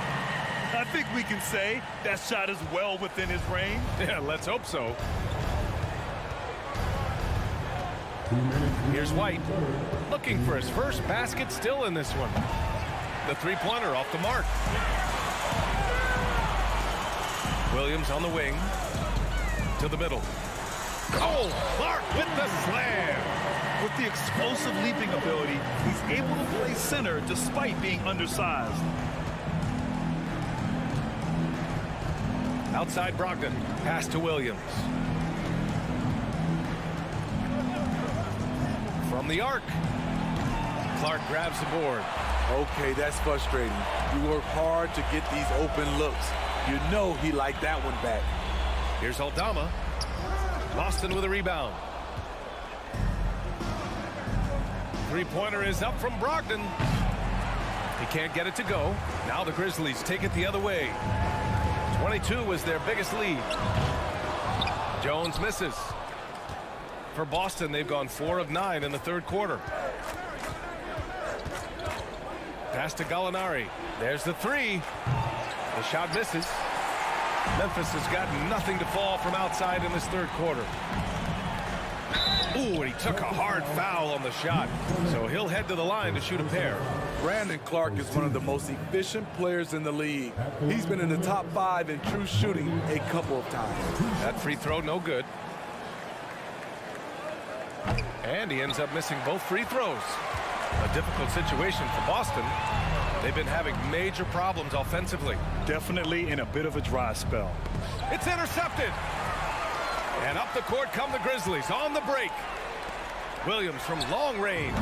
I think we can say that shot is well within his range. Yeah, let's hope so. Here's White, looking for his first basket, still in this one. The three-pointer off the mark. Williams on the wing, to the middle. Oh, Clark with the slam. With the explosive leaping ability, he's able to play center despite being undersized. Outside Brogdon, pass to Williams. From the arc, Clark grabs the board. Okay, that's frustrating. You work hard to get these open looks. You know he liked that one back. Here's Aldama. Boston with a rebound. Three-pointer is up from Brogdon. He can't get it to go. Now the Grizzlies take it the other way. 22 was their biggest lead. Jones misses. For Boston, they've gone 4 of 9 in the third quarter. Pass to Gallinari. There's the three. The shot misses. Memphis has got nothing to fall from outside in this third quarter. Ooh, and he took a hard foul on the shot. So he'll head to the line to shoot a pair. Brandon Clark is one of the most efficient players in the league. He's been in the top 5 in true shooting a couple of times. That free throw, no good. And he ends up missing both free throws. A difficult situation for Boston. They've been having major problems offensively. Definitely in a bit of a dry spell. It's intercepted. And up the court come the Grizzlies on the break. Williams from long range.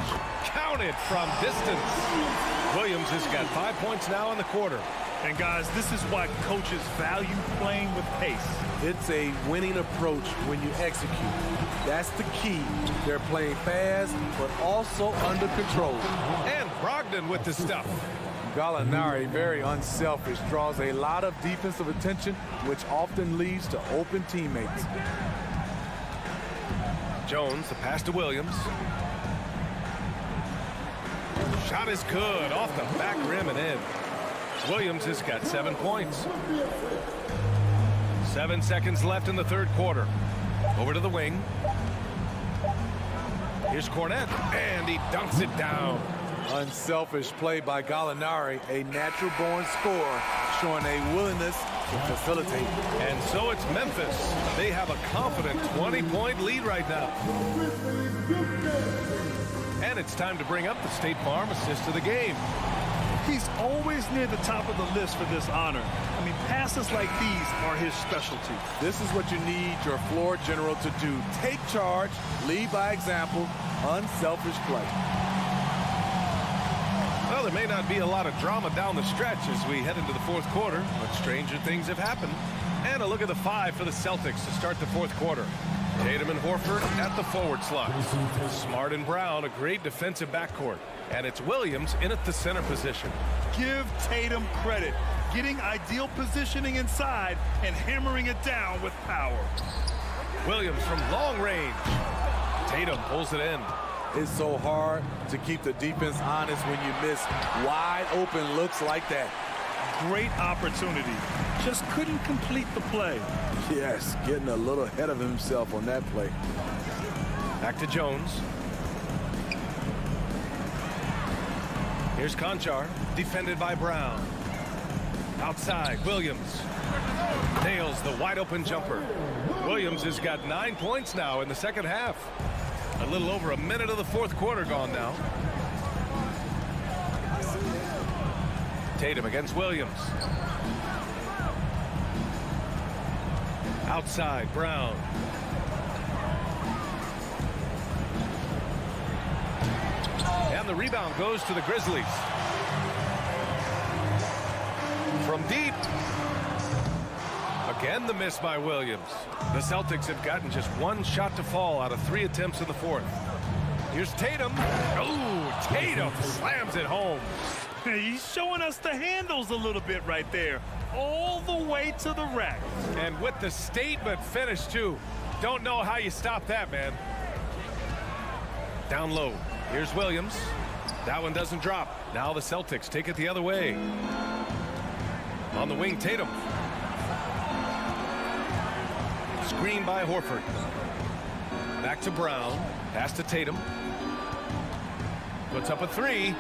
Counted from distance. Williams has got 5 points now in the quarter. And guys, this is why coaches value playing with pace. It's a winning approach when you execute. That's the key. They're playing fast, but also under control. And Brogdon with the stuff. Gallinari, very unselfish, draws a lot of defensive attention, which often leads to open teammates. Jones, the pass to Williams. Shot is good, off the back rim and in. Williams has got 7 points. 7 seconds left in the third quarter. Over to the wing. Here's Cornette, and he dunks it down. Unselfish play by Gallinari, a natural-born scorer, showing a willingness to facilitate. And so it's Memphis. They have a confident 20-point lead right now. And it's time to bring up the State Farm assist of the game. He's always near the top of the list for this honor. I mean, passes like these are his specialty. This is what you need your floor general to do. Take charge, lead by example, unselfish play. Well, there may not be a lot of drama down the stretch as we head into the fourth quarter, but stranger things have happened. And a look at the 5 for the Celtics to start the fourth quarter. Tatum and Horford at the forward slot. Smart and Brown, a great defensive backcourt. And it's Williams in at the center position. Give Tatum credit. Getting ideal positioning inside and hammering it down with power. Williams from long range. Tatum pulls it in. It's so hard to keep the defense honest when you miss wide open looks like that. Great opportunity. Just couldn't complete the play. Yes, getting a little ahead of himself on that play. Back to Jones. Here's Conchar, defended by Brown. Outside, Williams. Nails the wide open jumper. Williams has got 9 points now in the second half. A little over a minute of the fourth quarter gone now. Tatum against Williams. Outside, Brown. And the rebound goes to the Grizzlies. From deep. Again, the miss by Williams. The Celtics have gotten just 1 shot to fall out of 3 attempts in the fourth. Here's Tatum. Oh, Tatum slams it home. He's showing us the handles a little bit right there. All the way to the rack. And with the statement finish, too. don't know how you stop that, man. Down low. Here's Williams. That one doesn't drop. Now the Celtics take it the other way. On the wing, Tatum. Screen by Horford. Back to Brown. Pass to Tatum. Puts up a three.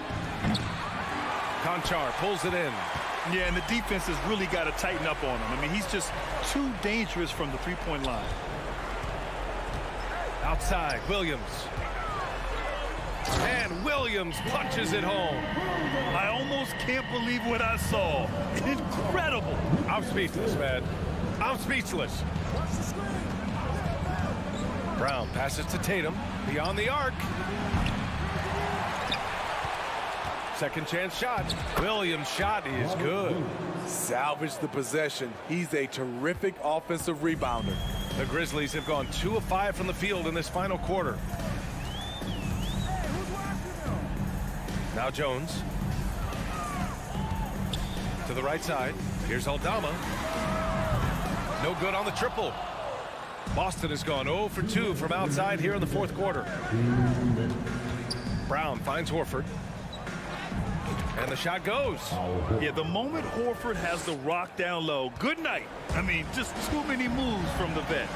Conchar pulls it in. Yeah, and the defense has really got to tighten up on him. I mean, he's just too dangerous from the three-point line. Outside, Williams. And Williams punches it home. I almost can't believe what I saw. Incredible. I'm speechless, man. I'm speechless. Brown passes to Tatum. Beyond the arc. Second chance shot. Williams' shot is good. Salvage the possession. He's a terrific offensive rebounder. The Grizzlies have gone 2 of 5 from the field in this final quarter. Now Jones. To the right side. Here's Aldama. No good on the triple. Boston has gone 0 for 2 from outside here in the fourth quarter. Brown finds Horford. And the shot goes. Yeah, the moment Horford has the rock down low, good night. I mean, just too many moves from the vet.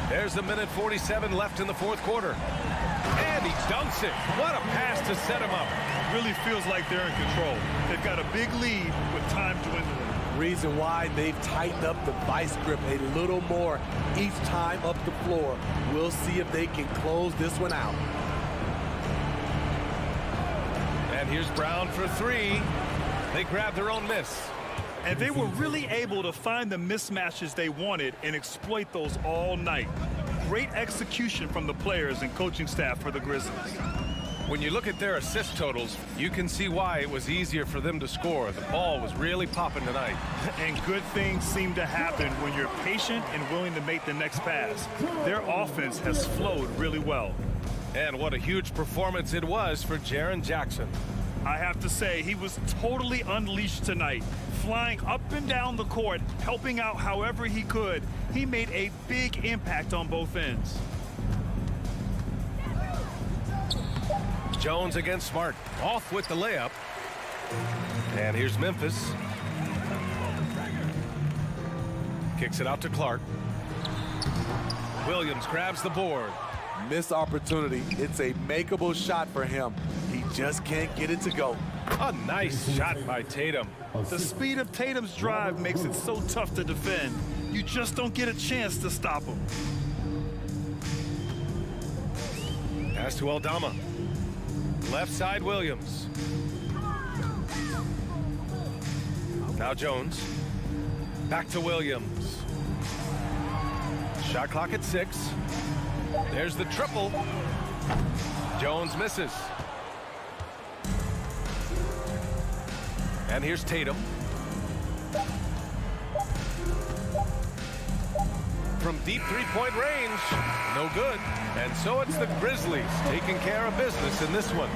There's a minute 47 left in the fourth quarter. And he dunks it. What a pass to set him up. Really feels like they're in control. They've got a big lead with time dwindling. Reason why they've tightened up the vice grip a little more each time up the floor. We'll see if they can close this one out. And here's Brown for three. They grabbed their own miss. And they were really able to find the mismatches they wanted and exploit those all night. Great execution from the players and coaching staff for the Grizzlies. When you look at their assist totals, you can see why it was easier for them to score. The ball was really popping tonight. And good things seem to happen when you're patient and willing to make the next pass. Their offense has flowed really well. And what a huge performance it was for Jaren Jackson. I have to say, he was totally unleashed tonight. Flying up and down the court, helping out however he could. He made a big impact on both ends. Jones against Smart. Off with the layup. And here's Memphis. Kicks it out to Clark. Williams grabs the board. Missed opportunity. It's a makeable shot for him. He just can't get it to go. A nice shot by Tatum. The speed of Tatum's drive makes it so tough to defend. You just don't get a chance to stop him. Pass to Aldama. Left side, Williams. Now Jones. Back to Williams. Shot clock at 6. There's the triple. Jones misses. And here's Tatum. From deep three-point range, no good. And so it's the Grizzlies taking care of business in this one.